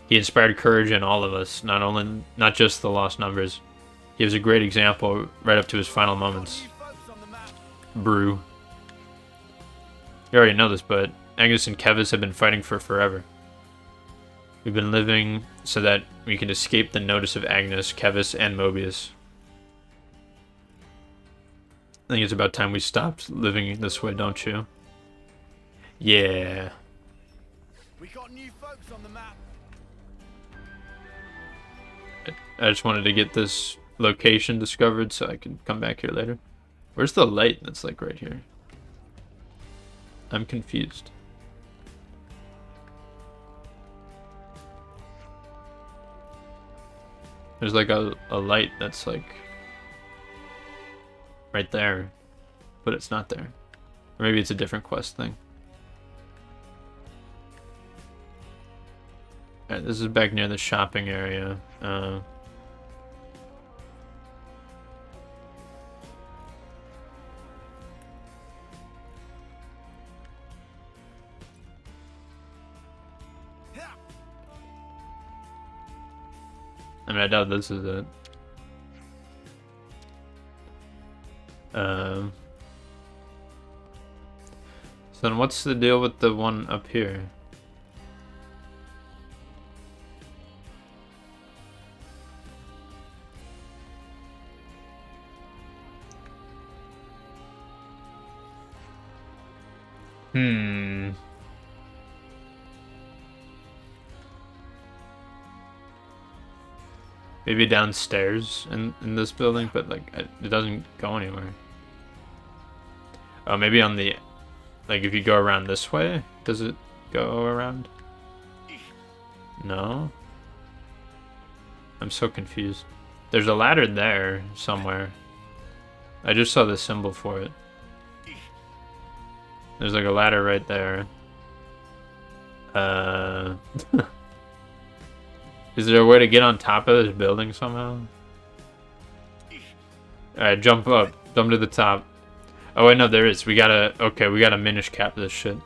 He inspired courage in all of us, not just the lost numbers. He was a great example right up to his final moments. Brew. You already know this, but Agnes and Kevis have been fighting for forever. We've been living so that we can escape the notice of Agnes, Kevis, and Mobius. I think it's about time we stopped living this way, don't you? Yeah. We got new folks on the map. I just wanted to get this location discovered so I could come back here later. Where's the light that's like right here? I'm confused. There's like a light that's like right there, but it's not there. Or maybe it's a different quest thing. Alright, this is back near the shopping area. I mean, I doubt this is it. So then what's the deal with the one up here? Maybe downstairs in this building, but like it doesn't go anywhere. Oh, maybe on the, like if you go around this way, does it go around? No? I'm so confused. There's a ladder there somewhere. I just saw the symbol for it. There's like a ladder right there. Is there a way to get on top of this building somehow? Alright, jump up. Jump to the top. Oh wait, no, there is. We gotta minish cap this shit.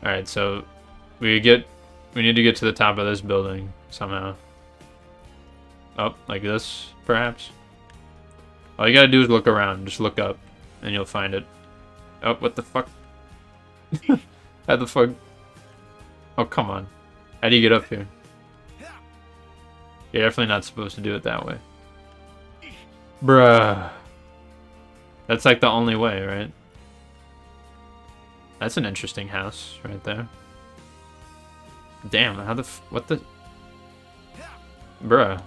Alright, so we need to get to the top of this building somehow. Up, like this, perhaps? All you gotta do is look around. Just look up, and you'll find it. Oh, what the fuck? How the fuck? Oh, come on. How do you get up here? You're definitely not supposed to do it that way. Bruh. That's like the only way, right? That's an interesting house right there. Damn, how the what the... Bruh.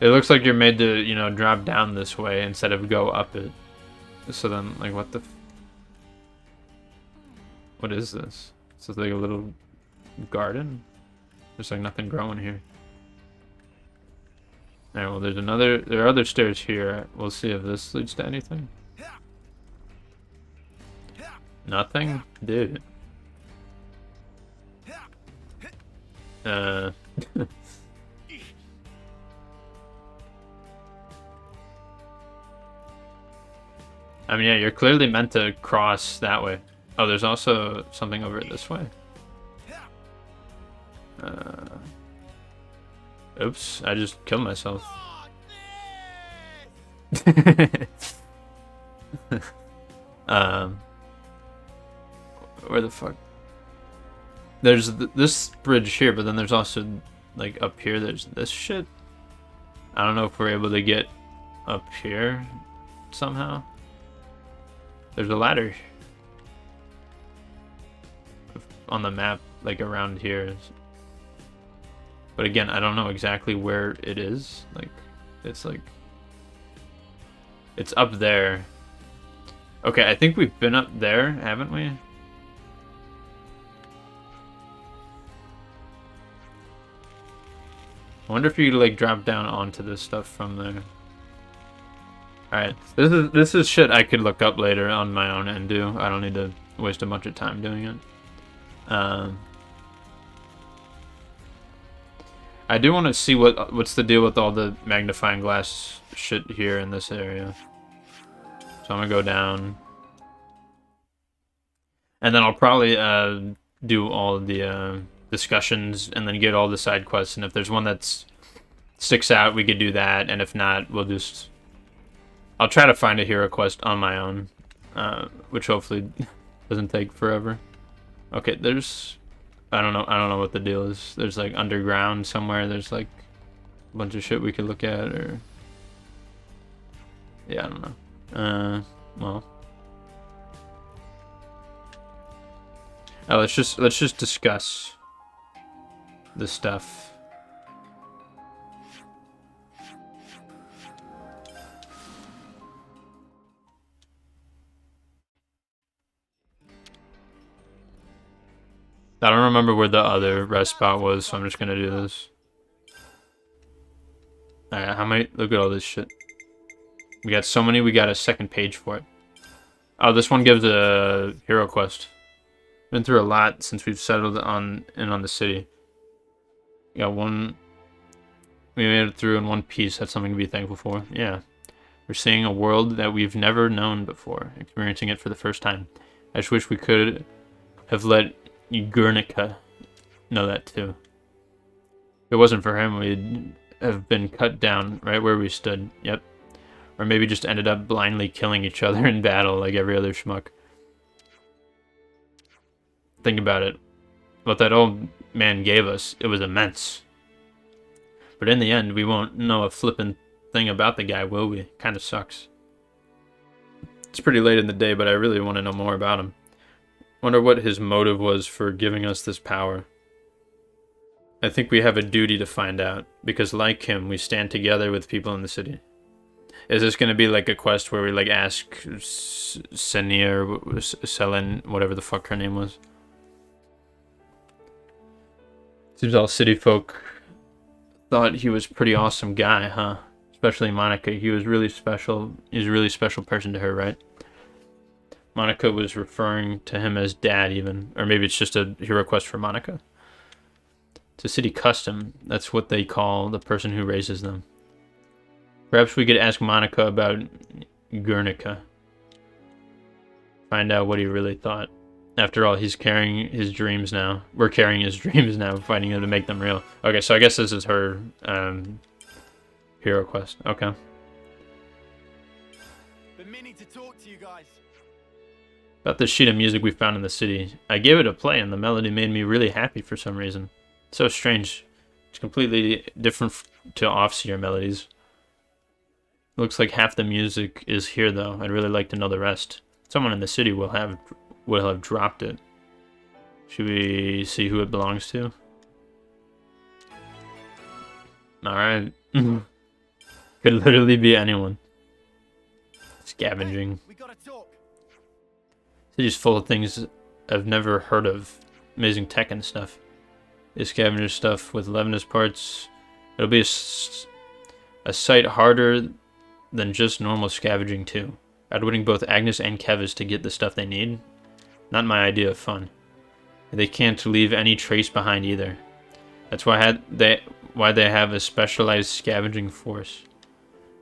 It looks like you're made to, you know, drop down this way instead of go up it. So then, like, what the... What is this? This is like a little garden? There's like nothing growing here. Alright, well there are other stairs here. We'll see if this leads to anything. Nothing? Dude. I mean, yeah, you're clearly meant to cross that way. Oh, there's also something over this way. Oops, I just killed myself. Where the fuck? there's this bridge here, but then there's also, like, up here, there's this shit. I don't know if we're able to get up here somehow. There's a ladder on the map, like, around here. But again, I don't know exactly where it is. Like, it's up there. Okay, I think we've been up there, haven't we? I wonder if you could, like, drop down onto this stuff from there. Alright, this is shit I could look up later on my own and do. I don't need to waste a bunch of time doing it. I do want to see what's the deal with all the magnifying glass shit here in this area. So I'm gonna go down. And then I'll probably do all of the discussions and then get all the side quests, and if there's one that sticks out, we could do that, and if not, I'll try to find a hero quest on my own, which hopefully doesn't take forever. Okay, there's I don't know what the deal is. There's like underground somewhere, there's like a bunch of shit we could look at, or yeah, I don't know. Well, let's just discuss the stuff. I don't remember where the other rest spot was, so I'm just gonna do this. Alright, how many? Look at all this shit. We got so many, we got a second page for it. Oh, this one gives a hero quest. Been through a lot since we've settled on the city. We got one. We made it through in one piece. That's something to be thankful for. Yeah. We're seeing a world that we've never known before, experiencing it for the first time. I just wish we could have let Guernica know that too. If it wasn't for him, we'd have been cut down right where we stood. Yep. Or maybe just ended up blindly killing each other in battle like every other schmuck. Think about it. What that old man gave us, it was immense. But in the end, we won't know a flippin' thing about the guy, will we? Kinda sucks. It's pretty late in the day, but I really want to know more about him. Wonder what his motive was for giving us this power. I think we have a duty to find out, because like him, we stand together with people in the city. Is this going to be like a quest where we like ask Senia or Selin, whatever the fuck her name was? Seems all city folk thought he was a pretty awesome guy, huh? Especially Monica. He was really special. He's a really special person to her, right? Monica was referring to him as Dad, even. Or maybe it's just a hero quest for Monica. It's a city custom. That's what they call the person who raises them. Perhaps we could ask Monica about Guernica. Find out what he really thought. After all, he's carrying his dreams now. We're carrying his dreams now, fighting him to make them real. Okay, so I guess this is her hero quest. Okay. Been meaning to talk to you guys. About this sheet of music we found in the city. I gave it a play and the melody made me really happy for some reason. It's so strange. It's completely different to Offseer melodies. Looks like half the music is here though. I'd really like to know the rest. Someone in the city will have dropped it. Should we see who it belongs to? Alright. Could literally be anyone. Scavenging. We gotta talk. City's full of things I've never heard of. Amazing tech and stuff. They scavenge stuff with Levinus parts. It'll be a sight harder than just normal scavenging too. Outwitting both Agnes and Kevis to get the stuff they need. Not my idea of fun. They can't leave any trace behind either. That's why they have a specialized scavenging force.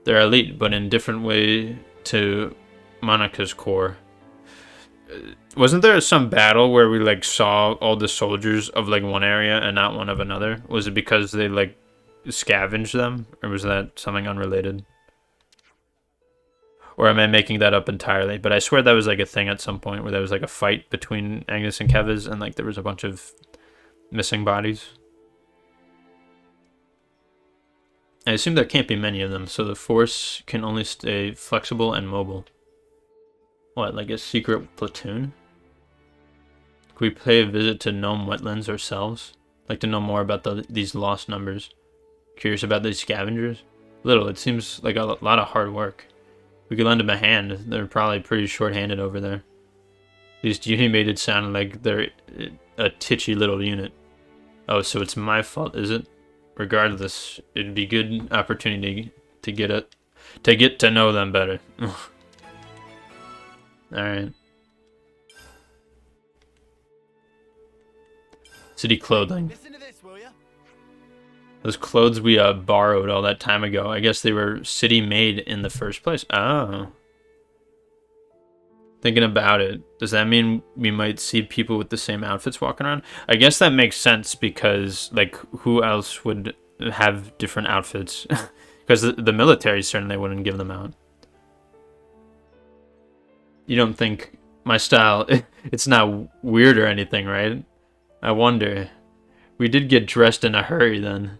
They're elite, but in a different way to Monica's core. Wasn't there some battle where we like saw all the soldiers of like one area and not one of another? Was it because they like scavenged them, or was that something unrelated? Or am I making that up entirely? But I swear that was like a thing at some point where there was like a fight between Agnes and Kevis, and like there was a bunch of missing bodies. I assume there can't be many of them, so the Force can only stay flexible and mobile. What, like a secret platoon? Could we pay a visit to Gnome Wetlands ourselves? Like to know more about these lost numbers. Curious about these scavengers? Little, it seems like a lot of hard work. We could lend them a hand. They're probably pretty short-handed over there. These unit made it sound like they're a titchy little unit. Oh, so it's my fault, is it? Regardless, it'd be a good opportunity to get to know them better. Alright. City clothing. Listen to this, will ya? Those clothes we borrowed all that time ago. I guess they were city made in the first place. Oh. Thinking about it, does that mean we might see people with the same outfits walking around? I guess that makes sense because, like, who else would have different outfits? Because the military certainly wouldn't give them out. You don't think my style, it's not weird or anything, right? I wonder. We did get dressed in a hurry then.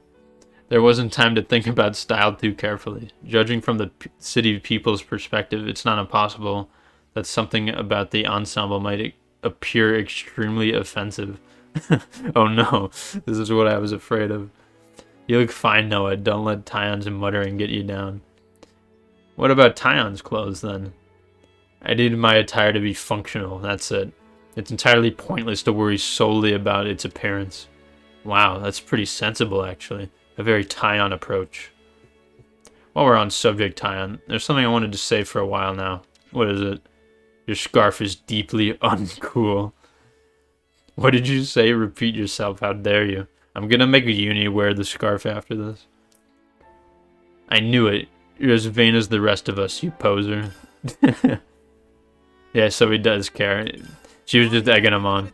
There wasn't time to think about style too carefully. Judging from the city people's perspective, it's not impossible that something about the ensemble might appear extremely offensive. Oh no, this is what I was afraid of. You look fine, Noah. Don't let Tyon's muttering get you down. What about Tyon's clothes then? I need my attire to be functional, that's it. It's entirely pointless to worry solely about its appearance. Wow, that's pretty sensible actually. A very Tyon approach. While we're on subject Tyon, there's something I wanted to say for a while now. What is it? Your scarf is deeply uncool. What did you say? Repeat yourself, how dare you. I'm gonna make a uni wear the scarf after this. I knew it. You're as vain as the rest of us, you poser. Yeah, so he does care. She was just egging him on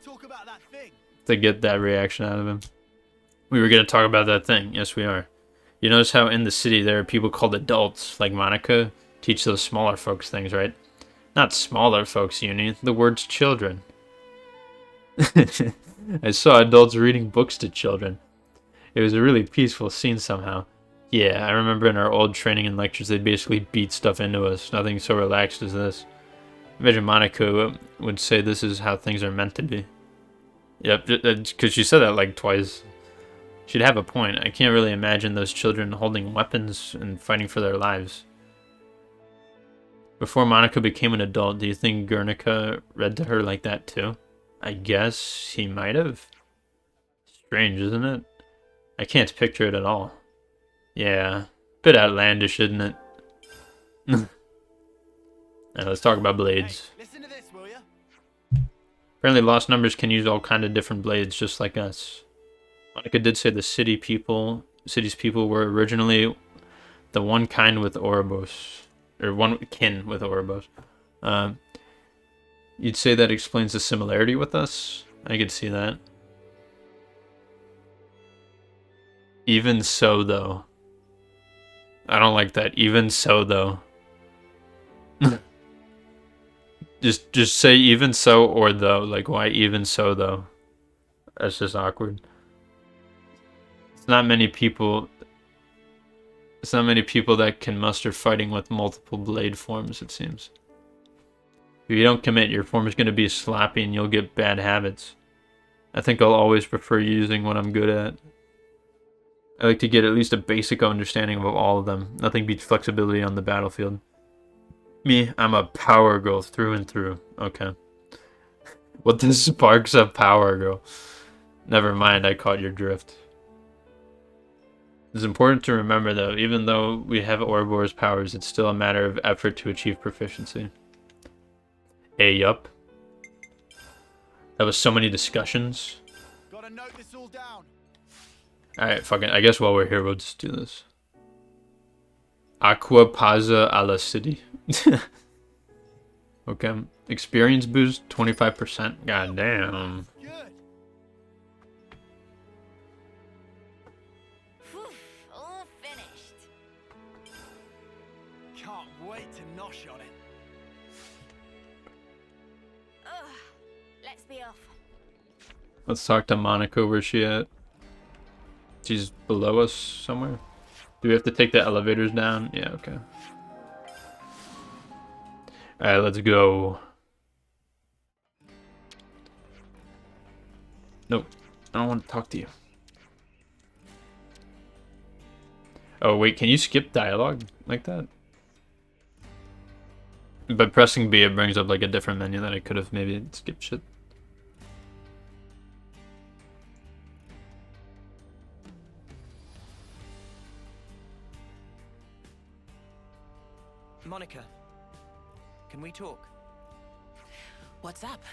to get that reaction out of him. We were gonna talk about that thing. Yes, we are. You notice how in the city there are people called adults, like Monica, teach those smaller folks things, right? Not smaller folks, Uni. The word's children. I saw adults reading books to children. It was a really peaceful scene somehow. Yeah, I remember in our old training and lectures they'd basically beat stuff into us. Nothing so relaxed as this. Imagine Monica would say this is how things are meant to be. Yep, because she said that like twice. She'd have a point. I can't really imagine those children holding weapons and fighting for their lives. Before Monica became an adult, do you think Guernica read to her like that too? I guess he might have. Strange, isn't it? I can't picture it at all. Yeah, bit outlandish, isn't it? Now let's talk about blades. Hey, listen to this, will ya? Apparently lost numbers can use all kind of different blades just like us. Monica did say the city's people were originally the one kind with Ouroboros. Or one kin with Ouroboros. You'd say that explains the similarity with us? I could see that. Even so, though. I don't like that. Even so, though. just say even so or though. Like, why even so, though? That's just awkward. It's not many people that can muster fighting with multiple blade forms, it seems. If you don't commit, your form is going to be sloppy and you'll get bad habits. I think I'll always prefer using what I'm good at. I like to get at least a basic understanding of all of them. Nothing beats flexibility on the battlefield. Me, I'm a power girl through and through. Okay. What the sparks of power girl? Never mind, I caught your drift. It's important to remember though, even though we have Ouroboros powers, it's still a matter of effort to achieve proficiency. Yup. That was so many discussions. Gotta note this all down. Alright, fuck it. I guess while we're here, we'll just do this. Aqua Pazza alla City. Okay. Experience boost, 25%. God damn. Good. Whew, all finished. Can't wait to nosh on it. Ugh, let's be off. Let's talk to Monica. Where's she at? She's below us somewhere. Do we have to take the elevators down? Yeah, okay. Alright, let's go. Nope. I don't want to talk to you. Oh, wait, can you skip dialogue like that? By pressing B, it brings up like a different menu that I could have maybe skipped shit. Monica, can we talk? What's up?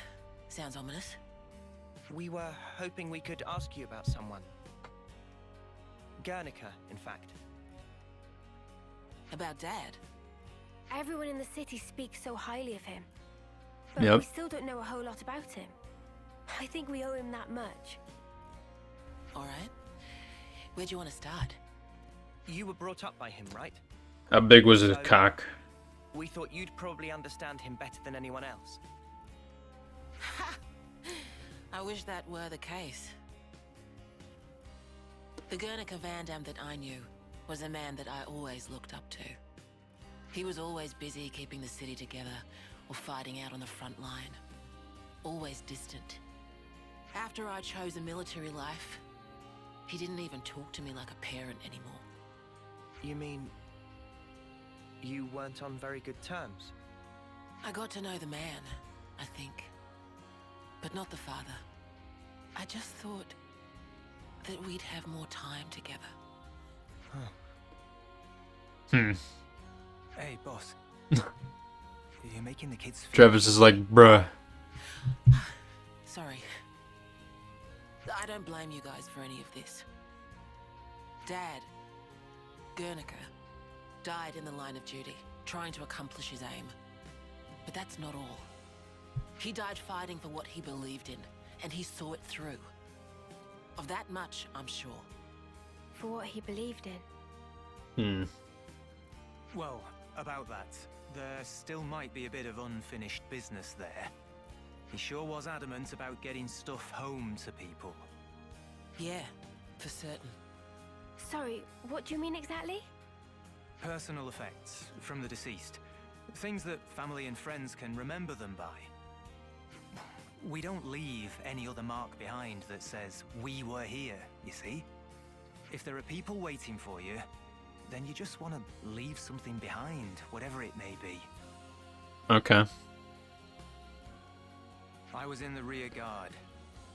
Sounds ominous. We were hoping we could ask you about someone. Guernica, in fact. About Dad? Everyone in the city speaks so highly of him. But Yep. we still don't know a whole lot about him. I think we owe him that much. Alright. Where do you want to start? You were brought up by him, right? How big was his cock? We thought you'd probably understand him better than anyone else. I wish that were the case. The Guernica Van Dam that I knew was a man that I always looked up to. He was always busy keeping the city together or fighting out on the front line. Always distant. After I chose a military life, he didn't even talk to me like a parent anymore. You mean... you weren't on very good terms? I got to know the man, I think. But not the father. I just thought that we'd have more time together. Hey, boss. You're making the kids feel... Travis is like, bruh. Sorry. I don't blame you guys for any of this. Dad, Guernica, died in the line of duty, trying to accomplish his aim. But that's not all. He died fighting for what he believed in, and he saw it through. Of that much, I'm sure. For what he believed in. Well, about that, there still might be a bit of unfinished business there. He sure was adamant about getting stuff home to people. Yeah, for certain. Sorry, what do you mean exactly? Personal effects from the deceased. Things that family and friends can remember them by. We don't leave any other mark behind that says, we were here, you see? If there are people waiting for you, then you just want to leave something behind, whatever it may be. Okay. I was in the rear guard.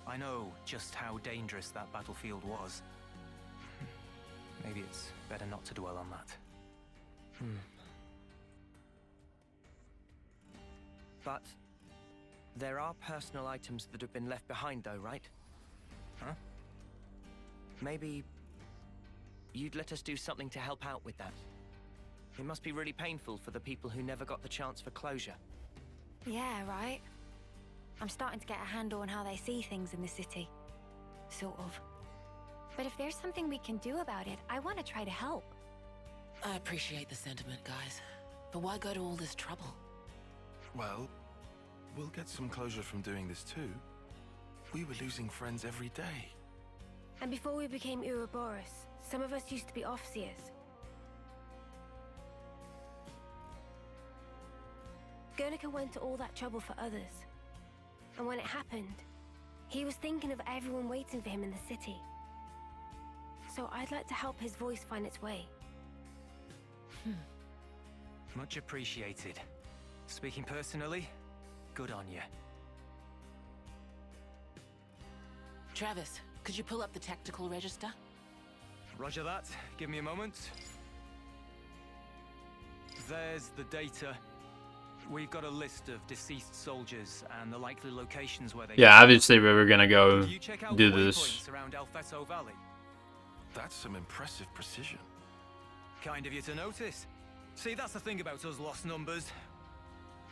I know just how dangerous that battlefield was. Maybe it's better not to dwell on that. But there are personal items that have been left behind though, right? Huh? Maybe you'd let us do something to help out with that. It must be really painful for the people who never got the chance for closure. Yeah, right. I'm starting to get a handle on how they see things in the city. Sort of. But if there's something we can do about it, I want to try to help. I appreciate the sentiment, guys. But why go to all this trouble? Well, we'll get some closure from doing this too. We were losing friends every day. And before we became Ouroboros, some of us used to be Offseers. Guernica went to all that trouble for others. And when it happened, he was thinking of everyone waiting for him in the city. So I'd like to help his voice find its way. Much appreciated. Speaking personally, good on you. Travis, could you pull up the tactical register? Roger that. Give me a moment. There's the data. We've got a list of deceased soldiers and the likely locations where they... Yeah, obviously we were gonna go You check out do the this. waypoints around Alfeto Valley. That's some impressive precision. Kind of you to notice. See, that's the thing about us lost numbers.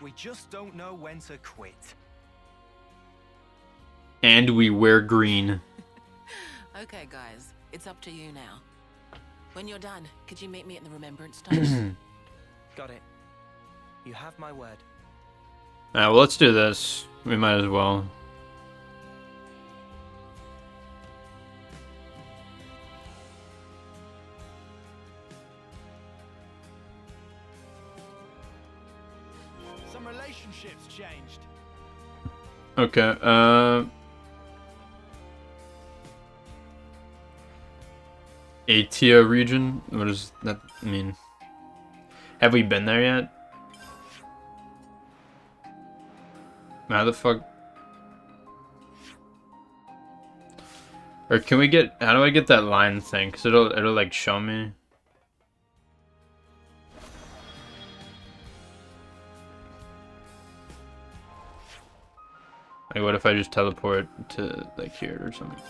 We just don't know when to quit. And we wear green. Okay, guys, it's up to you now. When you're done, could you meet me at the Remembrance Stone? Got it. You have my word. Alright, well, let's do this. We might as well. Okay, Atia region? What does that mean? Have we been there yet? How the fuck? Or can we get... How do I get that line thing? Because it'll like show me. Like what if I just teleport to like here or something?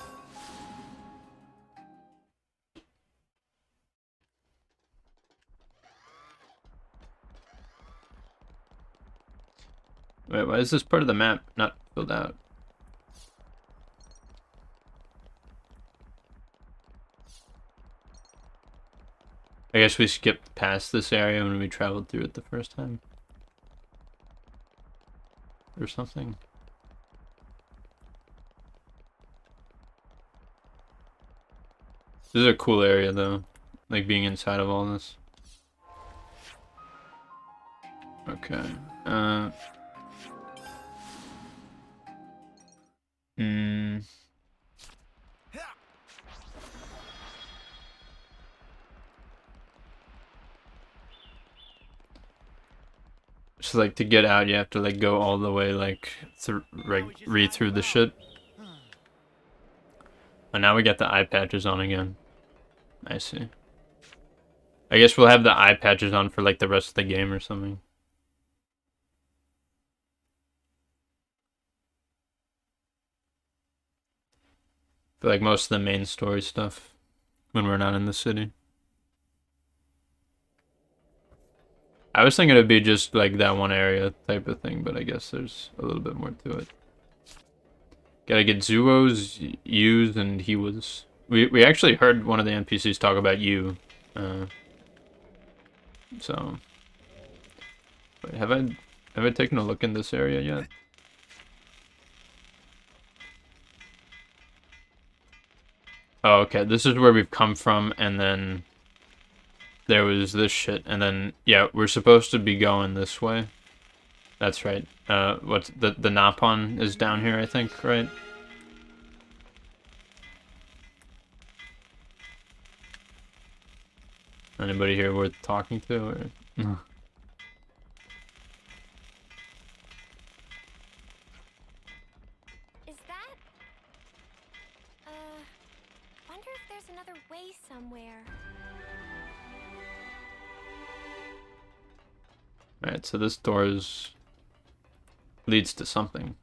Wait, why is this part of the map not filled out? I guess we skipped past this area when we traveled through it the first time. Or something. This is a cool area though. Like being inside of all this. Okay. So like to get out you have to like go all the way like read through the shit. And now we got the eye patches on again. I see. I guess we'll have the eye patches on for like the rest of the game or something. For like most of the main story stuff when we're not in the city. I was thinking it'd be just like that one area type of thing, but I guess there's a little bit more to it. Gotta get Zuos, Yus, and Hiwas. We actually heard one of the NPCs talk about you. So wait, have I taken a look in this area yet? Oh, okay. This is where we've come from, and then there was this shit, and then yeah, we're supposed to be going this way. That's right. What's the Napon is down here, I think, right? Anybody here worth talking to? Or? Is that... wonder if there's another way somewhere. Alright, so this door leads to something.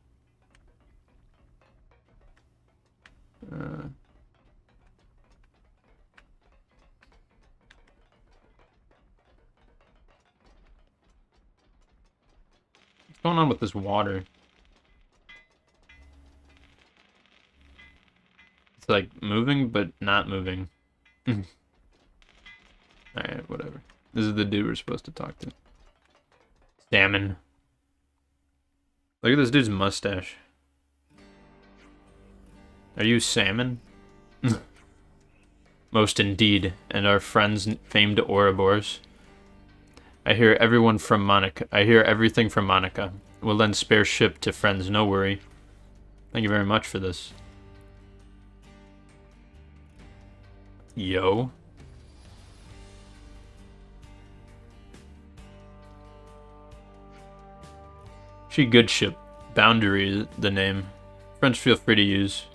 What's going on with this water? It's like moving, but not moving. Alright, whatever. This is the dude we're supposed to talk to. Salmon. Look at this dude's mustache. Are you Salmon? Most indeed, and our friends famed Ouroboros. I hear everything from Monica. We'll lend spare ship to friends, no worry. Thank you very much for this. Yo. She good ship. Boundary, the name. Friends feel free to use.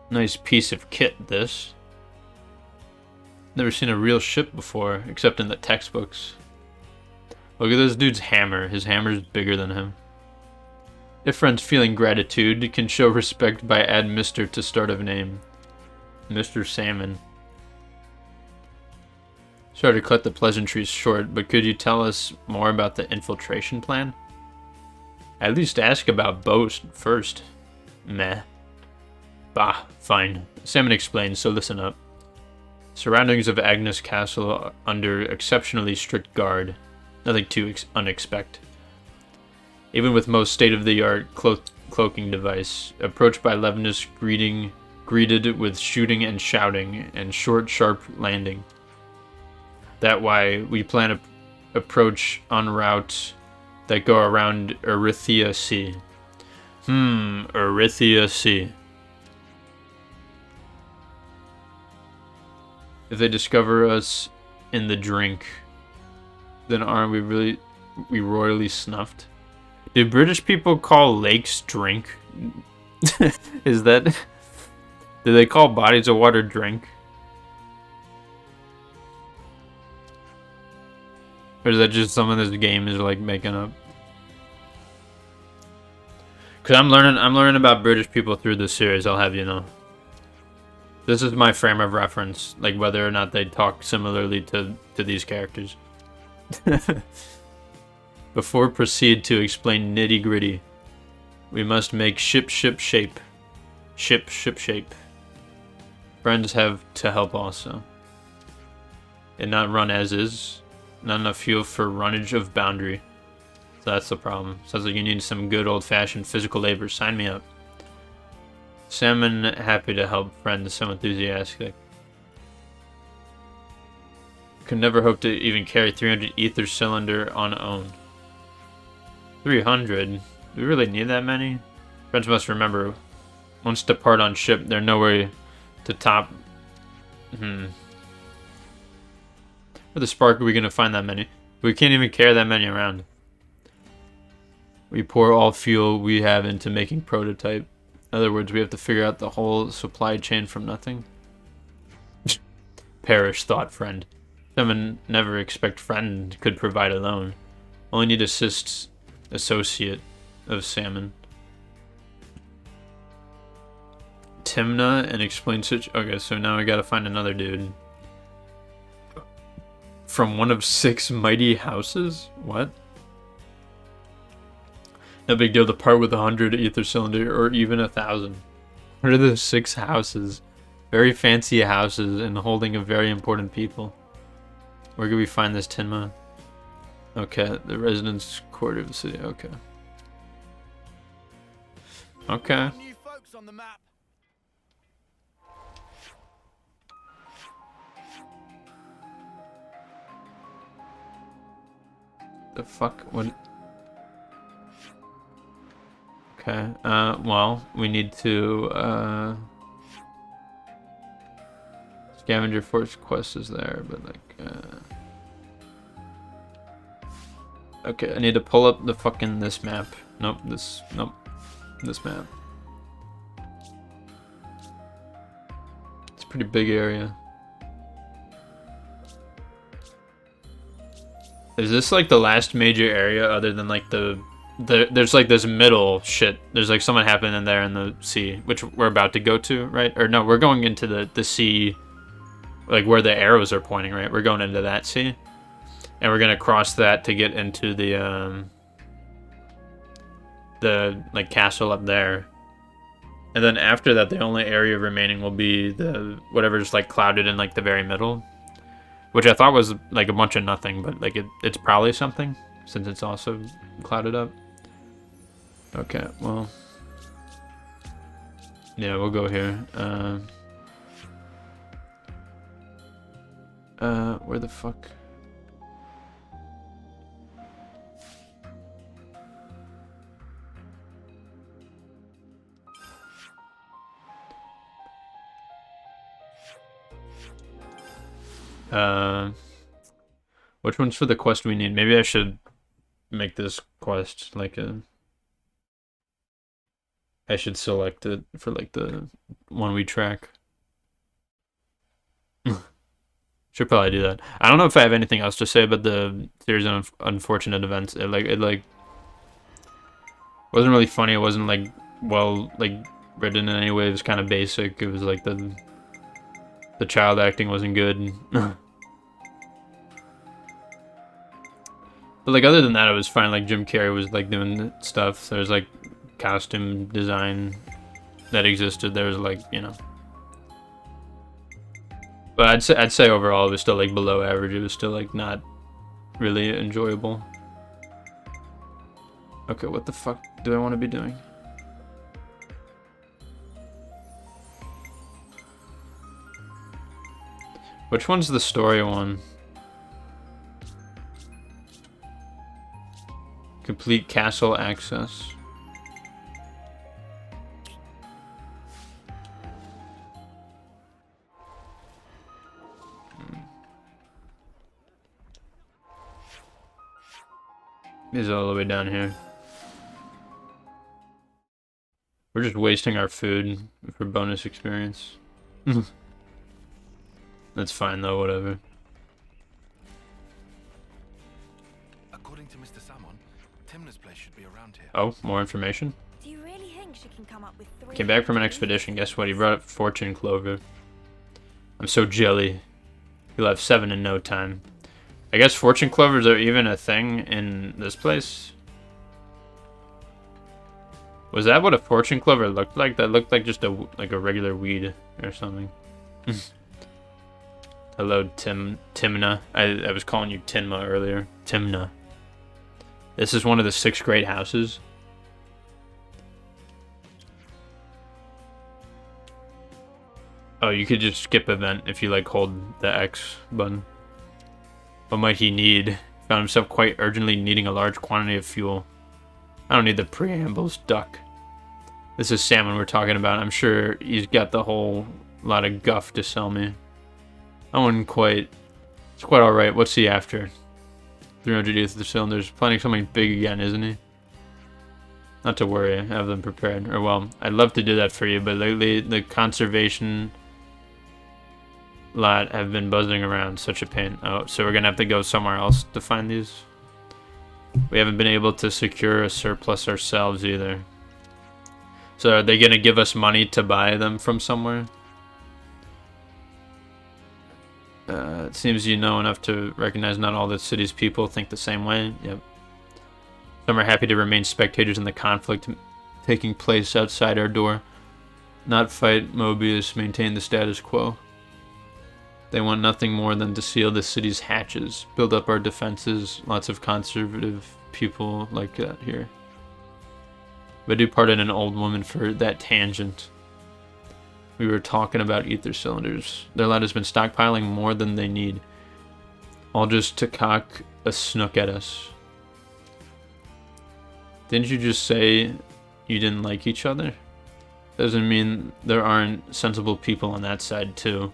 Nice piece of kit, this. Never seen a real ship before, except in the textbooks. Look at this dude's hammer. His hammer's bigger than him. If friends feeling gratitude, can show respect by add Mr. to start of name. Mr. Salmon. Sorry to cut the pleasantries short, but could you tell us more about the infiltration plan? At least ask about Boast first. Meh. Bah, fine. Salmon explains, so listen up. Surroundings of Agnes Castle are under exceptionally strict guard. Nothing too unexpected. Even with most state-of-the-art cloaking device, approached by Levinus greeted with shooting and shouting, and short, sharp landing. That why we plan approach en route that go around Erythia Sea. Erythia Sea. If they discover us in the drink, then aren't we royally snuffed? Do British people call lakes drink? Is that... Do they call bodies of water drink? Or is that just something this game is like making up? Cause I'm learning about British people through this series, I'll have you know. This is my frame of reference, like whether or not they talk similarly to these characters. Before proceed to explain nitty-gritty, we must make ship shape. Ship shape. Friends have to help also. And not run as is. Not enough fuel for runnage of boundary. So that's the problem. Sounds like you need some good old-fashioned physical labor. Sign me up. Salmon happy to help. Friends so enthusiastic. Could never hope to even carry 300 ether cylinder on own. 300? Do we really need that many? Friends must remember, once depart on ship, they're nowhere to top. Where the spark are we gonna find that many? We can't even carry that many around. We pour all fuel we have into making prototype. In other words, we have to figure out the whole supply chain from nothing. Perish thought, friend. Someone never expect friend could provide alone. Only need assist associate of salmon. Timna and explain such. Okay, so now we gotta find another dude. From one of 6 mighty houses? What? No big deal to part with 100 ether cylinder or even 1,000. What are the 6 houses? Very fancy houses and holding of very important people. Where can we find this Tinma? Okay, the residence quarter of the city. Okay. Okay. New folks on the map. The fuck? What? Okay. Well, we need to Scavenger Force quest is there, but like okay, I need to pull up the fucking this map. Nope, this map. It's a pretty big area. Is this like the last major area other than like there's like this middle shit. There's like something happening there in the sea, which we're about to go to, right? Or no, we're going into the sea, like where the arrows are pointing, right? We're going into that sea. And we're gonna cross that to get into the like castle up there. And then after that, the only area remaining will be the whatever's like clouded in like the very middle. Which I thought was like a bunch of nothing, but like it's probably something, since it's also clouded up. Okay, well. Yeah, we'll go here. Where the fuck? Which one's for the quest we need? Maybe I should make this quest like I should select it for like the one we track. Should probably do that. I don't know if I have anything else to say about the series of unfortunate events. It wasn't really funny. It wasn't like well written in any way. It was kind of basic. It was like the child acting wasn't good. But like other than that, it was fine. Like Jim Carrey was like doing stuff. There was like costume design that existed. There was like, you know. But I'd say overall it was still like below average. It was still like not really enjoyable. Okay, what the fuck do I want to be doing? Which one's the story one? Complete castle access. Is all the way down here. We're just wasting our food for bonus experience. That's fine though, whatever. According to Mr. Salmon, Timna's place should be around here. Oh, more information? Do you really think she can come up with 3? Came back from an expedition. Guess what? He brought up fortune clover. I'm so jelly. He'll have 7 in no time. I guess fortune clovers are even a thing in this place. Was that what a fortune clover looked like? That looked like just a regular weed or something. Hello, Timna. I was calling you Tinma earlier. Timna. This is one of the 6 great houses. Oh, you could just skip event if you like hold the X button. What might he need? Found himself quite urgently needing a large quantity of fuel. I don't need the preambles, duck. This is salmon we're talking about. I'm sure he's got the whole lot of guff to sell me. I wouldn't quite... It's quite alright. What's he after? 300 ether cylinders. Planning something big again, isn't he? Not to worry. I have them prepared. Or well, I'd love to do that for you, but lately the conservation lot have been buzzing around. Such a pain. Oh, so we're gonna have to go somewhere else to find these? We haven't been able to secure a surplus ourselves either. So are they gonna give us money to buy them from somewhere? It seems you know enough to recognize not all the city's people think the same way. Yep. Some are happy to remain spectators in the conflict taking place outside our door. Not fight Mobius, maintain the status quo. They want nothing more than to seal the city's hatches, build up our defenses. Lots of conservative people like that here. But I do pardon an old woman for that tangent. We were talking about ether cylinders. Their lot has been stockpiling more than they need. All just to cock a snook at us. Didn't you just say you didn't like each other? Doesn't mean there aren't sensible people on that side too.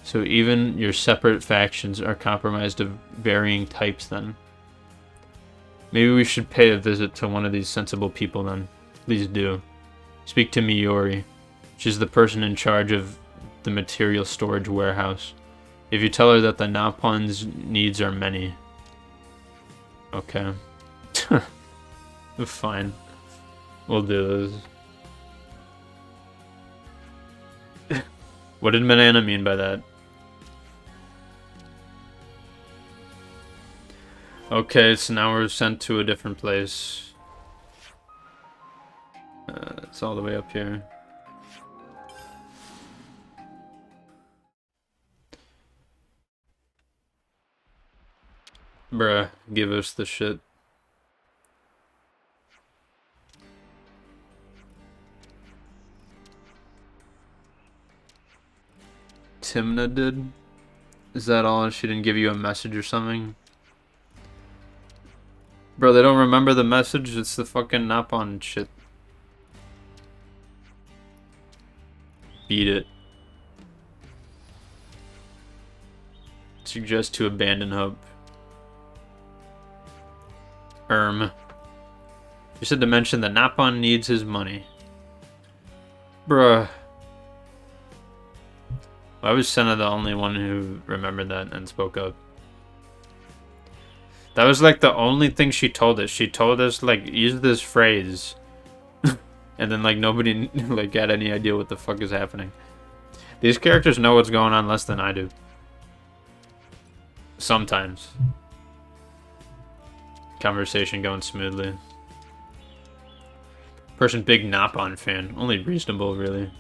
So even your separate factions are compromised of varying types then. Maybe we should pay a visit to one of these sensible people then. Please do. Speak to Miyori. She's the person in charge of the material storage warehouse. If you tell her that the Napon's needs are many. Okay. Fine. We'll do this. What did Banana mean by that? Okay, so now we're sent to a different place. It's all the way up here. Bruh, give us the shit. Timna did? Is that all? She didn't give you a message or something? Bro, they don't remember the message? It's the fucking Napon shit. Beat it. Suggest to abandon hope. You said to mention that Napon needs his money. Bruh. Why was Senna the only one who remembered that and spoke up? That was like the only thing she told us. She told us like use this phrase. And then like nobody like had any idea what the fuck is happening. These characters know what's going on less than I do. Sometimes. Conversation going smoothly. Person big Napon fan. Only reasonable really.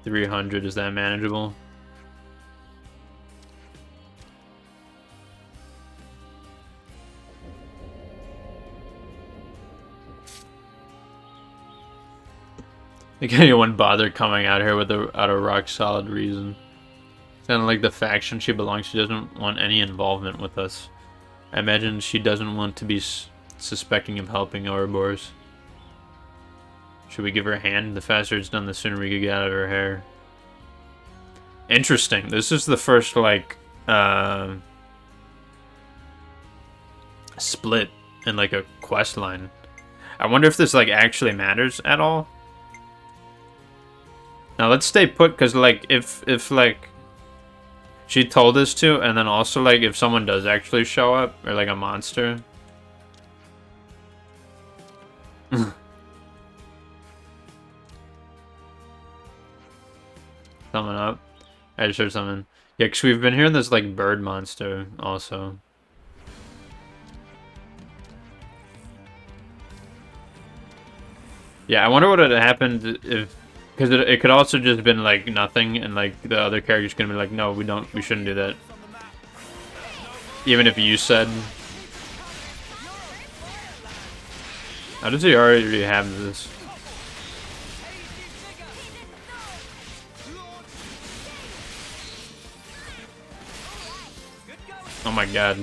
$300, is that manageable? Like anyone bother coming out here without a rock solid reason. Kind of like the faction she belongs to doesn't want any involvement with us. I imagine she doesn't want to be suspecting of helping Ouroboros. Should we give her a hand? The faster it's done, the sooner we could get out of her hair. Interesting. This is the first, like, split in, like, a quest line. I wonder if this, like, actually matters at all. Now, let's stay put, because, like, if, like, she told us to, and then also, like, if someone does actually show up, or, like, a monster. Coming up. I just heard something. Yeah, because we've been hearing this, like, bird monster, also. Yeah, I wonder what would have happened if... Because it could also just been, like, nothing, and, like, the other character's gonna be like, no, we shouldn't do that. Even if you said... How does he already have this? Oh my god.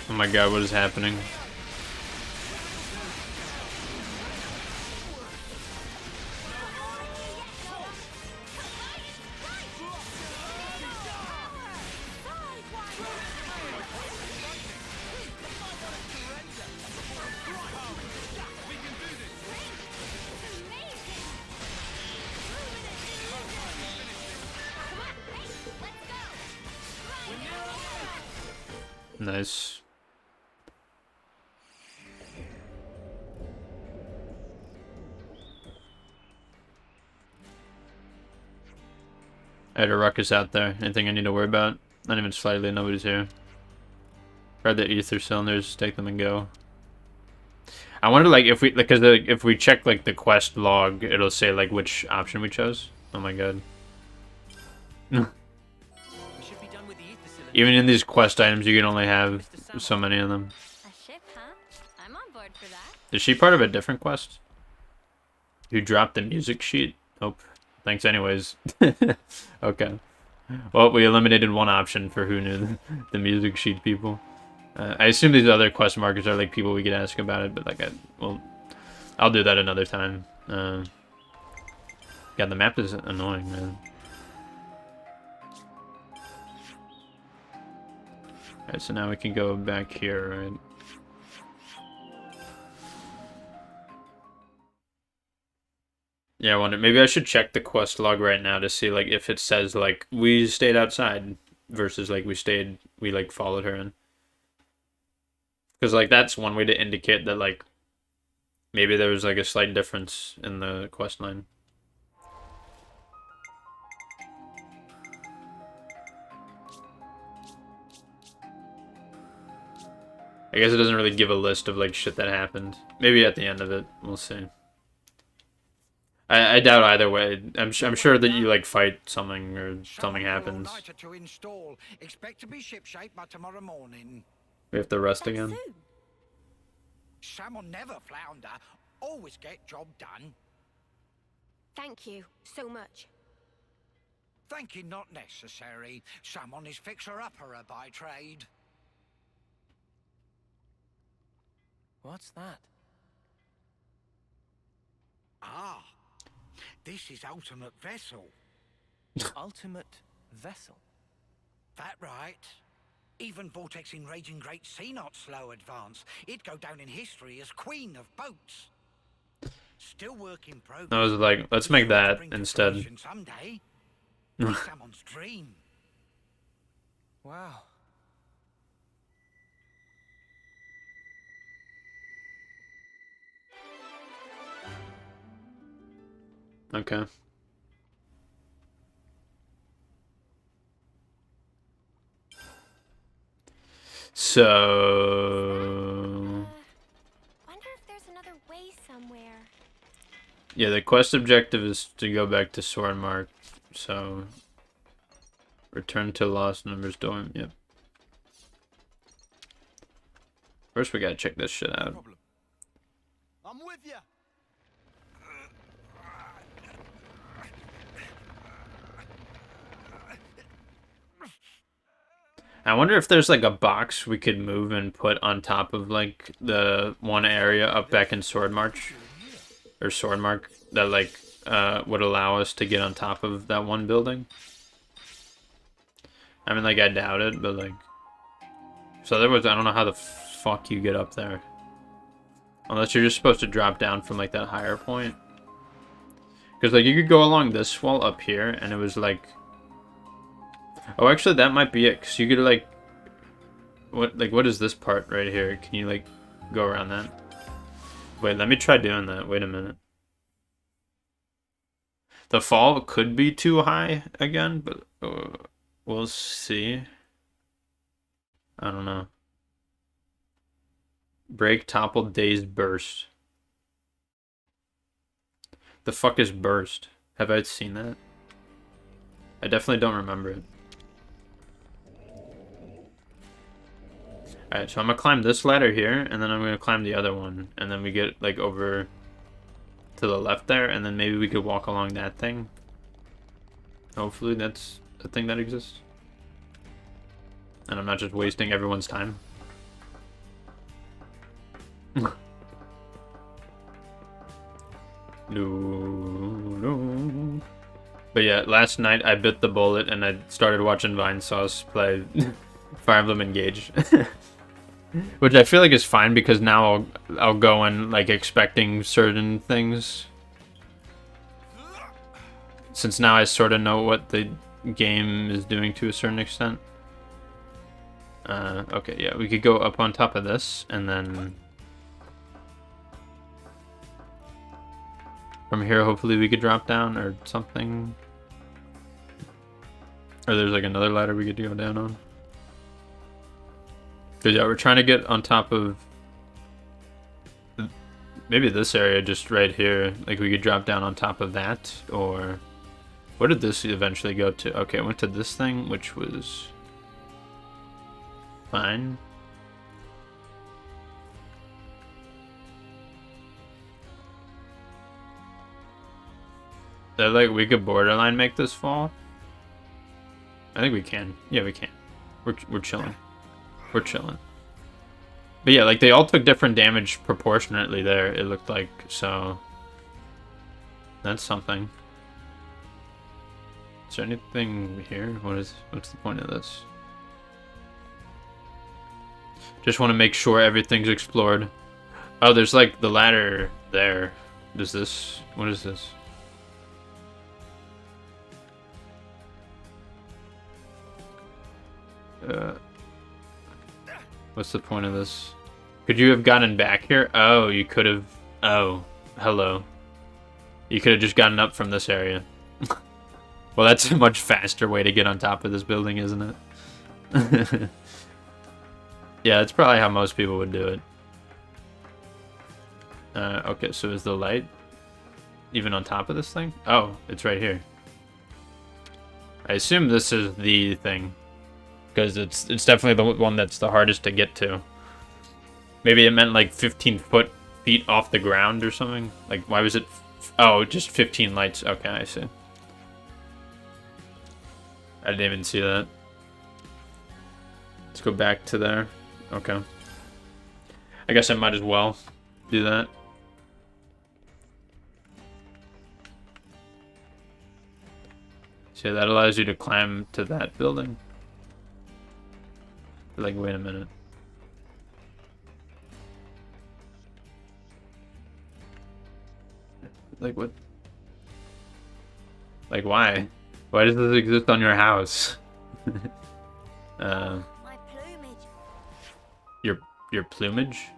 Oh my god, what is happening? Nice. I had a ruckus out there. Anything I need to worry about? Not even slightly. Nobody's here. Grab the ether cylinders, take them and go. I wonder, like, if we, because if we check, like, the quest log, it'll say, like, which option we chose. Oh my god. Even in these quest items, you can only have so many of them. A ship, huh? I'm on board for that. Is she part of a different quest? You dropped the music sheet? Nope. Thanks anyways. Okay. Well, we eliminated one option for who knew the music sheet people. I assume these other quest markers are like people we could ask about it, but like, I'll do that another time. God, the map is annoying, man. Alright, so now we can go back here, right? Yeah, I wonder, maybe I should check the quest log right now to see, like, if it says, like, we stayed outside versus, like, we, like, followed her in. Because, like, that's one way to indicate that, like, maybe there was, like, a slight difference in the quest line. I guess it doesn't really give a list of, like, shit that happened. Maybe at the end of it, we'll see. I doubt either way. I'm sure that you, like, fight something or something happens. To install. Expect to be shipshape by tomorrow morning. We have to rest again. Sam will never flounder. Always get job done. Thank you so much. Thank you not necessary. Someone is fixer-upper by trade. What's that? Ah, this is ultimate vessel. Ultimate vessel? That right. Even Vortex in Raging Great Sea not slow advance. It'd go down in history as queen of boats. Still work in progress. I was like, let's make that instead. Someday. Someone's dream. Wow. Okay. So... Wonder Yeah, the quest objective is to go back to Swordmark, so return to Lost Numbers dorm. Yep. First, we gotta check this shit out. I'm with you. I wonder if there's like a box we could move and put on top of like the one area up back in Swordmarch or Swordmark that like would allow us to get on top of that one building. I mean, like, I doubt it, but like, so there was, I don't know how the fuck you get up there, unless you're just supposed to drop down from like that higher point. Because like you could go along this wall up here, and it was like, oh, actually that might be it. Cause you could like, what is this part right here? Can you like go around that? Wait, let me try doing that. Wait a minute. The fall could be too high again, but we'll see. I don't know. Break, topple, dazed, burst. The fuck is burst? Have I seen that? I definitely don't remember it. Alright, so I'm gonna climb this ladder here, and then I'm gonna climb the other one, and then we get like over to the left there, and then maybe we could walk along that thing. Hopefully that's a thing that exists. And I'm not just wasting everyone's time. No. But yeah, last night I bit the bullet and I started watching Vinesauce play Fire Emblem Engage. Which I feel like is fine because now I'll go in like expecting certain things. Since now I sort of know what the game is doing to a certain extent. Okay, yeah, we could go up on top of this and then from here hopefully we could drop down or something. Or there's like another ladder we could go down on. Cause yeah, we're trying to get on top of maybe this area just right here. Like we could drop down on top of that, or where did this eventually go to? Okay, it went to this thing, which was fine. That like we could borderline make this fall. I think we can. Yeah, we can. We're chilling. We're chilling. But yeah, like they all took different damage proportionately there, it looked like, so that's something. Is there anything here? What's the point of this? Just want to make sure everything's explored. Oh, there's like the ladder there. Does this, what is this? What's the point of this? Could you have gotten back here? Oh, you could have. Oh, hello. You could have just gotten up from this area. Well, that's a much faster way to get on top of this building, isn't it? Yeah, that's probably how most people would do it. Okay, so is the light even on top of this thing? Oh, it's right here. I assume this is the thing. Because it's definitely the one that's the hardest to get to. Maybe it meant like 15 feet off the ground or something. Like, why was it? Oh, just 15 lights. Okay, I see. I didn't even see that. Let's go back to there. Okay. I guess I might as well do that. So that allows you to climb to that building. Like, wait a minute. Like, what? Like, why? Why does this exist on your house? My plumage. Your plumage?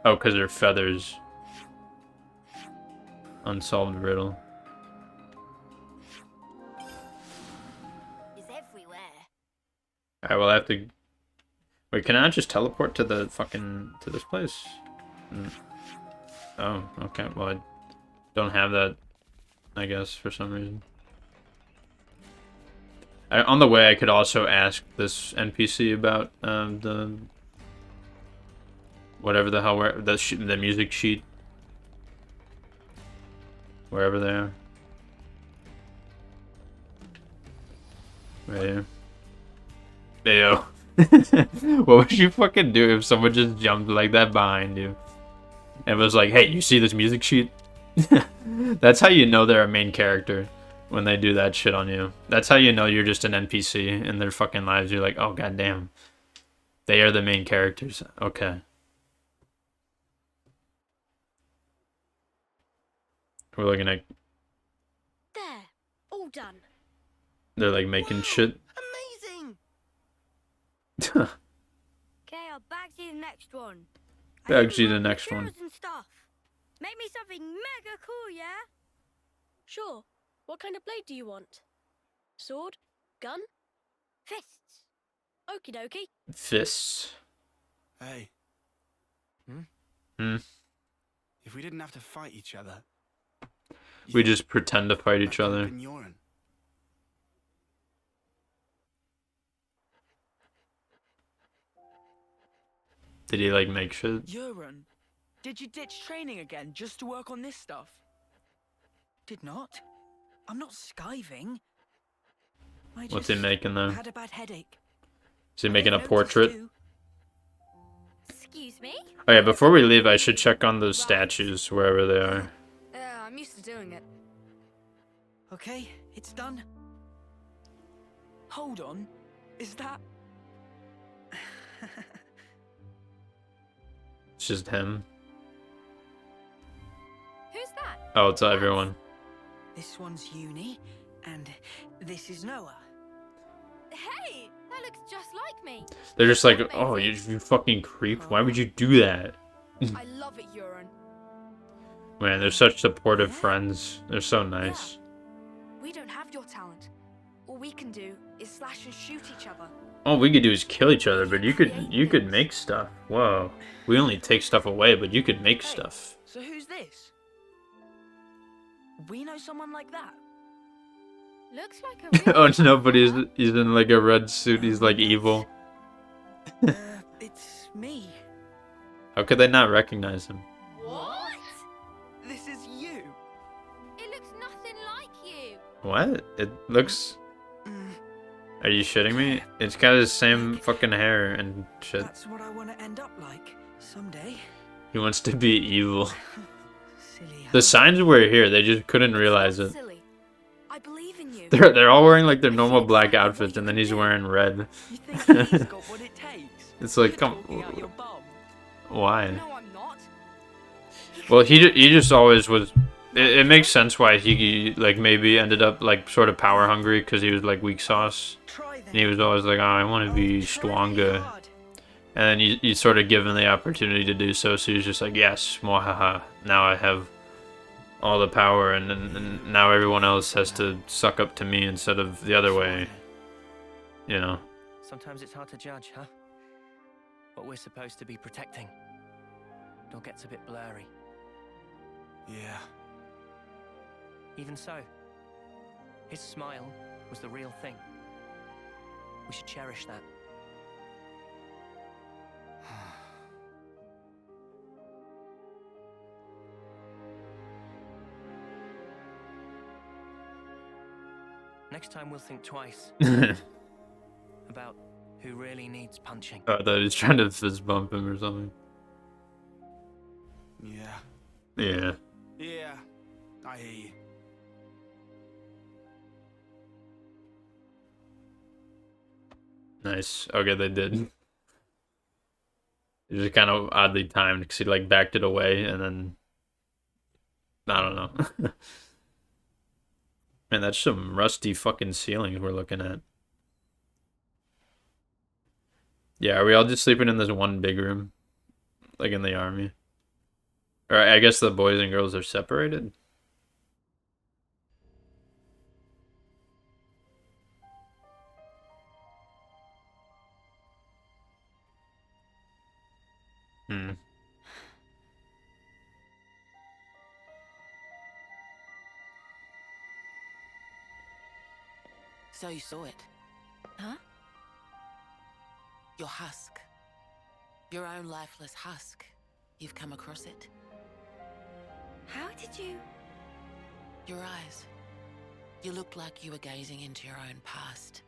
Oh, because they're feathers. Unsolved riddle. Alright, well I have to... Wait, can I just teleport to the fucking... to this place? Oh, okay, well don't have that, I guess, for some reason. On the way, I could also ask this NPC about the whatever the hell, the music sheet, wherever they are. Right here. Ew. What would you fucking do if someone just jumped like that behind you and was like, "Hey, you see this music sheet?" That's how you know they're a main character. When they do that shit on you. That's how you know you're just an NPC in their fucking lives. You're like, oh goddamn. They are the main characters. Okay. We're looking at... There. All done. They're like making shit. Amazing! Okay, I'll back you the next one. Back you the next one. And stuff. Make me something mega cool, yeah? Sure. What kind of blade do you want? Sword? Gun? Fists. Okie dokie. Fists. Hey. Hmm? If we didn't have to fight each other... We just pretend to fight each other. Did he like make shit? Euron, did you ditch training again just to work on this stuff? Did not. I'm not skiving. What's he making though? Had a bad headache. Is he making a portrait? Excuse me? Oh yeah, before we leave, I should check on those statues wherever they are. Yeah, I'm used to doing it. Okay, it's done. Hold on. Is that... It's just him. Who's that? Oh, it's everyone. This one's Uni, and this is Noah. Hey, that looks just like me. They're just like, oh, you fucking creep. Why would you do that? I love it, Euron. Man, they're such supportive friends. They're so nice. We don't have your talent. All we can do is slash and shoot each other. All we could do is kill each other, but you could make stuff. Whoa. We only take stuff away, but you could make stuff. So who's this? We know someone like that? Looks like a Oh no, but he's in like a red suit. He's like evil. It's me. How could they not recognize him? What? This is you. It looks nothing like you. What? It looks... Are you shitting me? It's got his same fucking hair and shit. That's what I want to end up like someday. He wants to be evil. The signs were here, they just couldn't realize it. Silly. I believe in you. They're all wearing like their normal black outfits, and then he's wearing red. You think he's got what it takes? It's like, come. Why? No, I'm not. Well, he just always was. It makes sense why he like maybe ended up like sort of power hungry because he was like weak sauce, and he was always like, oh, I want to be stronger. And then you sort of give him the opportunity to do so, so he's just like, yes, mwahaha, now I have all the power, and now everyone else has to suck up to me instead of the other way. You know? Sometimes it's hard to judge, huh? What we're supposed to be protecting. It all gets a bit blurry. Yeah. Even so, his smile was the real thing. We should cherish that. Next time we'll think twice about who really needs punching. Oh, I thought he was trying to fist bump him or something. Yeah. Yeah. Yeah. I hear you. Nice. Okay, they did. It was kind of oddly timed because he like backed it away and then I don't know. Man, that's some rusty fucking ceilings we're looking at. Yeah, are we all just sleeping in this one big room? Like in the army? Or I guess the boys and girls are separated? So you saw it? Huh? Your husk. Your own lifeless husk. You've come across it? How did you... Your eyes. You looked like you were gazing into your own past.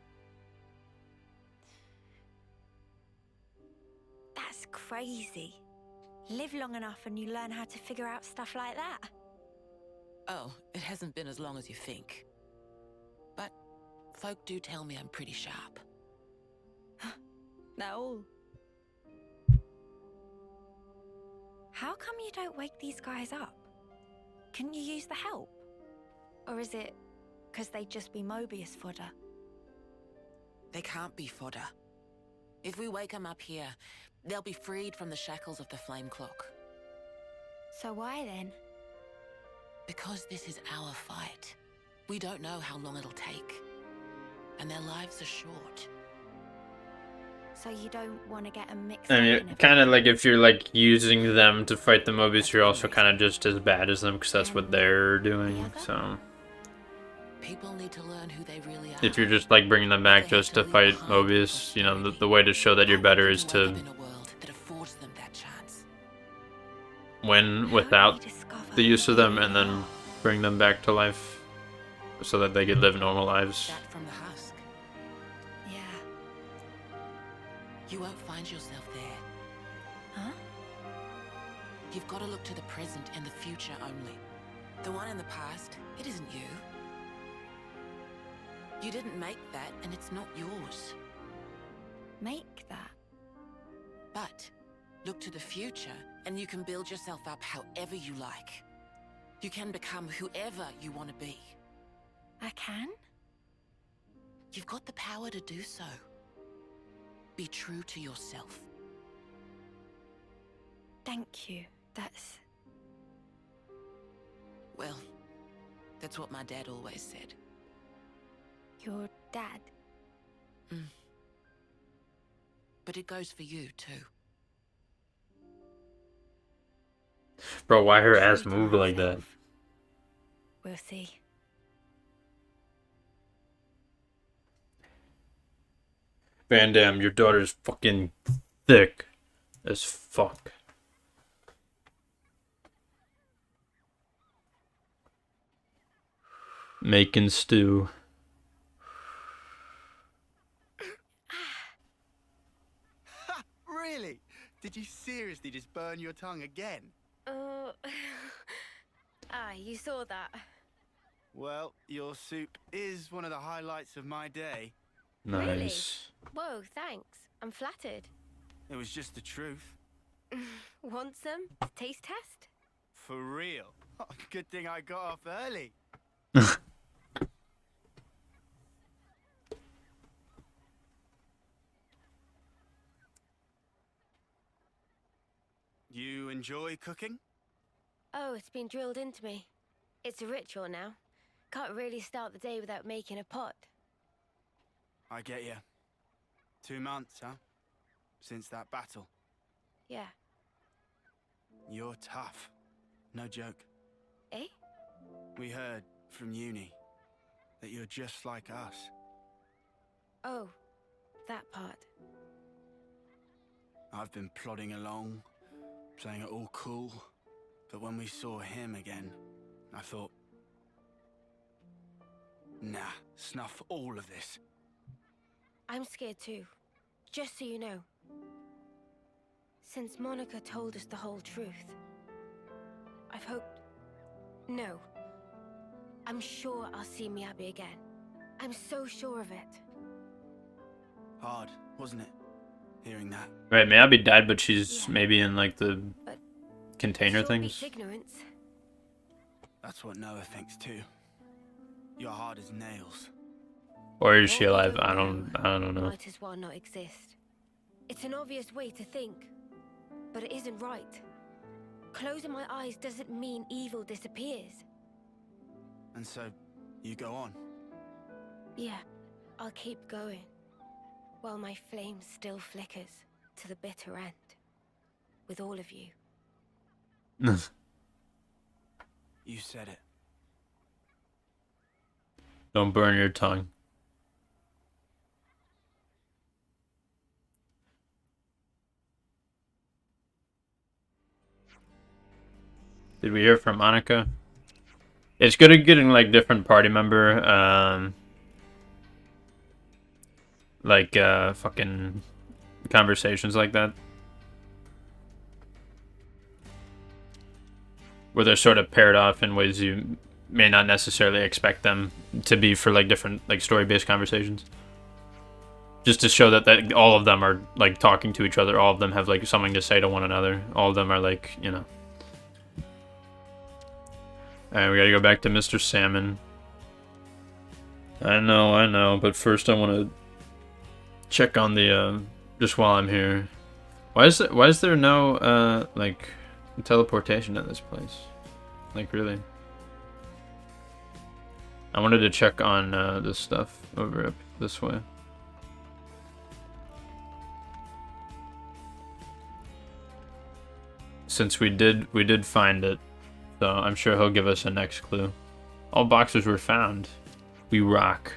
That's crazy. Live long enough and you learn how to figure out stuff like that. Oh, it hasn't been as long as you think. But folk do tell me I'm pretty sharp. No. How come you don't wake these guys up? Can you use the help? Or is it because they'd just be Mobius fodder? They can't be fodder. If we wake them up here, they'll be freed from the shackles of the flame clock. So why then? Because this is our fight. We don't know how long it'll take. And their lives are short. So you don't want to get them mixed I up in mean, everything? kind of like if you're like using them to fight the Mobius, you're also kind of just as bad as them because that's what they're doing. So People need to learn who they really are. if you're just like bringing them back just to fight Mobius, you know, the way to show that you're better is to that affords them that chance. win without the use of them and then bring them back to life so that they could live normal lives. That from the husk. Yeah. You won't find yourself there. Huh? You've got to look to the present and the future only. The one in the past, it isn't you. You didn't make that, and it's not yours. Make that? But look to the future, and you can build yourself up however you like. You can become whoever you want to be. I can? You've got the power to do so. Be true to yourself. Thank you. That's... Well, that's what my dad always said. Your dad? But it goes for you, too. Bro, why her ass move like that? We'll see. Van Damme, your daughter's fucking thick as fuck. Making stew. Really? Did you seriously just burn your tongue again? You saw that. Well, your soup is one of the highlights of my day. Nice. Really? Whoa, thanks. I'm flattered. It was just the truth. Want some? Taste test? For real. Good thing I got off early. You enjoy cooking? Oh, it's been drilled into me. It's a ritual now. Can't really start the day without making a pot. I get you. 2 months, huh? Since that battle. Yeah. You're tough. No joke. Eh? We heard from uni that you're just like us. Oh, that part. I've been plodding along, playing it all cool. But when we saw him again, I thought, nah, snuff all of this. I'm scared too. Just so you know. Since Monica told us the whole truth, I've hoped... No. I'm sure I'll see Miyabi again. I'm so sure of it. Hard, wasn't it? Hearing that. Right, Miyabi died, but she's maybe in like the container things. Ignorance. That's what Noah thinks too. You're hard as nails. Or is she alive? I don't know. Might as well not exist. It's an obvious way to think, but it isn't right. Closing my eyes doesn't mean evil disappears. And so, you go on? Yeah, I'll keep going. While my flame still flickers to the bitter end. With all of you. You said it. Don't burn your tongue. Did we hear from Monica? It's good at getting like different party member, fucking conversations like that, where they're sort of paired off in ways you may not necessarily expect them to be for like different like story-based conversations. Just to show that all of them are like talking to each other, all of them have like something to say to one another, all of them are like, you know. Alright, we gotta go back to Mr. Salmon. I know, but first I want to check on the, just while I'm here. Why is there no, like, teleportation at this place? Like, really? I wanted to check on, this stuff over up this way. Since we did find it, so I'm sure he'll give us a next clue. All boxes were found. We rock.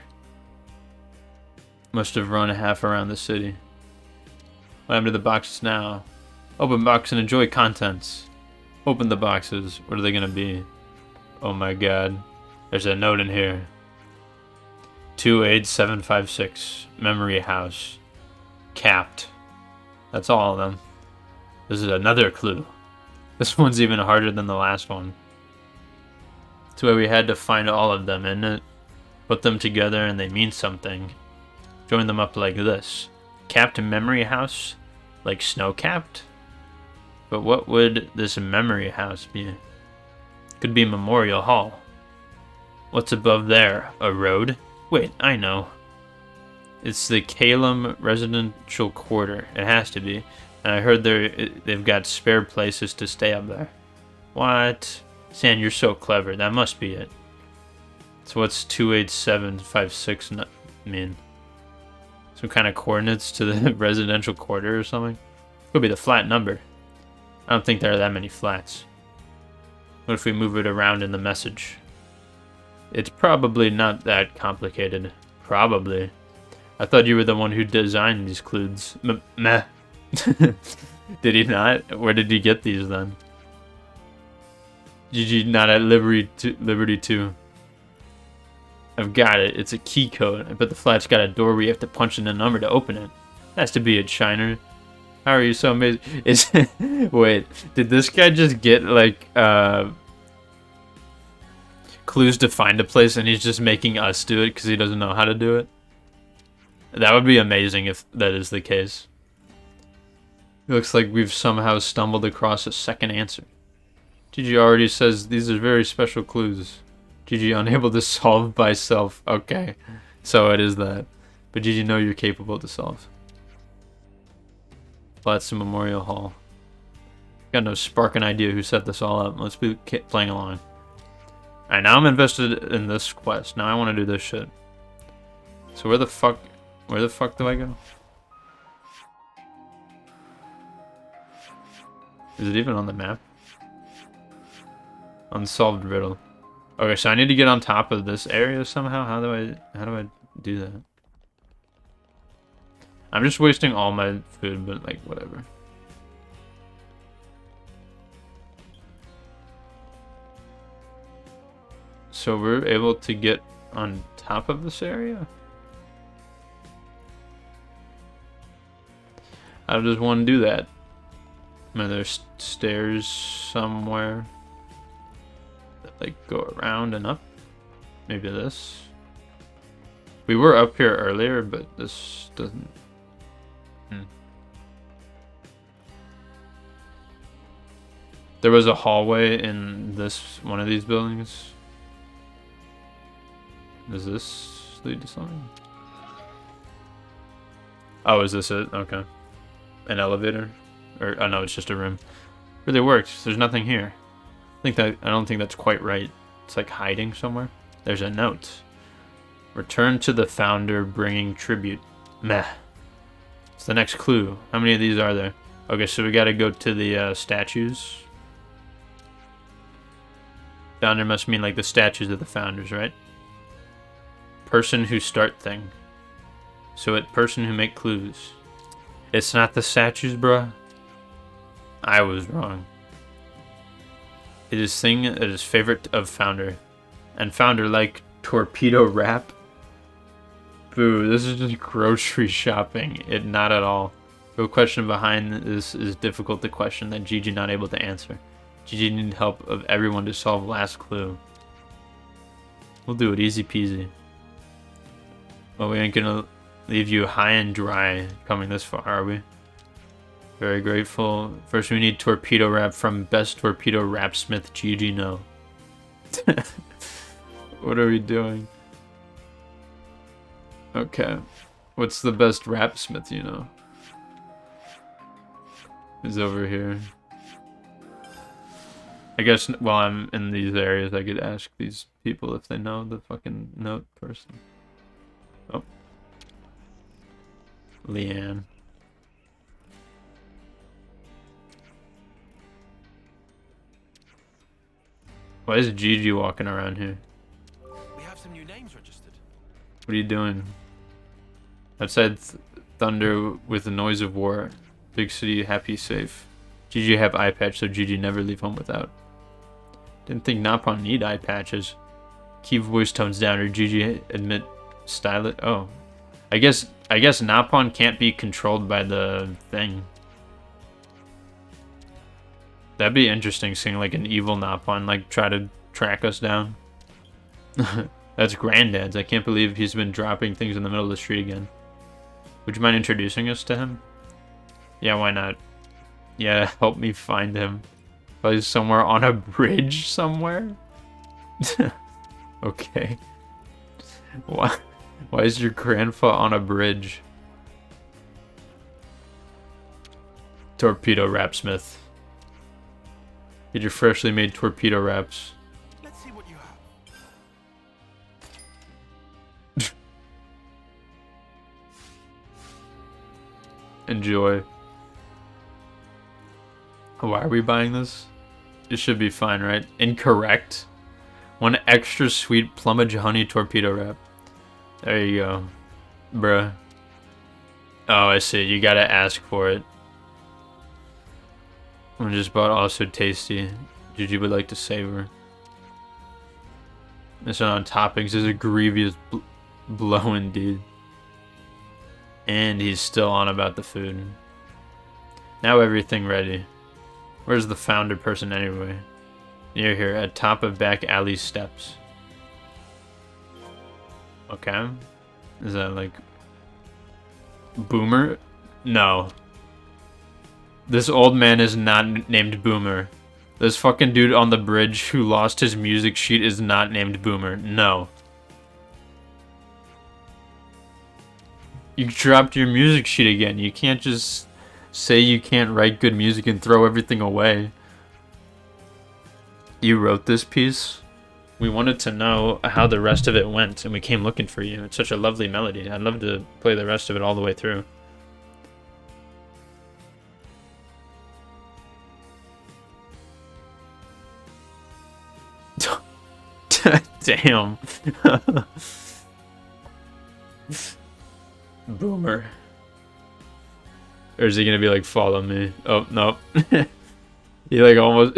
Must have run half around the city. What happened to the boxes now? Open box and enjoy contents. Open the boxes. What are they gonna be? Oh my god. There's a note in here. 28756. Memory house. Capped. That's all of them. This is another clue. This one's even harder than the last one. That's why we had to find all of them, isn't it? Put them together and they mean something. Join them up like this. Capped memory house? Like snow-capped? But what would this memory house be? Could be Memorial Hall. What's above there? A road? Wait, I know. It's the Calum Residential Quarter. It has to be. And I heard they've got spare places to stay up there. What? San, you're so clever. That must be it. So what's 28756 mean? Some kind of coordinates to the residential quarter or something? Could be the flat number. I don't think there are that many flats. What if we move it around in the message? It's probably not that complicated. Probably. I thought you were the one who designed these clues. Meh. Did he not? Where did he get these then? GG, not at Liberty 2. I've got it. It's a key code. I bet the flat's got a door where you have to punch in a number to open it. Has to be it, Shiner. How are you so amazing? Wait, did this guy just get like clues to find a place and he's just making us do it because he doesn't know how to do it? That would be amazing if that is the case. It looks like we've somehow stumbled across a second answer. GG already says these are very special clues. GG unable to solve by self. Okay, so it is that. But GG know you're capable to solve. Flats Memorial Hall. Got no sparking idea who set this all up. Let's be playing along. Alright, now I'm invested in this quest. Now I want to do this shit. So where the fuck do I go? Is it even on the map? Unsolved riddle. Okay, so I need to get on top of this area somehow. How do I do that? I'm just wasting all my food, but like whatever. So we're able to get on top of this area? How does one do that? Are there stairs somewhere that like go around and up? Maybe this? We were up here earlier, but this doesn't... There was a hallway in this one of these buildings. Does this lead to something? Oh, is this it? Okay. An elevator? Or, oh no, it's just a room. Really works. There's nothing here. I don't think that's quite right. It's like hiding somewhere. There's a note. Return to the founder bringing tribute. Meh. It's the next clue. How many of these are there? Okay, so we gotta go to the statues. Founder must mean like the statues of the founders, right? Person who start thing. So it person who make clues. It's not the statues, bruh. I was wrong. It is thing that is favorite of Founder. And Founder like torpedo wrap. Boo, this is just grocery shopping. It not at all. The question behind this is difficult to question that Gigi not able to answer. Gigi need help of everyone to solve last clue. We'll do it easy peasy. But we ain't gonna leave you high and dry coming this far, are we? Very grateful. First we need torpedo wrap from best torpedo wrapsmith Gigi no. What are we doing? Okay. What's the best wrapsmith you know? Is over here. I guess while I'm in these areas I could ask these people if they know the fucking note person. Oh. Leanne. Why is Gigi walking around here? We have some new names registered. What are you doing? Outside thunder with the noise of war. Big city, happy, safe. Gigi have eye patch, so Gigi never leave home without. Didn't think Napon need eye patches. Keep voice tones down, or Gigi admit style it. Oh, I guess Napon can't be controlled by the thing. That'd be interesting, seeing like an evil Napon like try to track us down. That's Granddad's. I can't believe he's been dropping things in the middle of the street again. Would you mind introducing us to him? Yeah, why not? Yeah, help me find him. Probably somewhere on a bridge somewhere? Okay. Why is your grandpa on a bridge? Torpedo wrapsmith. Get your freshly made torpedo wraps. Let's see what you have. Enjoy. Why are we buying this? It should be fine, right? Incorrect. One extra sweet plumage honey torpedo wrap. There you go. Bruh. Oh, I see. You gotta ask for it. I just bought also tasty. Gigi would like to savor. This one on toppings is a grievous blow indeed. And he's still on about the food. Now everything ready. Where's the founder person anyway? Near here, at top of back alley steps. Okay. Is that like... Boomer? No. This old man is not named Boomer. This fucking dude on the bridge who lost his music sheet is not named Boomer. No. You dropped your music sheet again. You can't just say you can't write good music and throw everything away. You wrote this piece? We wanted to know how the rest of it went, and we came looking for you. It's such a lovely melody. I'd love to play the rest of it all the way through. Damn. Boomer. Or is he gonna be like, follow me? Oh, nope. He like almost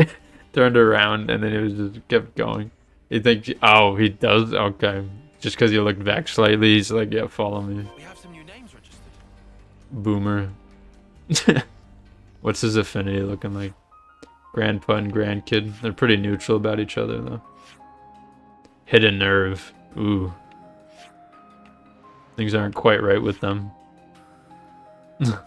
turned around and then it was just kept going. You think, oh, he does? Okay. Just because you looked back slightly, he's like, yeah, follow me. We have some new names registered. Boomer. What's his affinity looking like? Grandpa and grandkid. They're pretty neutral about each other, though. Hidden nerve. Ooh. Things aren't quite right with them. So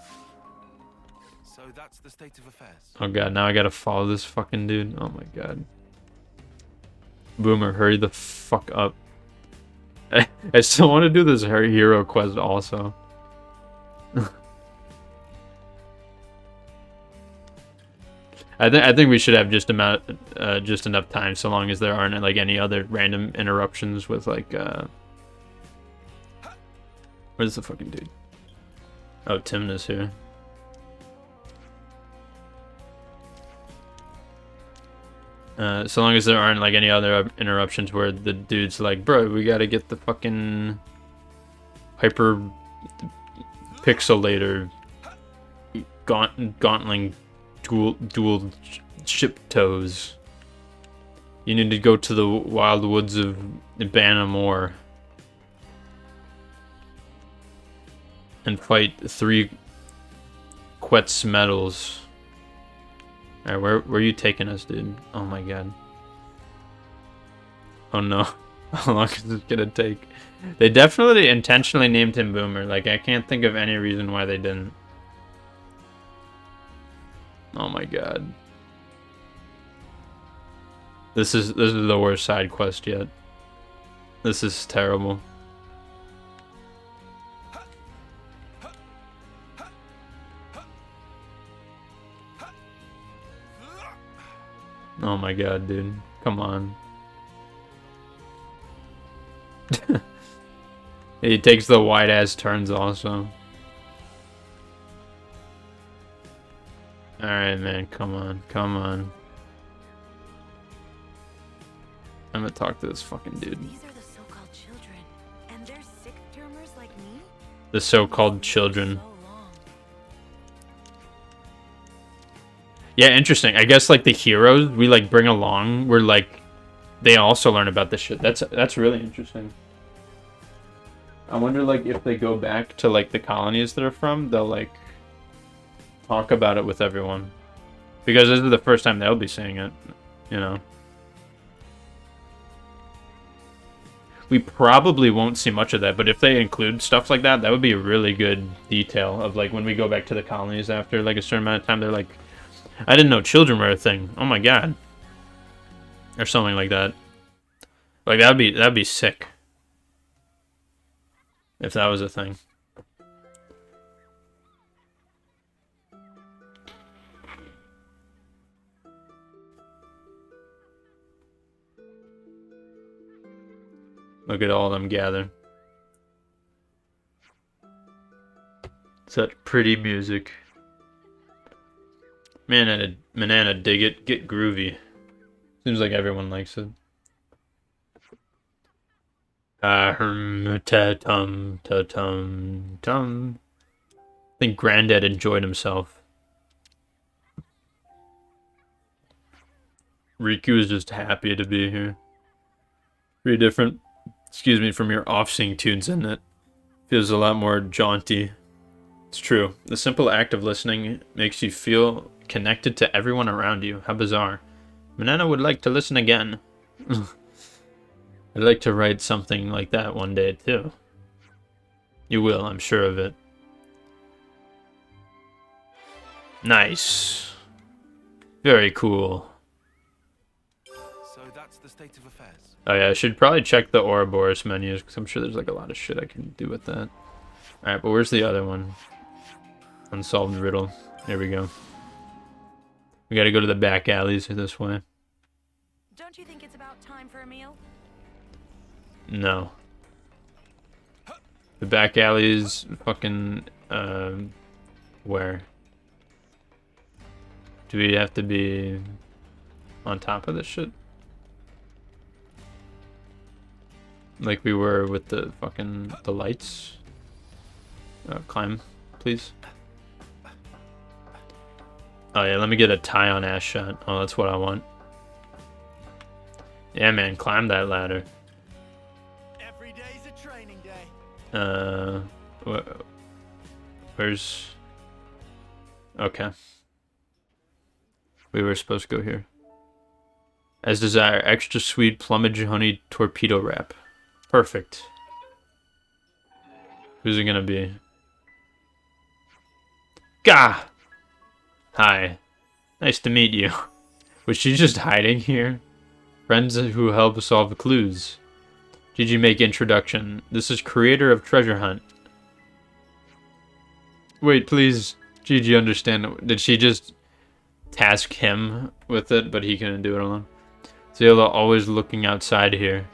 that's the state of affairs. Oh god, now I gotta follow this fucking dude. Oh my god. Boomer, hurry the fuck up. I still want to do this hero quest also. I think we should have just enough time, so long as there aren't like any other random interruptions with like where's the fucking dude? Oh, Timna's here. So long as there aren't like any other interruptions where the dude's like, bro, we gotta get the fucking hyper pixelator gauntling dual ship toes. You need to go to the wild woods of Banamore and fight 3 Quetz medals. Alright, where are you taking us, dude? Oh my god. Oh no. How long is this gonna take? They definitely intentionally named him Boomer. Like, I can't think of any reason why they didn't. Oh my god. This is the worst side quest yet. This is terrible. Oh my god, dude. Come on. He takes the wide ass turns also. Alright, man. Come on. Come on. I'm gonna talk to this fucking dude. These are the so-called children, and they're sick dreamers like me? The so-called children. Yeah, interesting. I guess like the heroes we like bring along, we're like they also learn about this shit. That's really interesting. I wonder like if they go back to like the colonies they're from, they'll like talk about it with everyone. Because this is the first time they'll be seeing it, you know. We probably won't see much of that, but if they include stuff like that, that would be a really good detail of like when we go back to the colonies after like a certain amount of time, they're like, I didn't know children were a thing. Oh my god. Or something like that. Like that'd be sick. If that was a thing. Look at all of them gather. Such pretty music. Manana, dig it. Get groovy. Seems like everyone likes it. Ta-tum, ta-tum, tum. I think Granddad enjoyed himself. Riku is just happy to be here. Pretty different, excuse me, from your off-sync tunes, isn't it? Feels a lot more jaunty. It's true. The simple act of listening makes you feel connected to everyone around you. How bizarre. Manana would like to listen again. I'd like to write something like that one day, too. You will, I'm sure of it. Nice. Very cool. So that's the state of affairs. Oh yeah, I should probably check the Ouroboros menus, because I'm sure there's like a lot of shit I can do with that. Alright, but where's the other one? Unsolved riddle. There we go. We gotta go to the back alleys this way. Don't you think it's about time for a meal? No. The back alleys fucking where? Do we have to be on top of this shit? Like we were with the fucking the lights? Climb, please. Oh yeah, let me get a tie on ass shot. Oh, that's what I want. Yeah, man, climb that ladder. Every day's a training day. Where's... Okay. We were supposed to go here. As desire, extra sweet plumage honey torpedo wrap. Perfect. Who's it gonna be? Gah! Hi. Nice to meet you. Was she just hiding here? Friends who help solve clues. Did you make introduction? This is creator of Treasure Hunt. Wait, please. Gigi, understand. Did she just task him with it, but he couldn't do it alone? Zayla always looking outside here.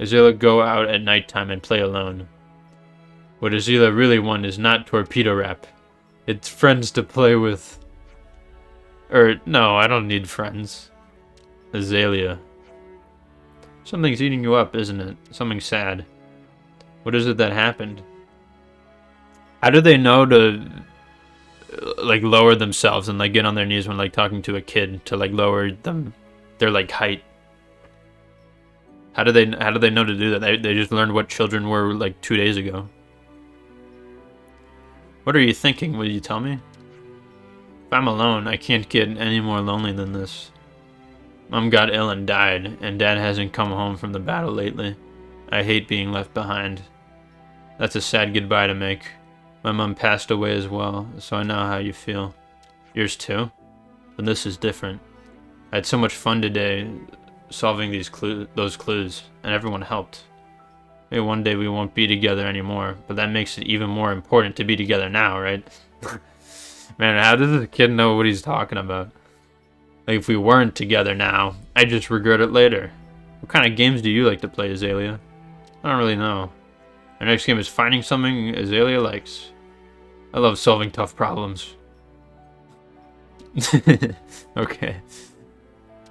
Azela go out at nighttime and play alone. What Azela really wants is not torpedo wrap. It's friends to play with. No, I don't need friends. Azalea. Something's eating you up, isn't it? Something sad. What is it that happened? How do they know to like lower themselves and like get on their knees when like talking to a kid to like lower their like height. How do they know to do that? They just learned what children were like 2 days ago. What are you thinking? Will you tell me? If I'm alone, I can't get any more lonely than this. Mom got ill and died, and Dad hasn't come home from the battle lately. I hate being left behind. That's a sad goodbye to make. My mom passed away as well, so I know how you feel. Yours too? But this is different. I had so much fun today solving those clues, and everyone helped. Maybe one day we won't be together anymore, but that makes it even more important to be together now, right? Man, how does a kid know what he's talking about? Like, if we weren't together now, I'd just regret it later. What kind of games do you like to play, Azalea? I don't really know. Our next game is finding something Azalea likes. I love solving tough problems. Okay.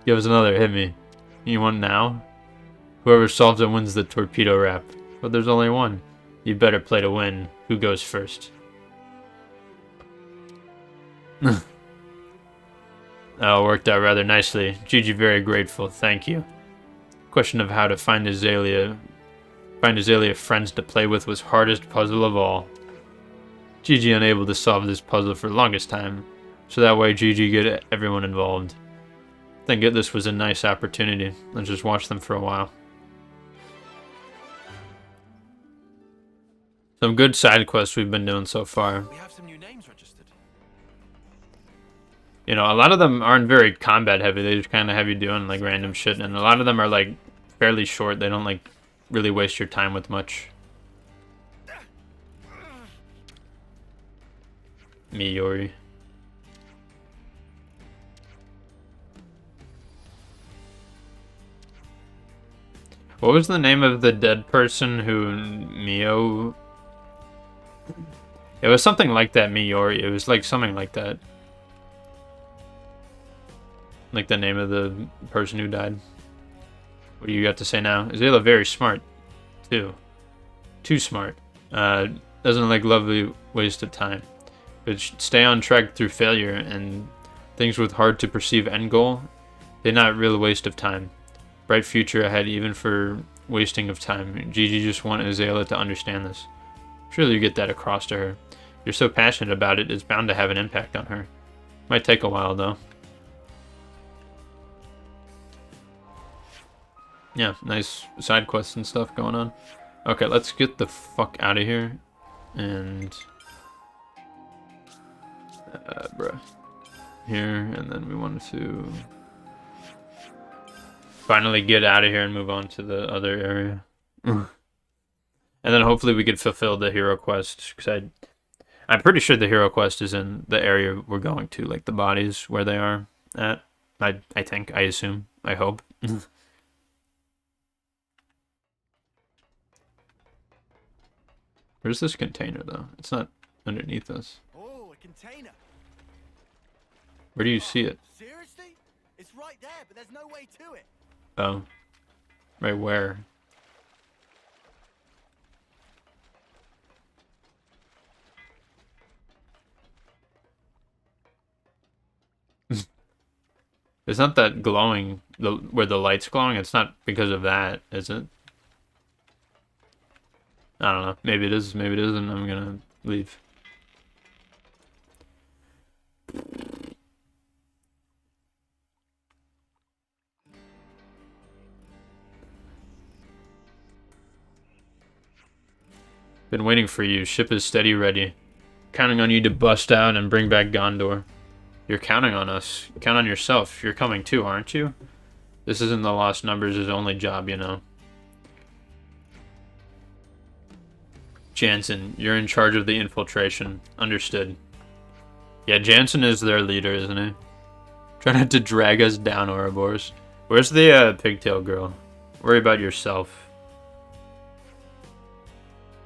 Give us another, hit me. You want now? Whoever solves it wins the torpedo wrap. But there's only one. You better play to win. Who goes first? Oh, worked out rather nicely. Gigi very grateful, thank you. Question of how to find Azalea friends to play with was hardest puzzle of all. Gigi unable to solve this puzzle for the longest time, so that way Gigi get everyone involved. I think this was a nice opportunity. Let's just watch them for a while. Some good side quests we've been doing so far. We have some new names registered. You know, a lot of them aren't very combat heavy. They just kind of have you doing like random shit, and a lot of them are like fairly short. They don't like really waste your time with much. Miyori. What was the name of the dead person who Mio? It was something like that, Miyori. It was like something like that. Like the name of the person who died. What do you got to say now? Azalea very smart, too. Too smart. Doesn't like lovely waste of time. But stay on track through failure and things with hard to perceive end goal. They're not real waste of time. Bright future ahead even for wasting of time. Gigi just want Azalea to understand this. Surely you get that across to her. You're so passionate about it, it's bound to have an impact on her. Might take a while though. Yeah, nice side quests and stuff going on. Okay, let's get the fuck out of here. And... bruh. Here, and then we wanted to... finally get out of here and move on to the other area. And then hopefully we could fulfill the hero quest. Because I'm pretty sure the hero quest is in the area we're going to. Like the bodies where they are at. I think, I assume, I hope. Where's this container, though? It's not underneath us. Oh, a container. Where do you see it? Seriously? It's right there, but there's no way to it. Oh. Right where? It's not that glowing, where the light's glowing. It's not because of that, is it? I don't know. Maybe it is, maybe it isn't. I'm gonna leave. Been waiting for you. Ship is steady ready. Counting on you to bust out and bring back Gondor. You're counting on us. Count on yourself. You're coming too, aren't you? This isn't the Lost Numbers' only job, you know. Jansen, you're in charge of the infiltration. Understood. Yeah, Jansen is their leader, isn't he? Trying to drag us down, Ouroboros. Where's the pigtail girl? Worry about yourself.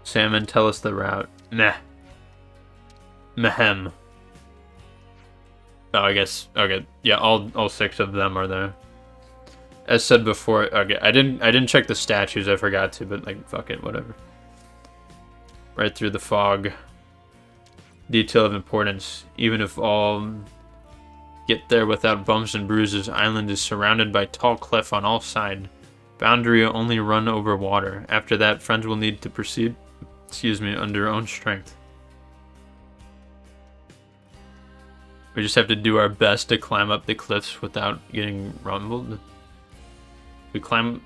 Salmon, tell us the route. Meh. Mehem. Oh, I guess. Okay. Yeah, all 6 of them are there. As said before, okay, I didn't check the statues, I forgot to, but like fuck it, whatever. Right through the fog. Detail of importance. Even if all get there without bumps and bruises. Island is surrounded by tall cliff on all sides. Boundary only run over water. After that, friends will need to proceed, under their own strength. We just have to do our best to climb up the cliffs without getting rumbled. If we climb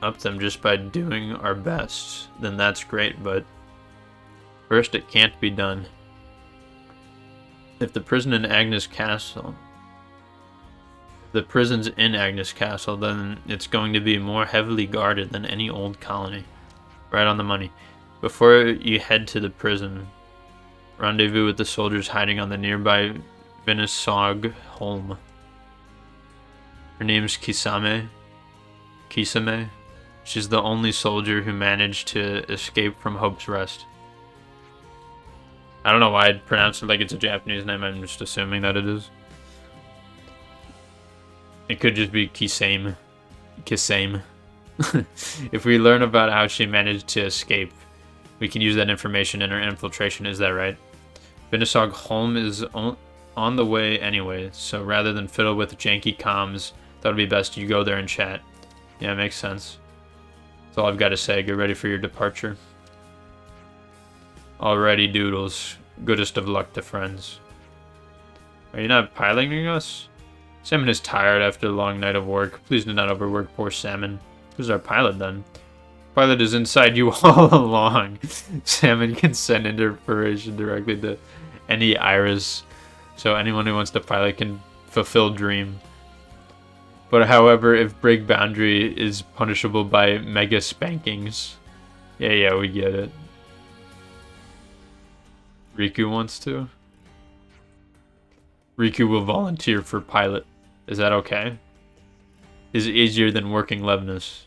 up them just by doing our best, then that's great, but first it can't be done. If the prison in Agnes Castle... The prison's in Agnes Castle, then it's going to be more heavily guarded than any old colony. Right on the money. Before you head to the prison, rendezvous with the soldiers hiding on the nearby Venisog Holm. Her name's Kisame. She's the only soldier who managed to escape from Hope's Rest. I don't know why I'd pronounce it like it's a Japanese name, I'm just assuming that it is. It could just be Kisame. If we learn about how she managed to escape, we can use that information in our infiltration, is that right? Venisog Holm is on the way anyway, so rather than fiddle with janky comms, that would be best you go there and chat. Yeah, makes sense. That's all I've got to say. Get ready for your departure. Alrighty, doodles. Goodest of luck to friends. Are you not piloting us? Salmon is tired after a long night of work. Please do not overwork poor Salmon. Who's our pilot then? Pilot is inside you all along. Salmon can send information directly to any iris, so anyone who wants to pilot can fulfill dream. But however, if break boundary is punishable by mega spankings. Yeah, we get it. Riku wants to. Riku will volunteer for pilot. Is that okay? Is easier than working Levnus.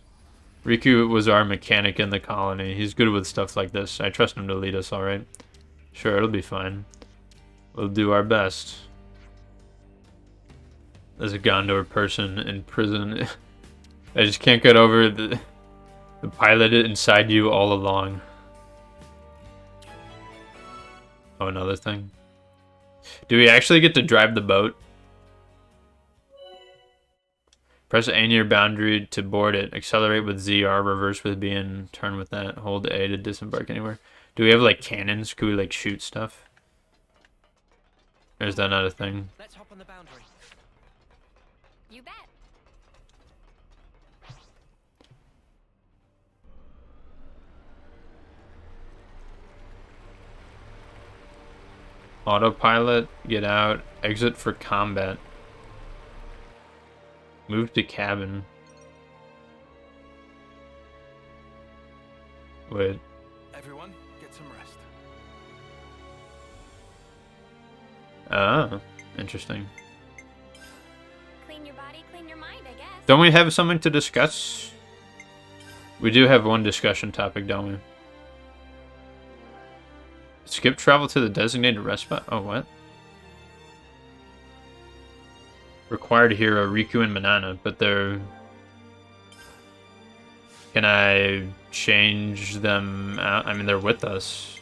Riku was our mechanic in the colony. He's good with stuff like this. I trust him to lead us, alright? Sure, it'll be fine. We'll do our best. As a Gondor person in prison, I just can't get over the pilot inside you all along. Oh, another thing. Do we actually get to drive the boat? Press A near boundary to board it. Accelerate with ZR, reverse with B, and turn with that. Hold A to disembark anywhere. Do we have, like, cannons? Could we, like, shoot stuff? Or is that not a thing? Let's hop on the boundary. You bet. Autopilot, get out, exit for combat. Move to cabin. Wait. Everyone, get some rest. Ah, interesting. Clean your body, clean your mind, I guess. Don't we have something to discuss? We do have one discussion topic, don't we? Skip travel to the designated rest spot? Oh, what? Required hero Riku and Manana, but they're... Can I change them out? I mean, they're with us.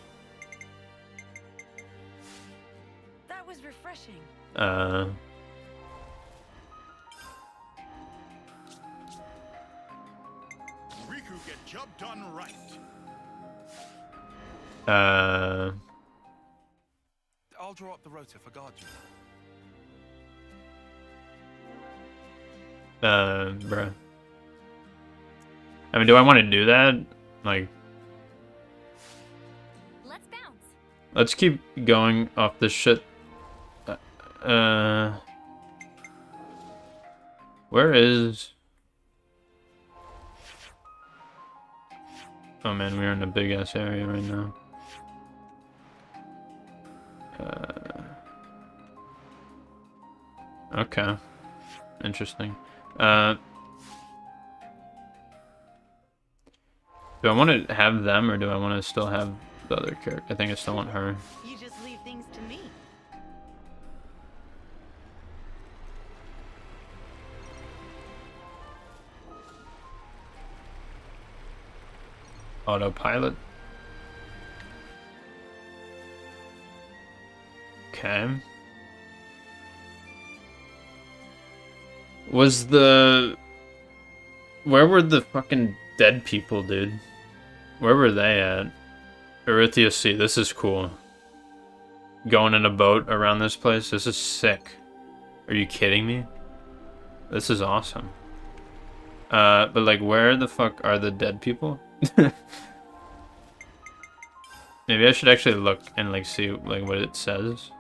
That was refreshing. Riku, get job done right. I'll draw up the rota for guard duty. Bruh. I mean, do I want to do that? Like... Let's bounce. Let's keep going off this shit. Where is... Oh man, we're in a big ass area right now. Okay. Interesting. Do I want to have them, or do I want to still have the other character? I think I still want her. You just leave things to me. Autopilot. Okay. Was the... Where were the fucking dead people, dude? Where were they at? Erythia Sea, this is cool. Going in a boat around this place, this is sick. Are you kidding me? This is awesome. But like, where the fuck are the dead people? Maybe I should actually look and like see like what it says.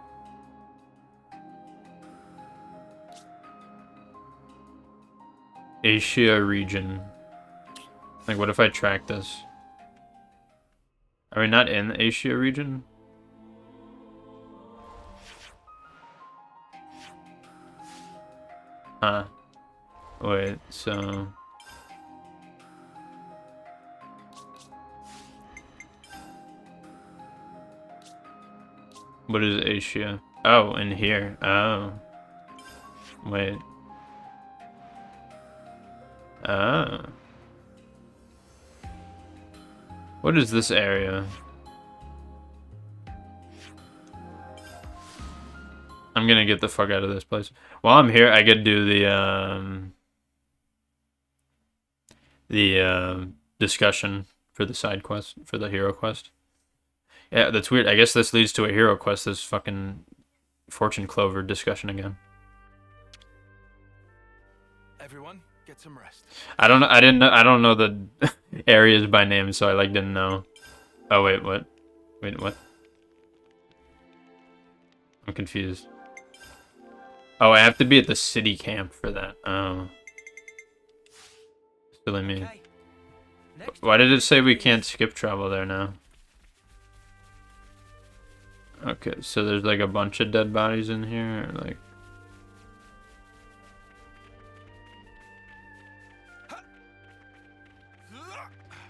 Asia region. Like, what if I track this? Are we not in the Asia region? Huh. Wait, so... What is Asia? Oh, in here. Oh. Wait. Oh. What is this area? I'm gonna get the fuck out of this place. While I'm here, I could do the discussion for the side quest, for the hero quest. Yeah, that's weird. I guess this leads to a hero quest, this fucking Fortune Clover discussion again. Everyone, get some rest. I don't know. I don't know the areas by name, so I like didn't know. Oh wait, what? Wait, what? I'm confused. Oh, I have to be at the city camp for that. Oh. Silly me. Why did it say we can't skip travel there now? Okay, so there's like a bunch of dead bodies in here, or like...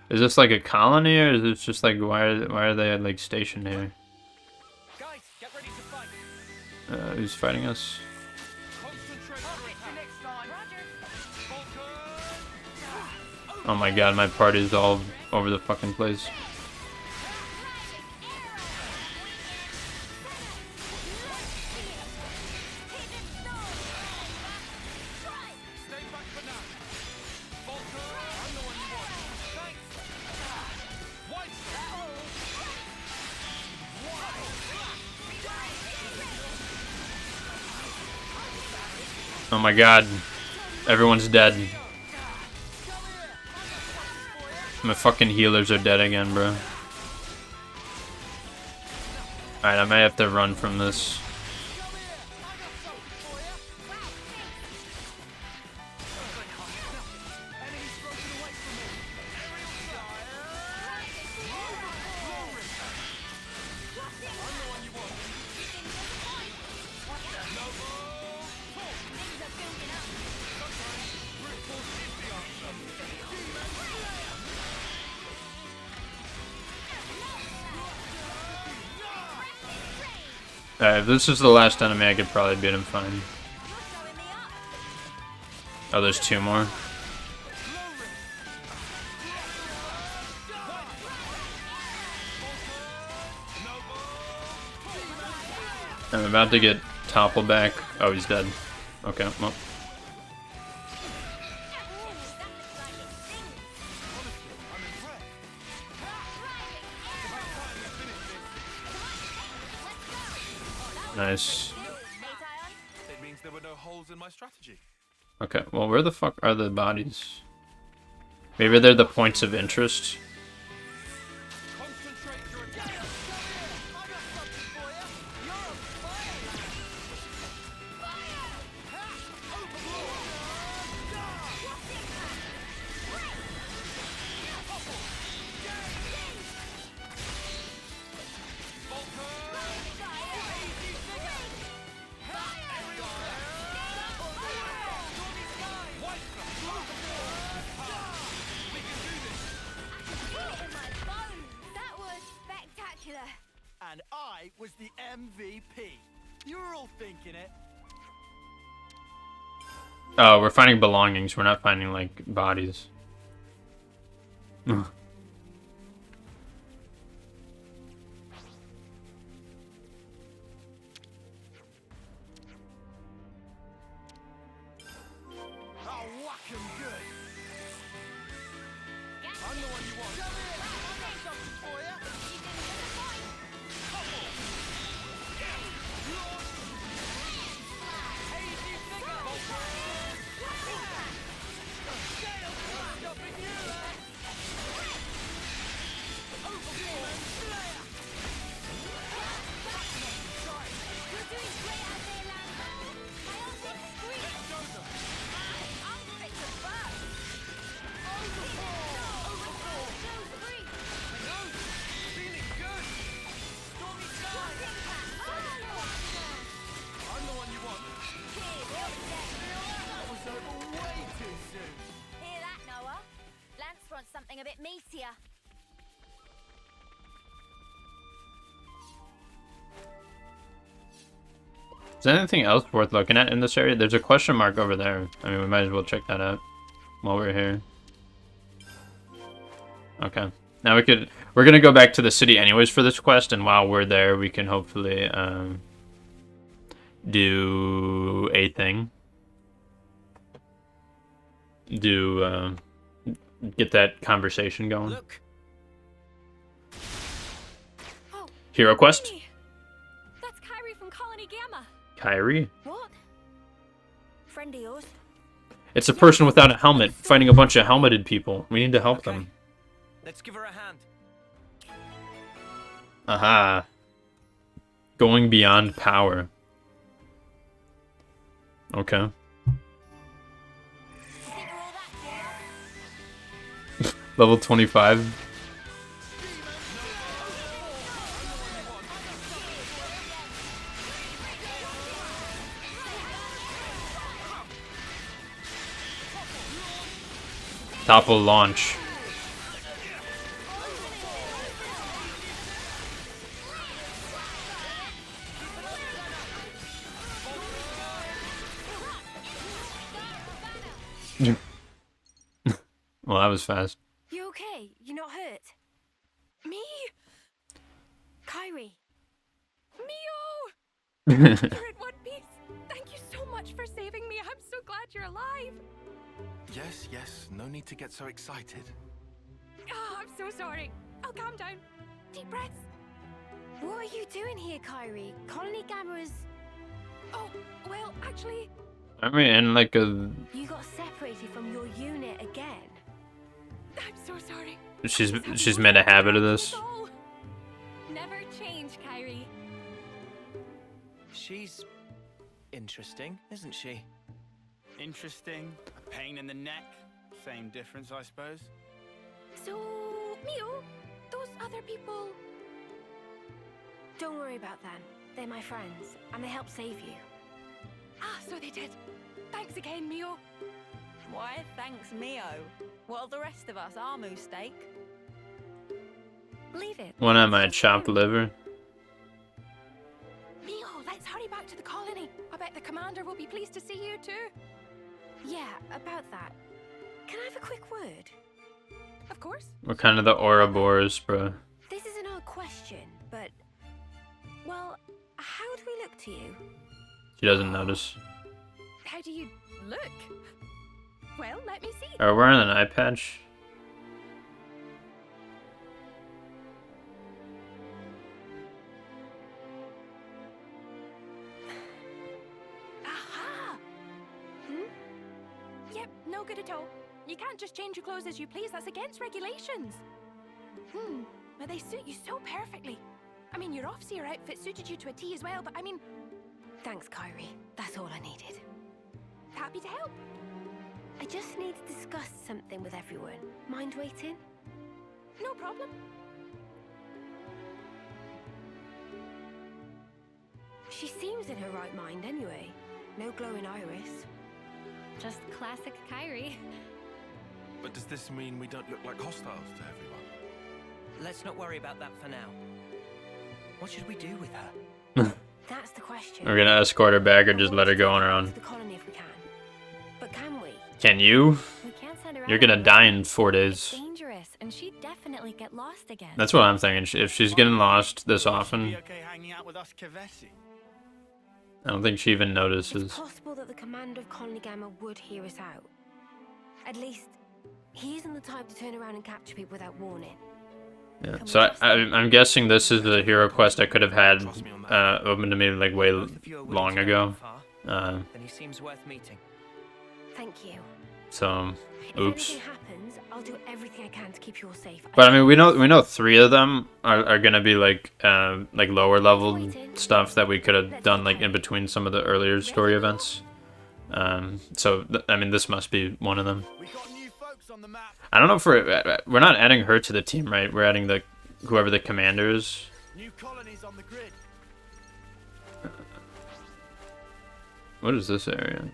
Is this like a colony, or is it just like why are they like stationed here? Who's fighting us? Oh my god, my party's all over the fucking place. Oh my god, everyone's dead. My fucking healers are dead again, bro. Alright, I might have to run from this. If this is the last enemy, I could probably beat him fine. Oh, there's two more. I'm about to get toppled back. Oh, he's dead. Okay, well. Nice. It means there were no holes in my strategy. Okay, well, where the fuck are the bodies? Maybe they're the points of interest. And I was the MVP. You were all thinking it. Oh, we're finding belongings. We're not finding, like, bodies. I'm the one you want. Come here. I got something for you. You didn't get a point. Couple. Easy figure. Stopping you, Overboard. Slayer. You're doing great out there, Lambo. I also scream. Let's go them. I'm fit to burst. Overboard. Joe's free. I know. Feeling good. Stormy sky. I'm the one you want. That was over way too soon. Hear that, Noah? Lance wants something a bit meatier. Is there anything else worth looking at in this area? There's a question mark over there. I mean, we might as well check that out while we're here. Okay. Now we're gonna go back to the city anyways for this quest, and while we're there, we can hopefully do a thing. Get that conversation going. Look. Oh, Hero quest? hey. That's Kyrie from Colony Gamma. Kyrie? What? Friend of yours? It's a person without a helmet fighting a bunch of helmeted people. We need to help them. Let's give her a hand. Aha. Going beyond power. Okay. Level 25. Topple launch. Well, that was fast. You okay? You're not hurt? Me? Kyrie. Mio! You're in one piece. Thank you so much for saving me. I'm so glad you're alive. Yes, yes, no need to get so excited. Oh, I'm so sorry. I'll calm down. Deep breaths. What are you doing here, Kyrie? Colony Gamma is... Oh, well, actually... I mean, and like a... You got separated from your unit again. I'm so sorry. She's made a habit of this. Never change, Kyrie. She's interesting, isn't she? Interesting. A pain in the neck. Same difference, I suppose. So, Mio, those other people... Don't worry about them. They're my friends, and they helped save you. Ah, so they did. Thanks again, Mio. Why, thanks, Mio. Well, the rest of us, our mistake. Leave it. One on my chopped liver. Mio, let's hurry back to the colony. I bet the commander will be pleased to see you too. Yeah, about that. Can I have a quick word? Of course. We're kind of the Ouroboros, bro. This is an odd question, but... Well, how do we look to you? She doesn't notice. How do you look? Well, let me see. Are we wearing an eye patch? Aha! Yep, no good at all. You can't just change your clothes as you please. That's against regulations. But they suit you so perfectly. I mean, your off-seer outfit suited you to a T as well, but I mean... Thanks, Kyrie. That's all I needed. Happy to help. I just need to discuss something with everyone. Mind waiting? No problem. She seems in her right mind anyway. No glowing iris. Just classic Kyrie. But does this mean we don't look like hostiles to everyone? Let's not worry about that for now. What should we do with her? That's the question. We're gonna escort her back or just let her go on her To own. the colony if we can. But can we? Can you? We can't send her out You're gonna alone. die in 4 It's days. dangerous, and she'd definitely get lost again. That's what I'm thinking. If she's getting lost this often, Be okay hanging out with us, Kavesi? I don't think she even It's notices. possible that the commander of Colony Gamma would hear us out. At least, He isn't the type to turn around and capture people without warning. Yeah. So I'm guessing this is the hero quest I could have had open to me like way long ago. Then he seems worth meeting. Thank you. So, oops. If anything happens, I'll do everything I can to keep you all safe. But I mean, we know 3 of them are gonna be like lower level stuff that we could have done like in between some of the earlier story events. So I mean, this must be one of them. I don't know if we're not adding her to the team, right? We're adding the whoever the commander is. New colonies on the grid. What is this area?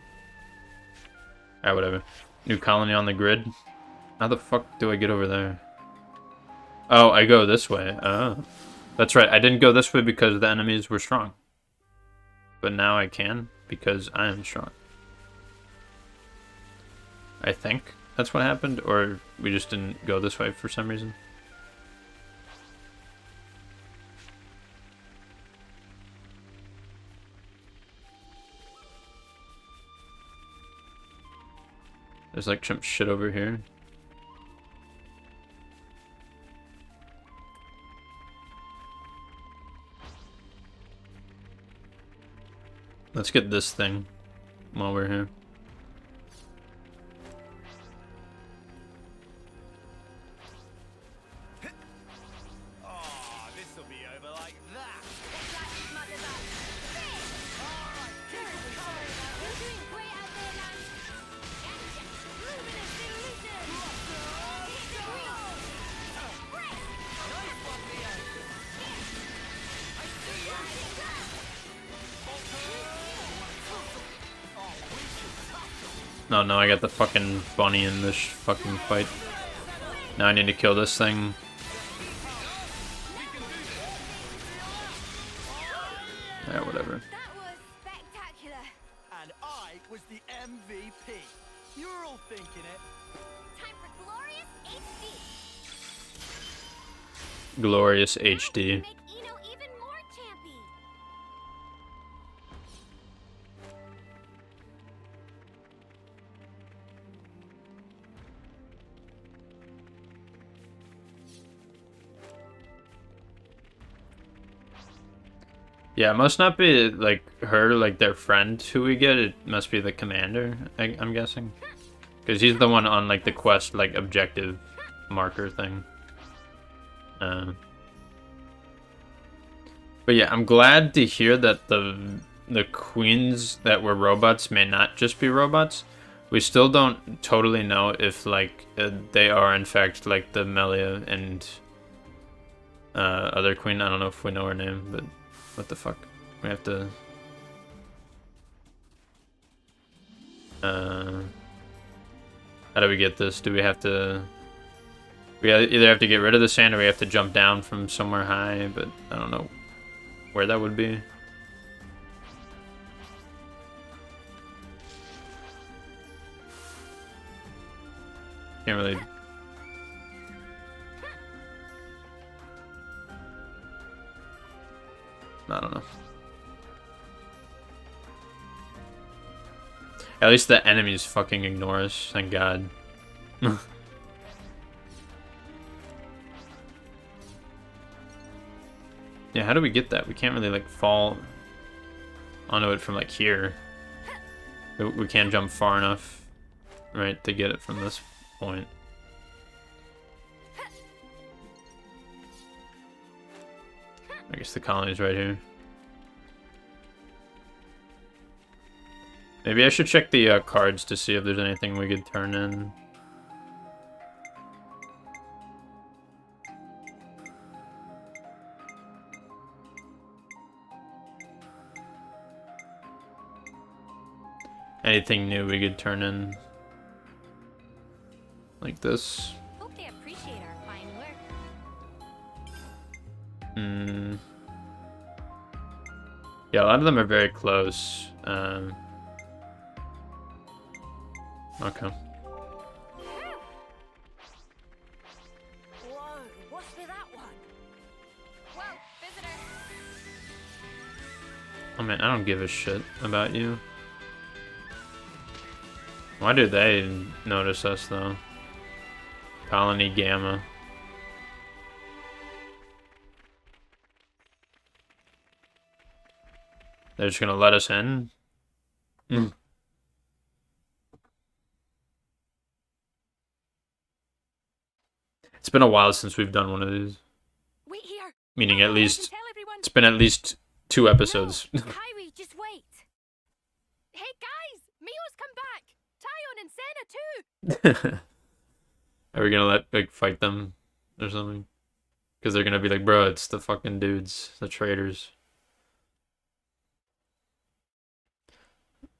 Alright, whatever. New colony on the grid. How the fuck do I get over there? Oh, I go this way. Oh. That's right, I didn't go this way because the enemies were strong. But now I can, because I am strong. I think that's what happened, or we just didn't go this way for some reason. There's like some shit over here. Let's get this thing while we're here. Oh no, I got the fucking bunny in this fucking fight. Now I need to kill this thing. Yeah, whatever. That was spectacular. And I was the MVP. You were all thinking it. Time for glorious HD. Glorious HD. Make Eno even more champy. Yeah, it must not be like her, like their friend who we get. It must be the commander, I'm guessing. Because he's the one on like the quest, like objective marker thing. But yeah, I'm glad to hear that the queens that were robots may not just be robots. We still don't totally know if like they are in fact like the Melia and other queen. I don't know if we know her name, but what the fuck? We have to how do we get this? Do we have to... We either have to get rid of the sand or we have to jump down from somewhere high, but I don't know where that would be. Can't really... I don't know. At least the enemies fucking ignore us, thank God. Yeah, how do we get that? We can't really like fall onto it from like here. We can't jump far enough, right, to get it from this point. I guess the colony's right here. Maybe I should check the cards to see if there's anything we could turn in. Anything new we could turn in. Like this. Hope they appreciate our fine work. Yeah, a lot of them are very close. Okay. Whoa, what's with that one? Whoa, visitor. I mean, I don't give a shit about you. Why do they notice us, though? Colony Gamma. They're just gonna let us in? It's been a while since we've done one of these. Wait here. Meaning at least, it's been at least 2 episodes. No, Kyrie, just wait. Hey guys, Mio's come back. Tyon and Senna too. Are we gonna like fight them or something? Because they're gonna be like, bro, it's the fucking dudes, the traitors.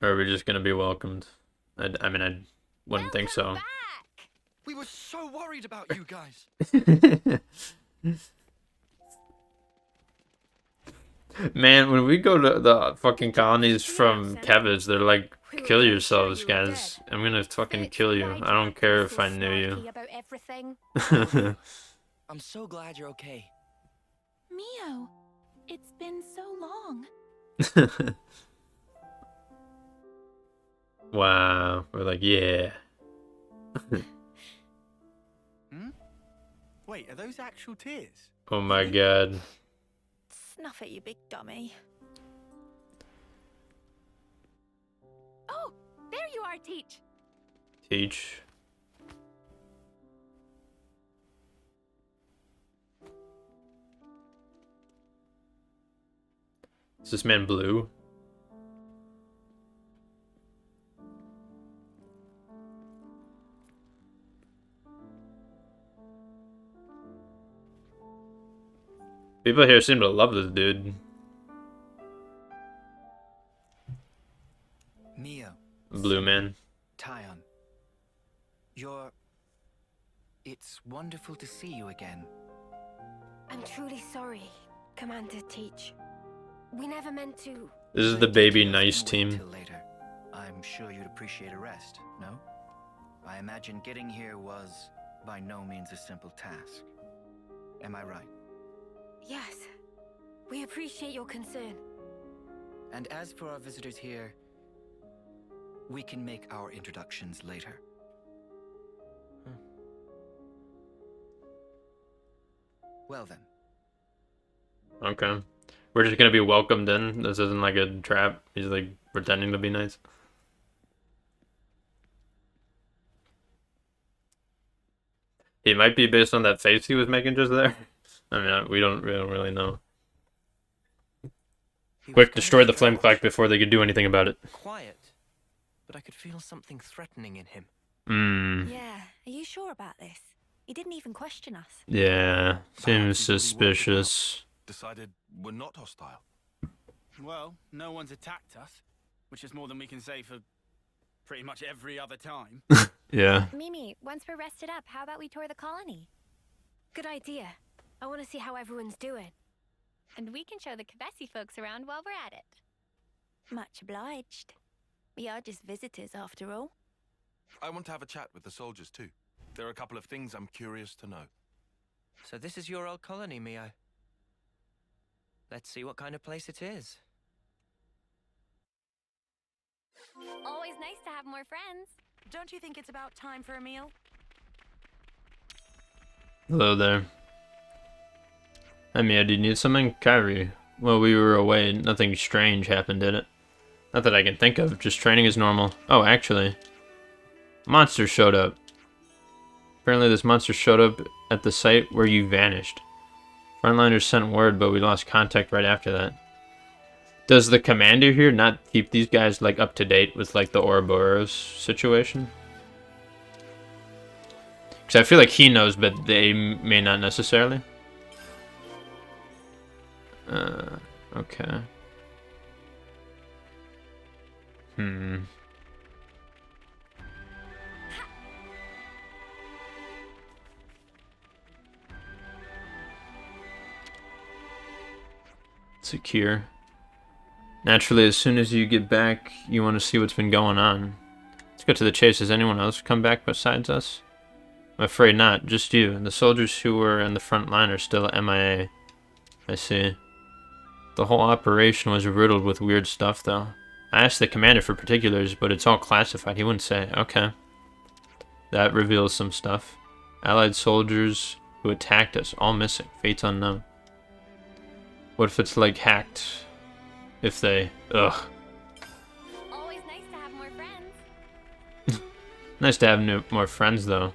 Or are we just gonna be welcomed? I mean, I wouldn't think so. We were so worried about you guys. Man, when we go to the fucking colonies from Kevin's, they're like, kill yourselves, guys. I'm gonna fucking kill you. I don't care if I knew you. About everything. I'm so glad you're okay. Mio, it's been so long. Wow, we're like, yeah. Wait, are those actual tears? Oh my god. Snuff it, you big dummy. Oh, there you are, Teach. Teach. Is this man blue? People here seem to love this dude. Mio. Blue man. Tyon. It's wonderful to see you again. I'm truly sorry, Commander Teach. We never meant to... This is the baby nice team. Till later. I'm sure you'd appreciate a rest, no? I imagine getting here was by no means a simple task. Am I right? Yes. We appreciate your concern. And as for our visitors here, we can make our introductions later. Well then. Okay. We're just gonna be welcomed in. This isn't like a trap. He's like pretending to be nice. He might be based on that face he was making just there. I mean, we don't really know. Quick, destroy the flame clock before they could do anything about it. Quiet, but I could feel something threatening in him. Yeah, are you sure about this? He didn't even question us. Yeah, seems suspicious. Decided we're not hostile. Well, no one's attacked us, which is more than we can say for pretty much every other time. Yeah. Mimi, once we're rested up, how about we tour the colony? Good idea. I want to see how everyone's doing. And we can show the Kavesi folks around while we're at it. Much obliged. We are just visitors, after all. I want to have a chat with the soldiers too. There are a couple of things I'm curious to know. So this is your old colony, Mio. Let's see what kind of place it is. Always nice to have more friends. Don't you think it's about time for a meal? Hello there. Hey Mia, do you need something? Kyrie. While we were away, nothing strange happened, did it? Not that I can think of, just training as normal. Oh, actually. Monster showed up. Apparently this monster showed up at the site where you vanished. Frontliners sent word, but we lost contact right after that. Does the commander here not keep these guys like up to date with like the Ouroboros situation? Because I feel like he knows, but they may not necessarily. Okay. Secure. Naturally, as soon as you get back, you want to see what's been going on. Let's get to the chase. Has anyone else come back besides us? I'm afraid not. Just you. The soldiers who were in the front line are still MIA. I see. The whole operation was riddled with weird stuff, though. I asked the commander for particulars, but it's all classified. He wouldn't say. Okay. That reveals some stuff. Allied soldiers who attacked us, all missing. Fate's unknown. What if it's like hacked? If they... Ugh. Always nice to have more friends. Nice to have more friends, though.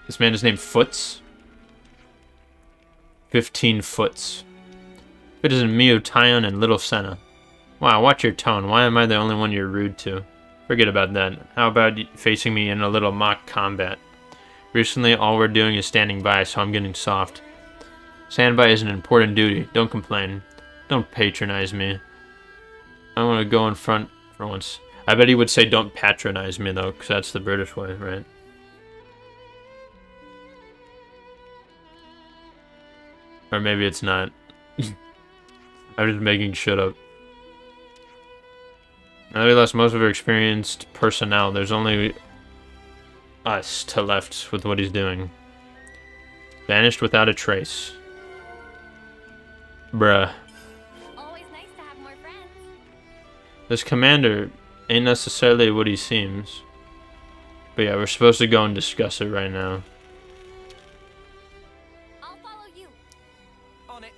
This man is named Foots. 15 Foots. It isn't Mio, Tyon, and Little Senna. Wow, watch your tone. Why am I the only one you're rude to? Forget about that. How about facing me in a little mock combat? Recently, all we're doing is standing by, so I'm getting soft. Standby is an important duty. Don't complain. Don't patronize me. I want to go in front for once. I bet he would say don't patronize me, though, because that's the British way, right? Or maybe it's not. I'm just making shit up. Now that we lost most of our experienced personnel, there's only us to left with what he's doing. Vanished without a trace. Bruh. Always nice to have more friends. This commander ain't necessarily what he seems. But yeah, we're supposed to go and discuss it right now. I'll follow you. On it.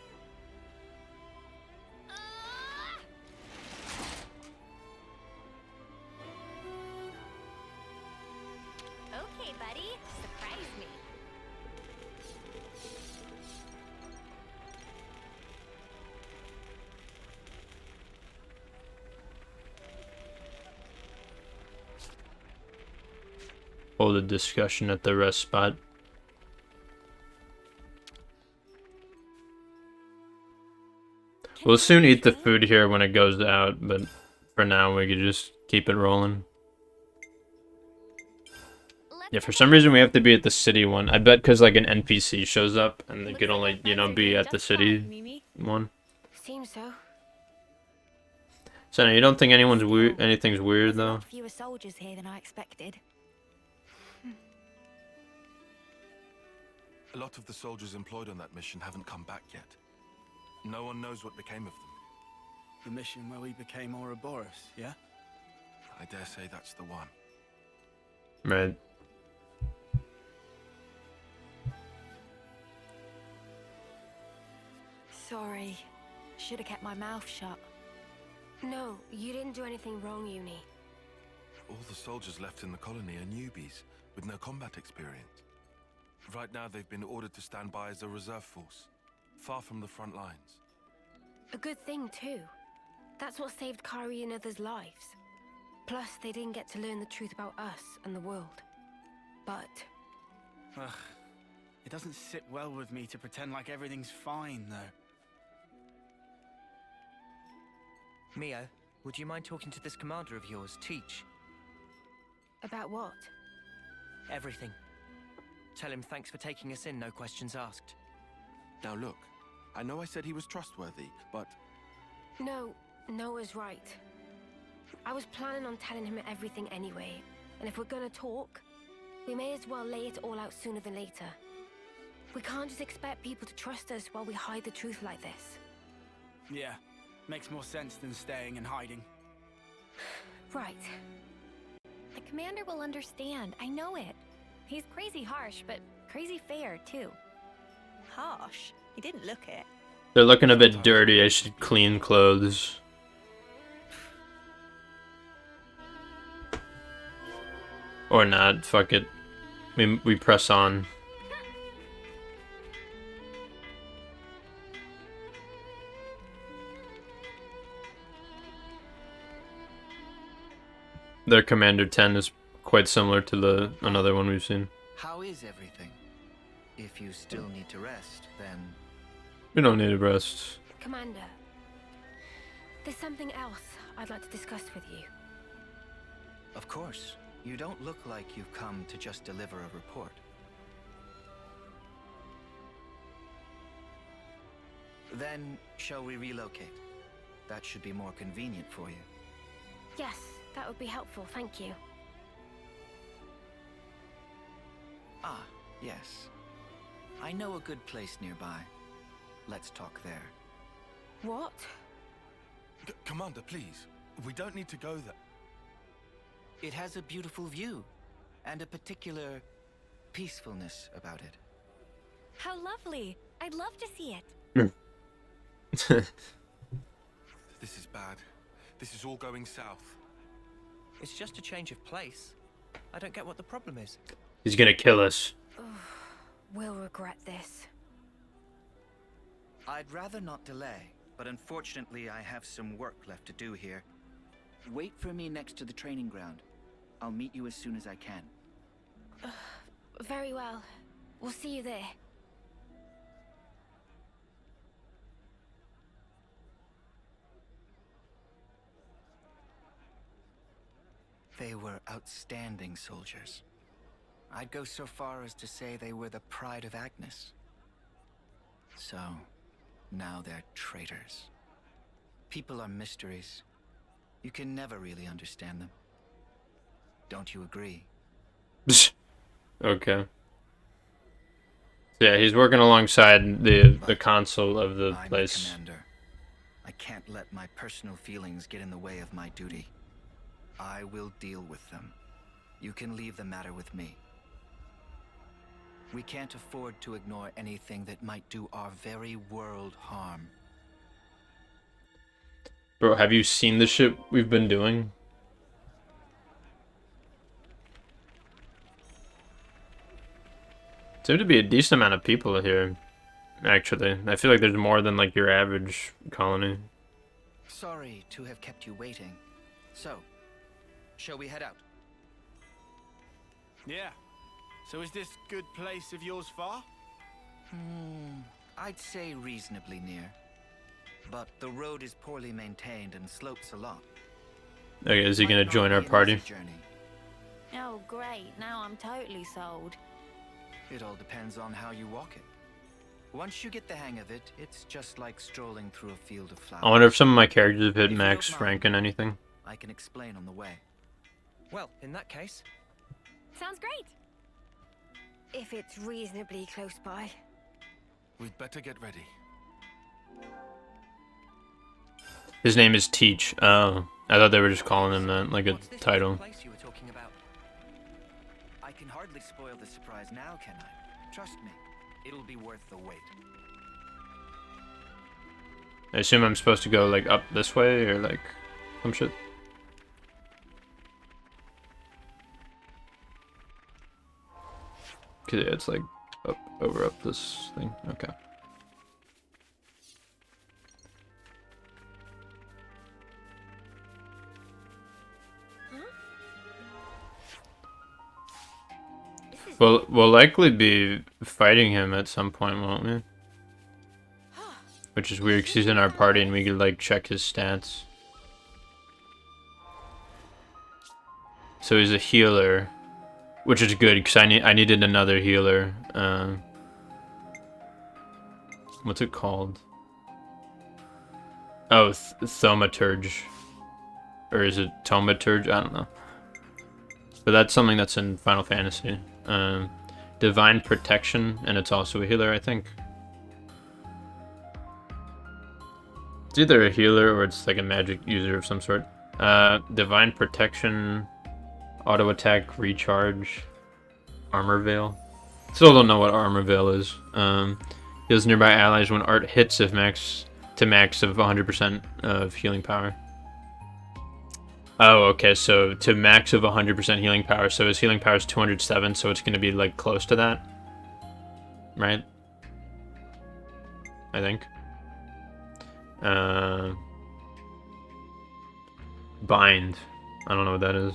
Okay, buddy. Surprise me. Hold a discussion at the rest spot. We'll soon eat the food here when it goes out, but for now we could just keep it rolling. Yeah, for some reason we have to be at the city one. I bet because like an NPC shows up and they could only, you know, be at the city one. Seems so. So you don't think anyone's weird? Anything's weird though? Fewer soldiers here than I expected. A lot of the soldiers employed on that mission haven't come back yet. No one knows what became of them. The mission where we became Ouroboros, yeah? I dare say that's the one. Right. Sorry. Should have kept my mouth shut. No, you didn't do anything wrong, Uni. All the soldiers left in the colony are newbies with no combat experience. Right now they've been ordered to stand by as a reserve force, far from the front lines. A good thing, too. That's what saved Kari and others' lives. Plus, they didn't get to learn the truth about us and the world. But... Ugh. It doesn't sit well with me to pretend like everything's fine, though. Mio, would you mind talking to this commander of yours, Teach? About what? Everything. Tell him thanks for taking us in, no questions asked. Now look, I know I said he was trustworthy, but... No, Noah's right. I was planning on telling him everything anyway, and if we're gonna talk, we may as well lay it all out sooner than later. We can't just expect people to trust us while we hide the truth like this. Yeah, makes more sense than staying and hiding. Right. The commander will understand, I know it. He's crazy harsh, but crazy fair, too. Harsh? He didn't look it. They're looking a bit dirty. I should clean clothes. Or not. Fuck it. We press on. Their Commander 10 is quite similar to another one we've seen. How is everything? If you still need to rest, then... We don't need a rest. Commander, there's something else I'd like to discuss with you. Of course. You don't look like you've come to just deliver a report. Then, shall we relocate? That should be more convenient for you. Yes, that would be helpful, thank you. Ah, yes. I know a good place nearby. Let's talk there. What? Commander, please. We don't need to go there. It has a beautiful view. and a particular peacefulness about it. How lovely. I'd love to see it. This is bad. This is all going south. It's just a change of place. I don't get what the problem is. He's gonna kill us. We'll regret this. I'd rather not delay, but unfortunately I have some work left to do here. Wait for me next to the training ground. I'll meet you as soon as I can. Very well. We'll see you there. They were outstanding soldiers. I'd go so far as to say they were the pride of Agnes. So, now they're traitors. People are mysteries. You can never really understand them. Don't you agree? Okay. Yeah, he's working alongside the consul of the I'm place. the commander. I can't let my personal feelings get in the way of my duty. I will deal with them. You can leave the matter with me. We can't afford to ignore anything that might do our very world harm. Bro, have you seen the shit we've been doing? Seem to be a decent amount of people here, actually. I feel like there's more than like your average colony. Sorry to have kept you waiting. So, shall we head out? Yeah. So is this good place of yours far? I'd say reasonably near. But the road is poorly maintained and slopes a lot. Okay, is he gonna join our party? Oh, great. Now I'm totally sold. It all depends on how you walk it. Once you get the hang of it, it's just like strolling through a field of flowers. I wonder if some of my characters have hit max rank in anything. I can explain on the way. Well, in that case... Sounds great. If it's reasonably close by. We'd better get ready. His name is Teach. Oh, I thought they were just calling him that, like a title. Place you were talking about? I can hardly spoil the surprise now, can I? Trust me, it'll be worth the wait. I assume I'm supposed to go like up this way or like some shit. Cause yeah, it's like up, over, up this thing. Okay. We'll likely be fighting him at some point, won't we? Which is weird because he's in our party and we could like check his stats. So he's a healer, which is good because I needed another healer. What's it called? Oh, Thaumaturge. Or is it Taumaturge? I don't know. But that's something that's in Final Fantasy. Divine Protection, and it's also a healer, I think. It's either a healer or it's like a magic user of some sort. Divine Protection, Auto Attack, Recharge, Armor Veil. Still don't know what Armor Veil is. Heals nearby allies when art hits if max of 100% of healing power. Oh, okay, so to max of 100% healing power. So his healing power is 207, so it's going to be like close to that. Right? I think. Bind. I don't know what that is.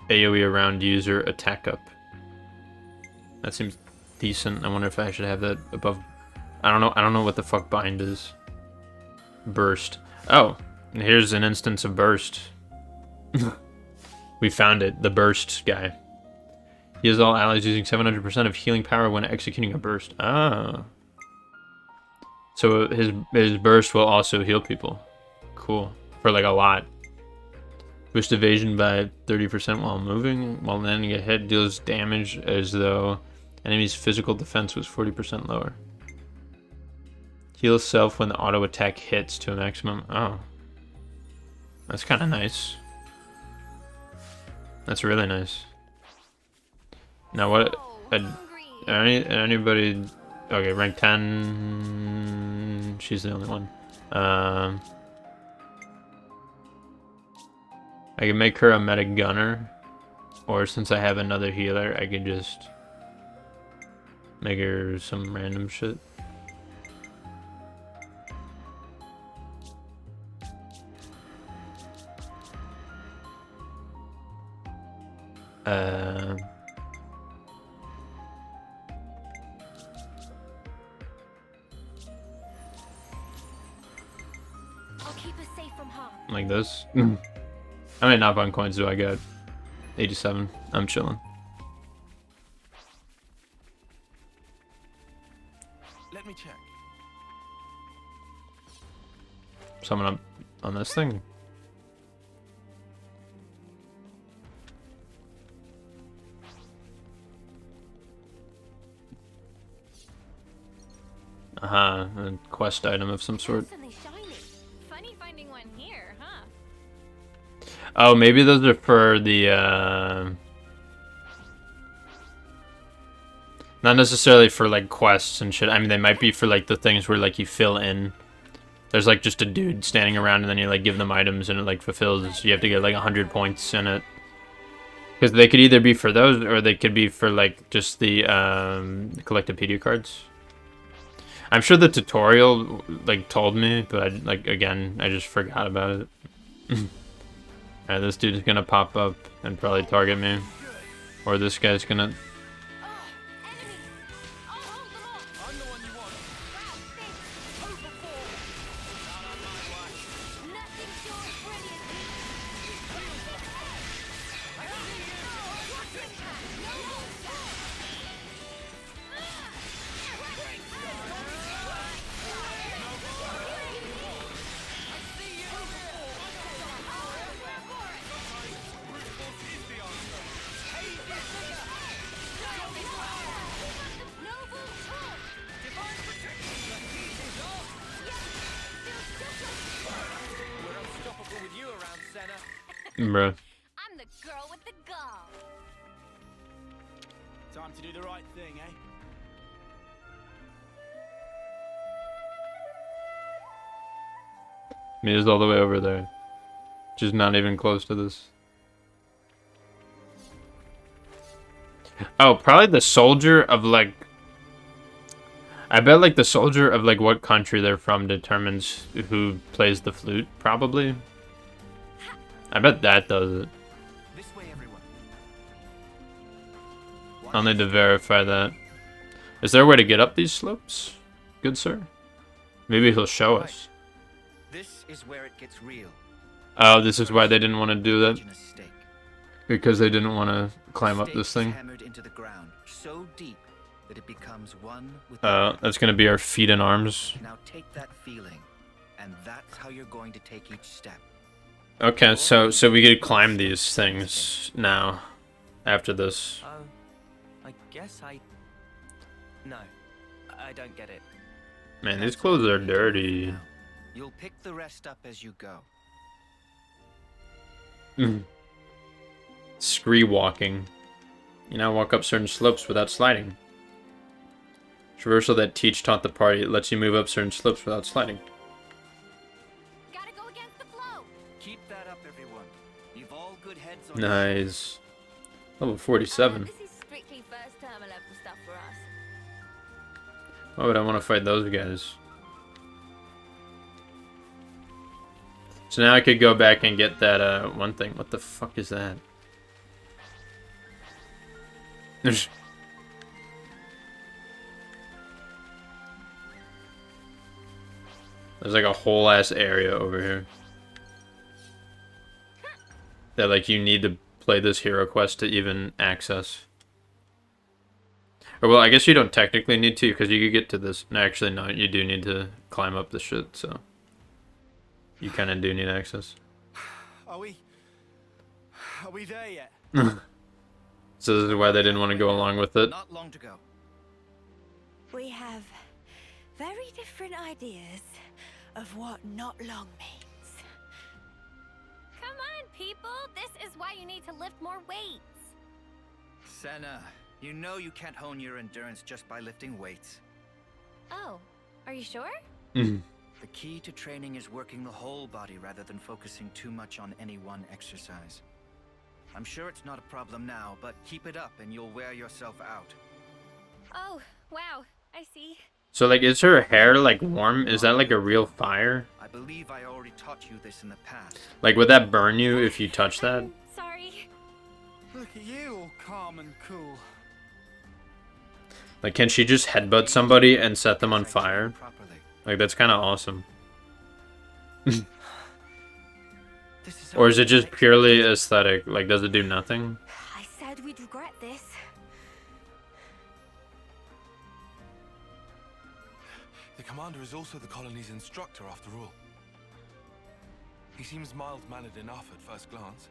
AoE around user, attack up. That seems decent. I wonder if I should have that above. I don't know what the fuck bind is. Burst. Oh, and here's an instance of burst. We found it. The burst guy. Heals all allies using 700% of healing power when executing a burst. Ah. So his burst will also heal people. Cool. For like a lot. Boost evasion by 30% while moving. While landing a hit, deals damage as though enemy's physical defense was 40% lower. Heals self when the auto attack hits to a maximum. Oh. That's kind of nice. That's really nice. Now what? Anybody? Okay, rank 10. She's the only one. I can make her a medic gunner, or since I have another healer, I can just make her some random shit. I'll keep us safe from harm. Like this. How many knockdown coins do I got? 87. I'm chilling. Let me check. Someone up on this thing. A quest item of some sort. Funny finding one here, huh? Oh, maybe those are for the, not necessarily for, like, quests and shit. I mean, they might be for, like, the things where, like, you fill in. There's, like, just a dude standing around and then you, like, give them items and it, like, fulfills. You have to get, like, 100 points in it. Because they could either be for those or they could be for, like, just the, Collectopedia cards. I'm sure the tutorial, like, told me, but, I, like, again, I just forgot about it. Alright, this dude is gonna pop up and probably target me. Or this guy's gonna... Bruh. I'm the girl with the gall. Time to do the right thing, eh? Mia's all the way over there. She's not even close to this. Oh, probably the soldier of, like... I bet, like, the soldier of, like, what country they're from determines who plays the flute, probably. I bet that does it. I'll need to verify that. Is there a way to get up these slopes, good sir? Maybe he'll show us. This is where it gets real. Oh, this is why they didn't want to do that? Because they didn't want to climb up this thing? Hammered into the ground so deep that it becomes one with That's gonna be our feet and arms. Now take that feeling, and that's how you're going to take each step. Okay, so we could climb these things now, after this. I guess No, I don't get it. Man, these clothes are dirty. You'll pick the rest up as you go. Scree walking. You now walk up certain slopes without sliding. Traversal that Teach taught the party lets you move up certain slopes without sliding. Gotta go against the flow. Keep that up, everyone. You've all good heads on. Nice. Level 47. This is strictly first term level stuff for us. Why would I want to fight those guys? So now I could go back and get that one thing. What the fuck is that? There's like a whole ass area over here that like you need to play this hero quest to even access. Or well, I guess you don't technically need to because you could get to this. No, actually, no, you do need to climb up the shit, so you kind of do need access. Are we there yet? So this is why they didn't want to go along with it. Not long to go. We have very different ideas of what not long means. Come on, people. This is why you need to lift more weights. Senna, you know you can't hone your endurance just by lifting weights. Oh, are you sure? The key to training is working the whole body rather than focusing too much on any one exercise. I'm sure it's not a problem now, but keep it up and you'll wear yourself out. Oh, wow. I see. So, like, is her hair, like, warm? Is that, like, a real fire? I believe I already taught you this in the past. Like, would that burn you if you touch that? Sorry. Look at you, all calm and cool. Like, can she just headbutt somebody and set them on fire? Like, that's kind of awesome. Or is it just purely aesthetic? Like, does it do nothing? I said we'd regret this. The commander is also the colony's instructor, after all. He seems mild-mannered enough at first glance.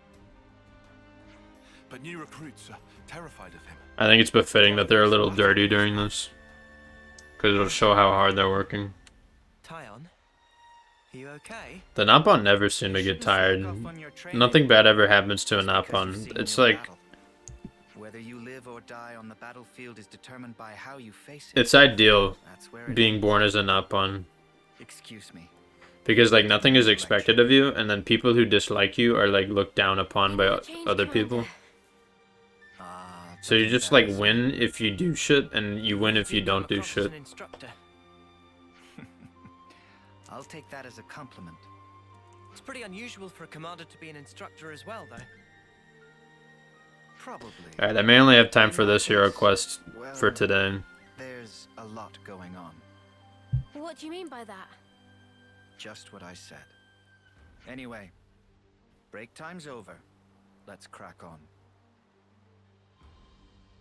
But new recruits are terrified of him. I think it's befitting that they're a little dirty during this. Because it'll show how hard they're working. Tyon, are you okay? The Napon never seem to get tired. Nothing bad ever happens to a Napon. It's like... Whether you live or die on the battlefield is determined by how you face it. It's ideal being born as a Napon. Excuse me. Because, like, nothing is expected of you, and then people who dislike you are, like, looked down upon by other people. So you just, like, win if you do shit, and you win if you don't do shit. I'll take that as a compliment. It's pretty unusual for a commander to be an instructor as well, though. Probably. Alright, I may only have time for this hero quest for today. There's a lot going on. What do you mean by that? Just what I said. Anyway, break time's over. Let's crack on.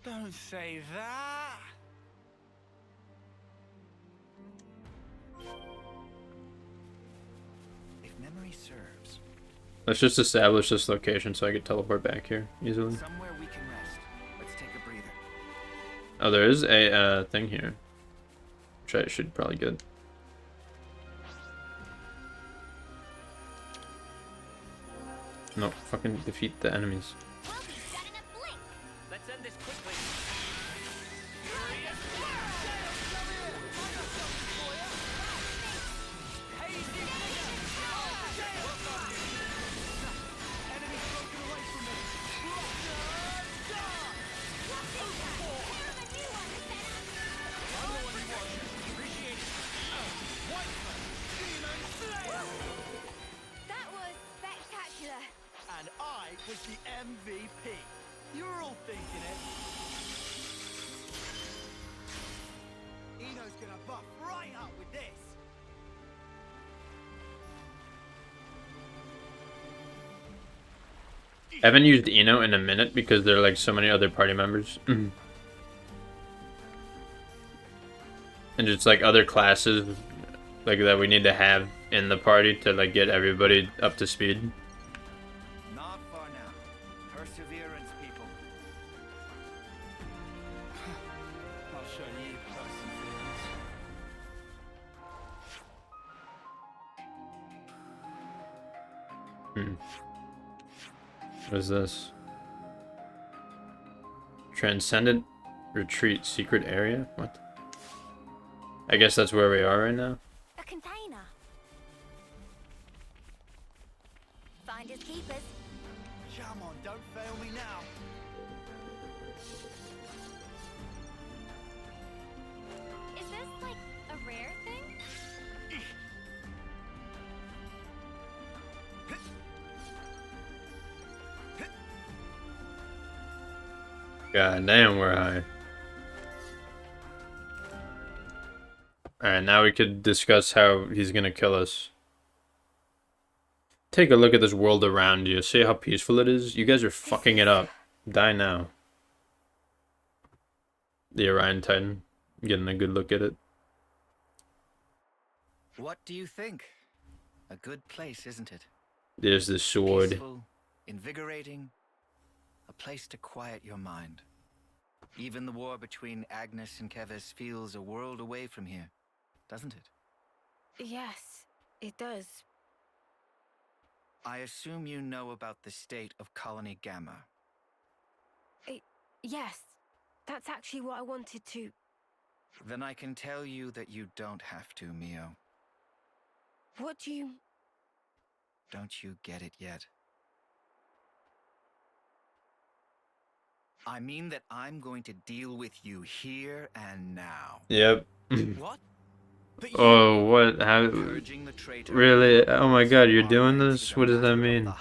Don't say that. If memory serves. Let's just establish this location so I can teleport back here easily. Somewhere we can rest. Let's take a breather. Oh, there is a thing here. Which I should probably get. No, fucking defeat the enemies. Let's end this quickly. That was spectacular. And I was the MVP. You're all thinking it. Eno's gonna buff right up with this. I haven't used Eno in a minute because there are like so many other party members. And just like other classes like that we need to have in the party to like get everybody up to speed. Not far now. Perseverance, people. I'll show you perseverance. What is this? Transcendent Retreat Secret Area? What? I guess that's where we are right now. A container. Finders keepers. Come on, don't fail me now. Is this like a rare thing? God damn, we're high. Alright, now we could discuss how he's gonna kill us. Take a look at this world around you. See how peaceful it is? You guys are fucking it up. Die now. The Orion Titan. Getting a good look at it. What do you think? A good place, isn't it? There's the sword. Peaceful, invigorating, a place to quiet your mind. Even the war between Agnes and Keves feels a world away from here, doesn't it? Yes, it does. I assume you know about the state of Colony Gamma. Yes, that's actually what I wanted to... Then I can tell you that you don't have to, Mio. What do you... Don't you get it yet? I mean that I'm going to deal with you here and now. Yep. What? Oh, what? How? Really? Oh my God, you're doing this? What does that mean?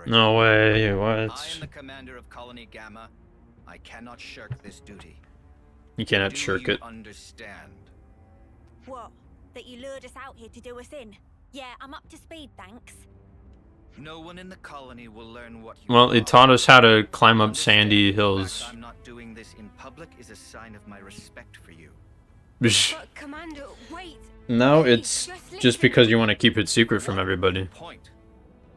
No way. I am What? the commander of Colony Gamma. I cannot shirk this duty. You cannot shirk it. Understand? What? That you lured us out here to do us in? Yeah, I'm up to speed, thanks. No one in the colony will learn what you Well, it taught us how to climb up sandy hills. I'm not doing this in public is a sign of my respect for you. But Commander, wait. No, it's just because you want to keep it secret from everybody. Point.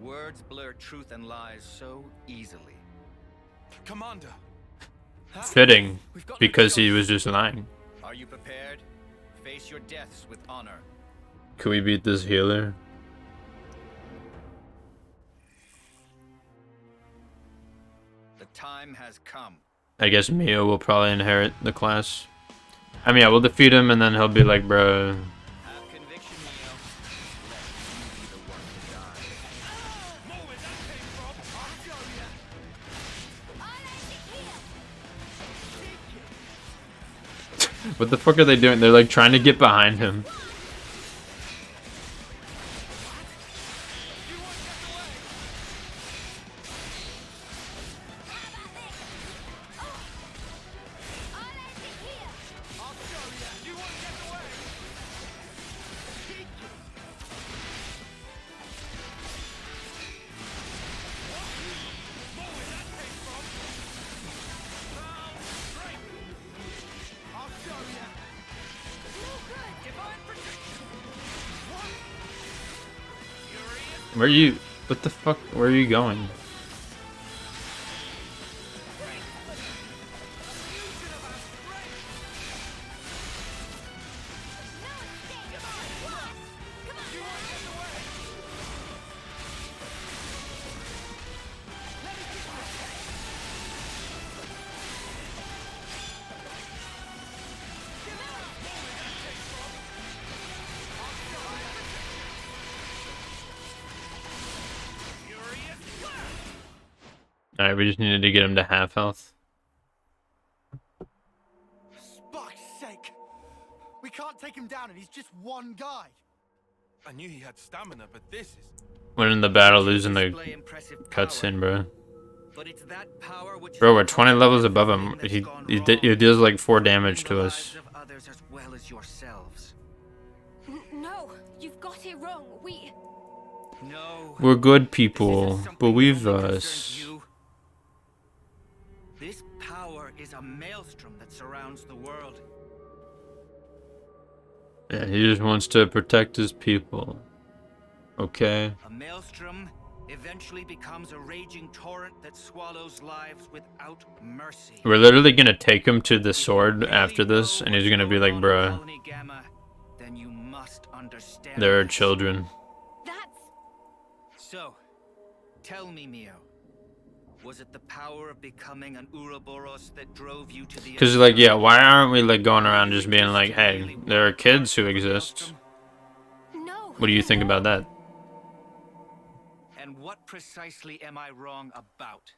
Words blur truth and lies so easily. Commander. Fitting, because he was just lying. Are you prepared? Face your deaths with honor. Can we beat this healer? The time has come. I guess Mio will probably inherit the class. I mean, yeah, we'll defeat him and then he'll be like, bro. What the fuck are they doing? They're like trying to get behind him. Where are you? What the fuck? Where are you going? Alright, we just needed to get him to half health. Fuck's sake! We can't take him down and he's just one guy. I knew he had stamina, but this is... Winning the battle, losing the cutscene, bro. Bro, we're 20 levels above him. He deals like 4 damage to us. No, you've got it wrong. We're good people. Believe us. This power is a maelstrom that surrounds the world. Yeah, he just wants to protect his people. Okay. A maelstrom eventually becomes a raging torrent that swallows lives without mercy. We're literally gonna take him to the sword after this, and he's gonna be like, bruh, then you must understand. there are children. So, tell me, Mio. Was it the power of becoming an Ouroboros that drove you to the... Because, like, yeah, why aren't we, like, going around just being like, hey, there are kids who exist? What do you think about that? And what precisely am I wrong about?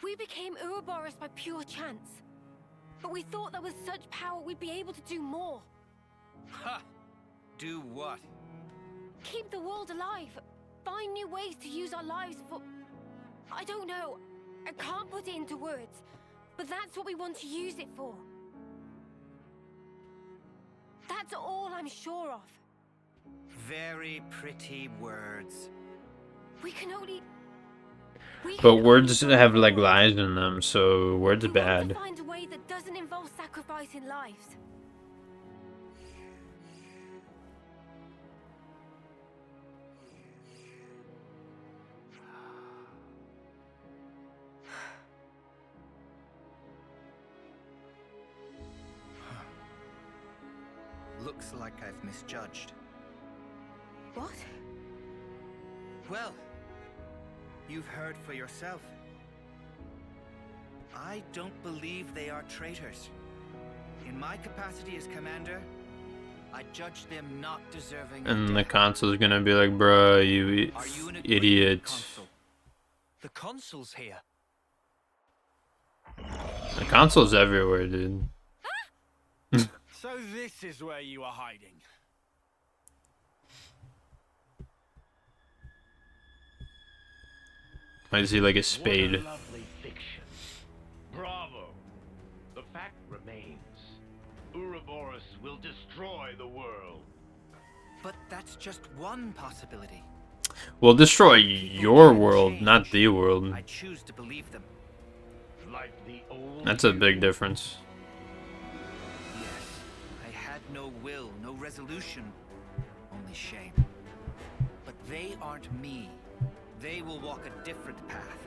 We became Ouroboros by pure chance. But we thought that with such power we'd be able to do more. Ha! Do what? Keep the world alive. Find new ways to use our lives for... I don't know. I can't put it into words. But that's what we want to use it for. That's all I'm sure of. Very pretty words. We can only... But words have, like, lies in them, so words are bad. Find a way that doesn't involve sacrificing lives. Looks like I've misjudged. What? Well, you've heard for yourself. I don't believe they are traitors. In my capacity as commander, I judge them not deserving of And the death. consul's gonna be like, bruh, you idiot. The consul's here. The consul's everywhere, dude. So this is where you are hiding. Why is he like a spade? What a lovely fiction. Bravo. The fact remains. Ouroboros will destroy the world. But that's just one possibility. Well, destroy your world, not the world. I choose to believe them. Like the old That's a big difference. Yes, I had no will, no resolution, only shame. But they aren't me. They will walk a different path.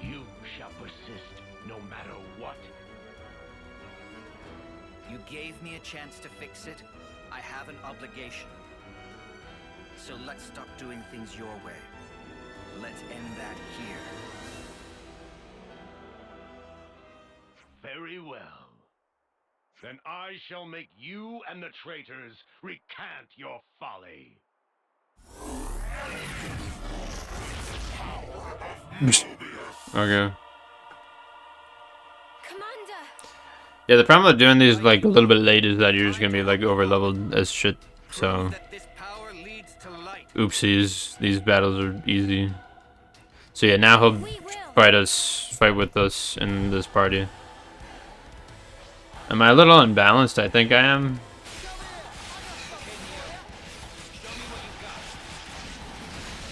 You shall persist no matter what. You gave me a chance to fix it. I have an obligation. So let's stop doing things your way. Let's end that here. Very well. Then I shall make you and the traitors recant your folly. Okay. Commander! Yeah, the problem with doing these like a little bit late is that you're just gonna be like over leveled as shit. So, oopsies. These battles are easy. So yeah, now he'll fight with us in this party. Am I a little unbalanced? I think I am.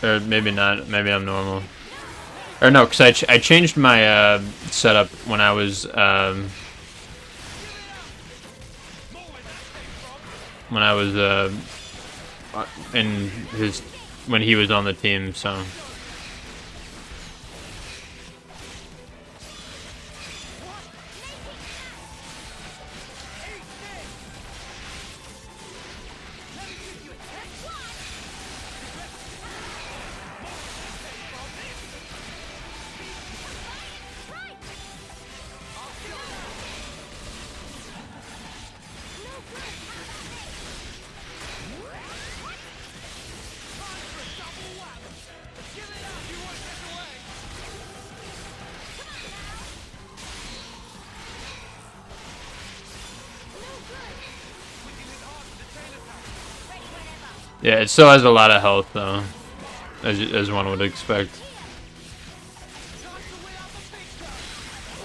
Or maybe not. Maybe I'm normal. Or no, because I changed my setup when I was when he was on the team, so. Yeah, it still has a lot of health though, as one would expect.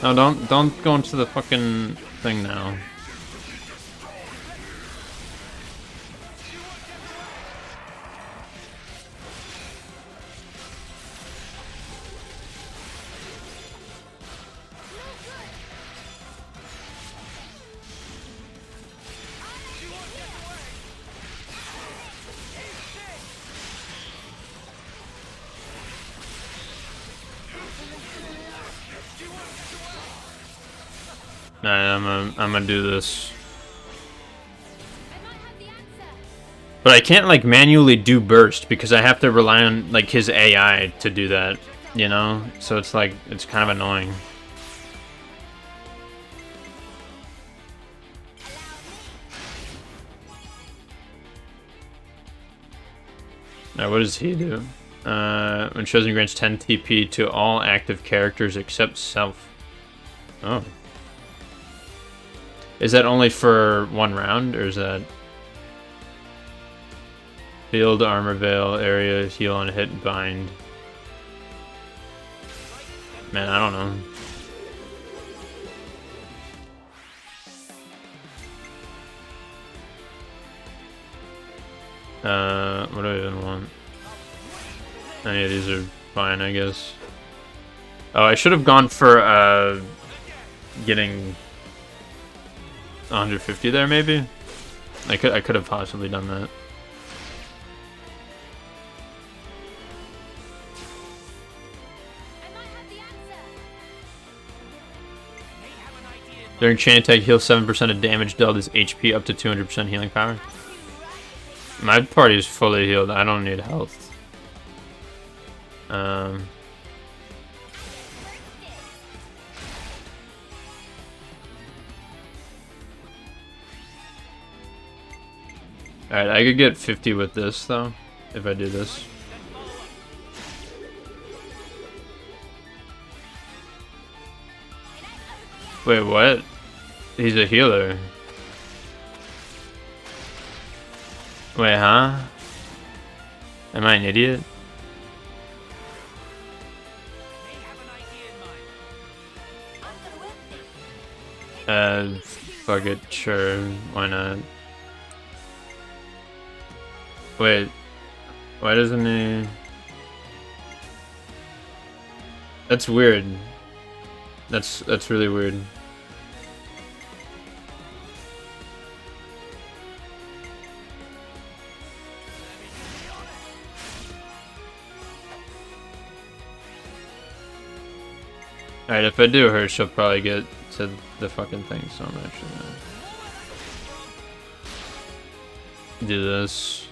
No, don't go into the fucking thing now. Nah, I'm gonna do this. But I can't like manually do burst because I have to rely on like his AI to do that, you know? So it's like it's kind of annoying. Now what does he do? When chosen grants 10 TP to all active characters except self. Oh. Is that only for one round, or is that... Field, armor veil, area, heal on hit, bind. Man, I don't know. What do I even want? Any of these are fine, I guess. Oh, I should have gone for, getting 150 there, maybe? I could have possibly done that. During chain attack, heal 7% of damage, dealt his HP up to 200% healing power. My party is fully healed. I don't need health. Alright, I could get 50 with this though, if I do this. Wait, what? He's a healer. Wait, huh? Am I an idiot? Fuck it, sure, why not? Wait, why doesn't he? That's weird. That's really weird. Alright, if I do her, she'll probably get to the fucking thing, so I'm actually gonna do this.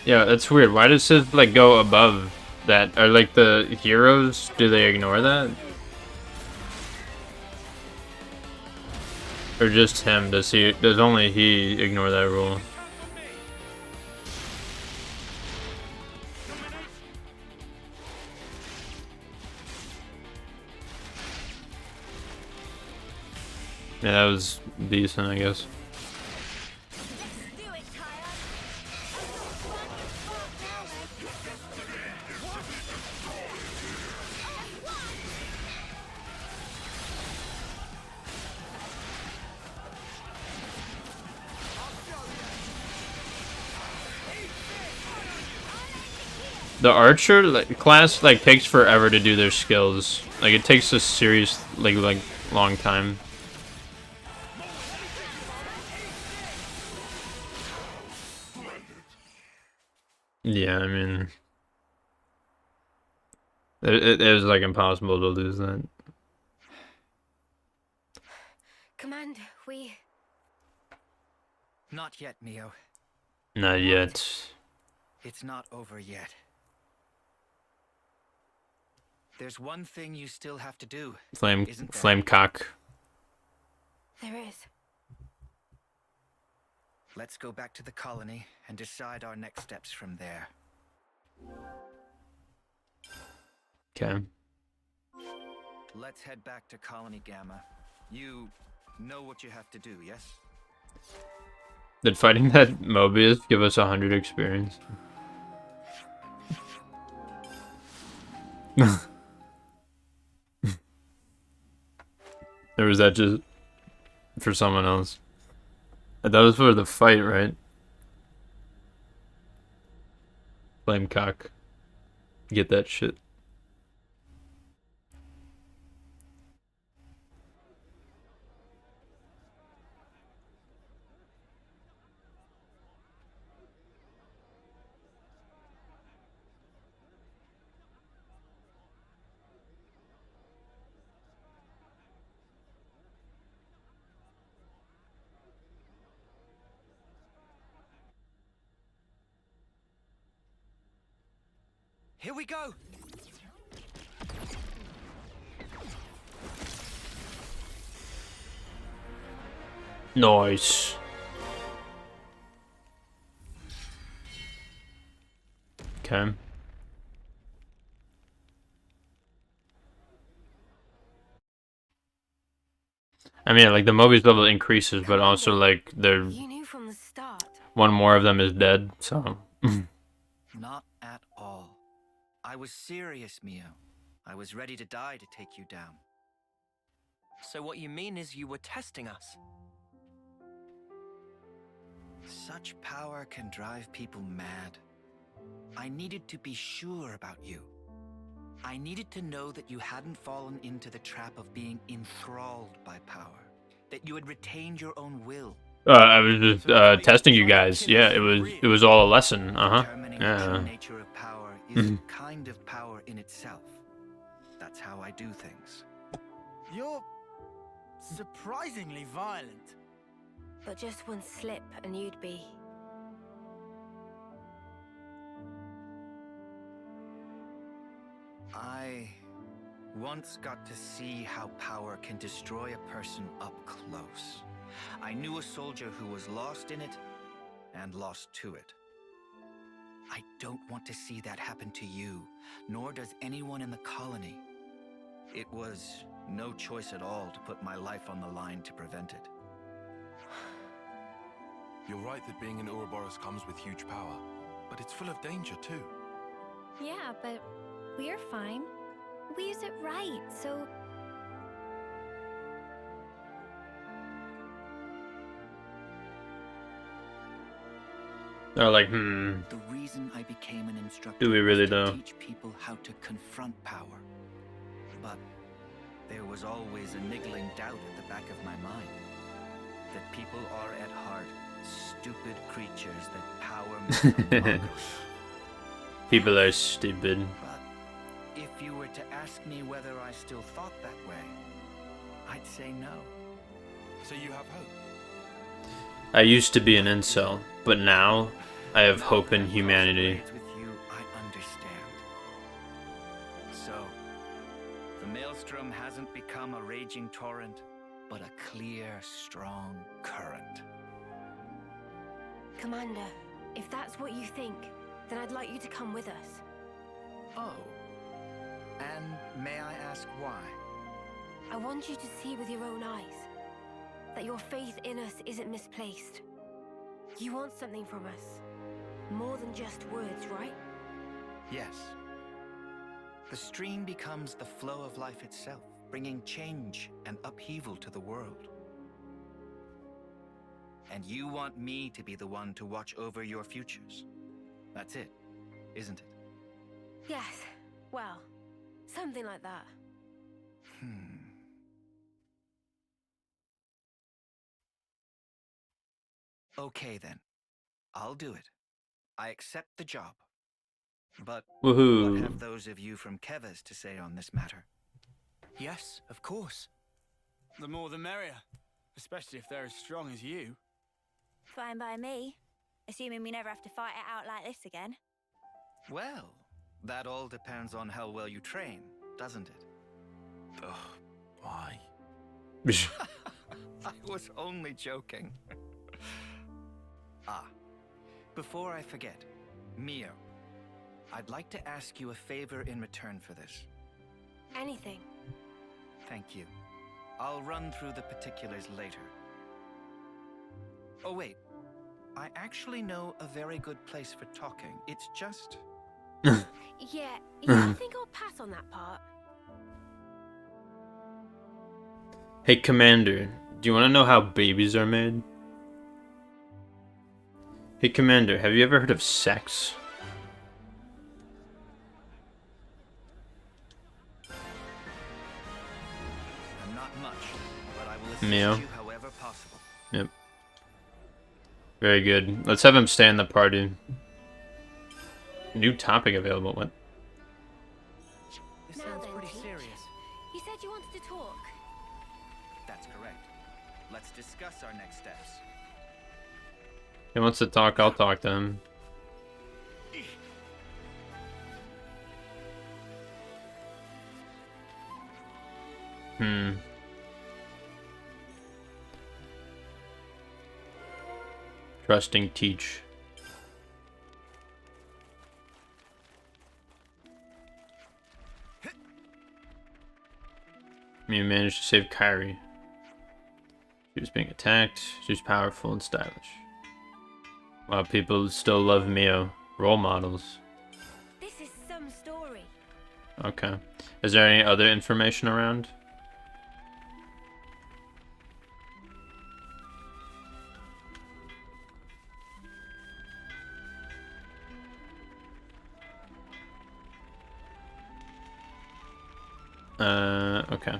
Yeah, that's weird. Why does it like go above that? Are like the heroes, do they ignore that? Or just him? Does only he ignore that rule? Yeah, that was decent, I guess. The archer class takes forever to do their skills. Like it takes a serious like long time. Yeah, I mean, it was like impossible to lose that. Commander, we... Not yet, Mio. Not yet. It's not over yet. There's one thing you still have to do. Flame cock. There is. Let's go back to the colony and decide our next steps from there. Okay. Let's head back to Colony Gamma. You know what you have to do, yes? Did fighting that Mobius give us 100 experience? Or was that just for someone else? That was for the fight, right? Flame cock. Get that shit. Here we go! Nice. Okay. I mean, like the Mobius level increases, but also like they're from the start. One more of them is dead, so. Not at all. I was serious, Mio. I was ready to die to take you down. So what you mean is you were testing us? Such power can drive people mad. I needed to be sure about you. I needed to know that you hadn't fallen into the trap of being enthralled by power, that you had retained your own will, I was just testing you guys. Yeah, it was all a lesson. Uh-huh. Yeah. Nature of power is a kind of power in itself. That's how I do things. You're surprisingly violent. But just one slip and you'd be... I once got to see how power can destroy a person up close. I knew a soldier who was lost in it and lost to it. I don't want to see that happen to you, nor does anyone in the colony. It was no choice at all to put my life on the line to prevent it. You're right that being an Ouroboros comes with huge power, but it's full of danger too. Yeah, but we're fine. We use it right, so... They're like, The reason I became an instructor do we really was to though? teach people how to confront power. But there was always a niggling doubt at the back of my mind that people are at heart stupid creatures that power makes them mockery. People are stupid. But if you were to ask me whether I still thought that way, I'd say no. So you have hope? I used to be an incel, but now I have hope in humanity. With you, I understand. So, the maelstrom hasn't become a raging torrent, but a clear, strong current. Commander, if that's what you think, then I'd like you to come with us. Oh. And may I ask why? I want you to see with your own eyes that your faith in us isn't misplaced. You want something from us. More than just words, right? Yes. The stream becomes the flow of life itself, bringing change and upheaval to the world. And you want me to be the one to watch over your futures. That's it, isn't it? Yes. Well, something like that. Okay then. I'll do it. I accept the job. But Woohoo. what have those of you from Kevas to say on this matter? Yes, of course. The more the merrier, especially if they're as strong as you. Fine by me. Assuming we never have to fight it out like this again. Well, that all depends on how well you train, doesn't it? Ugh, why? I was only joking. Before I forget, Mio, I'd like to ask you a favor in return for this. Anything. Thank you. I'll run through the particulars later. Oh wait, I actually know a very good place for talking. It's just... Yeah, I think I'll pass on that part. Hey, Commander, do you want to know how babies are made? Hey, Commander, have you ever heard of sex? Not much, but I will assist Mio. you however possible. Yep. Very good. Let's have him stay in the party. New topic available. What? This Now sounds then, pretty Teach. serious. You said you wanted to talk. That's correct. Let's discuss our next steps. He wants to talk, I'll talk to him. Trusting Teach. You managed to save Kyrie. She was being attacked. She was powerful and stylish. Wow, people still love Mio. Role models. This is some story. Okay. Is there any other information around? Okay.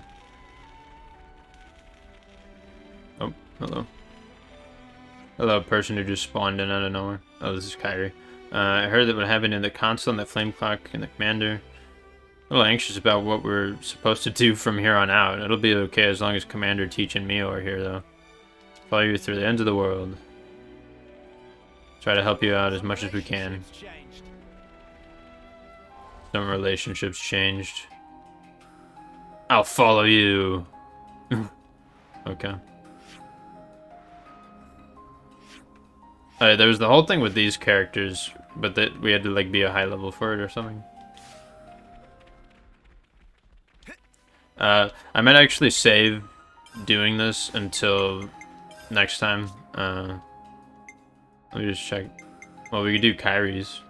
Oh, hello. Hello, person who just spawned in out of nowhere. Oh, this is Kyrie. I heard that what happened in the console and the flame clock and the commander. A little anxious about what we're supposed to do from here on out. It'll be okay as long as Commander Teach and Mio are here, though. Follow you through the ends of the world. Try to help you out as much as we can. Some relationships changed. I'll follow you. Okay. There was the whole thing with these characters, but that we had to like be a high level for it or something. I might actually save doing this until next time. Let me just check. Well, we could do Kyrie's.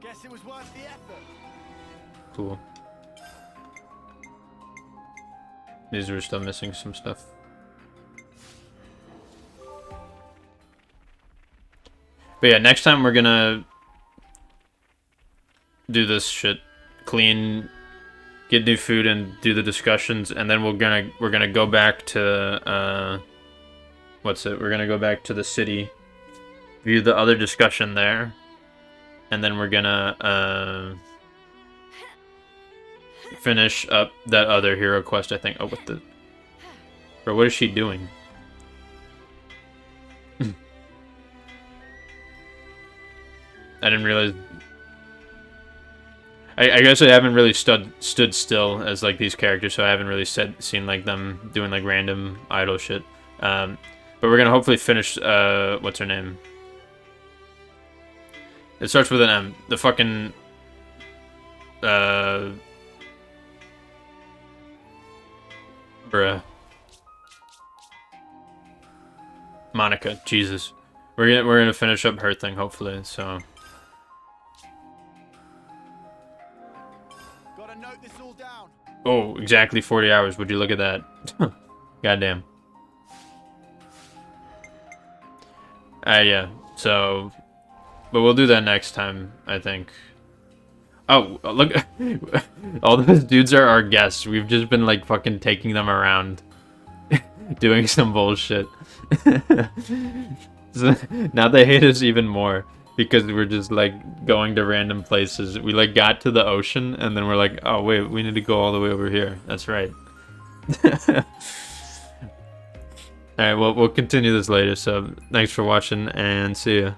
Guess it was worth the effort. Cool. These were still missing some stuff. But yeah, next time we're gonna do this shit. Clean, get new food and do the discussions, and then we're gonna go back to we're gonna go back to the city, view the other discussion there, and then we're gonna finish up that other hero quest, I think. Oh, what the... Bro, what is she doing? I didn't realize... I guess I haven't really stood still as, like, these characters, so I haven't really seen, like, them doing, like, random idle shit. But we're gonna hopefully finish, what's her name? It starts with an M. The fucking... Bruh. Monica, Jesus. We're gonna finish up her thing, hopefully, so... Gotta note this all down. Oh, exactly 40 hours. Would you look at that? Goddamn. Yeah, so... But we'll do that next time, I think. Oh, look. All those dudes are our guests. We've just been, like, fucking taking them around. Doing some bullshit. So, now they hate us even more. Because we're just, like, going to random places. We, like, got to the ocean, and then we're like, oh, wait, we need to go all the way over here. That's right. Alright, well, we'll continue this later, so thanks for watching, and see ya.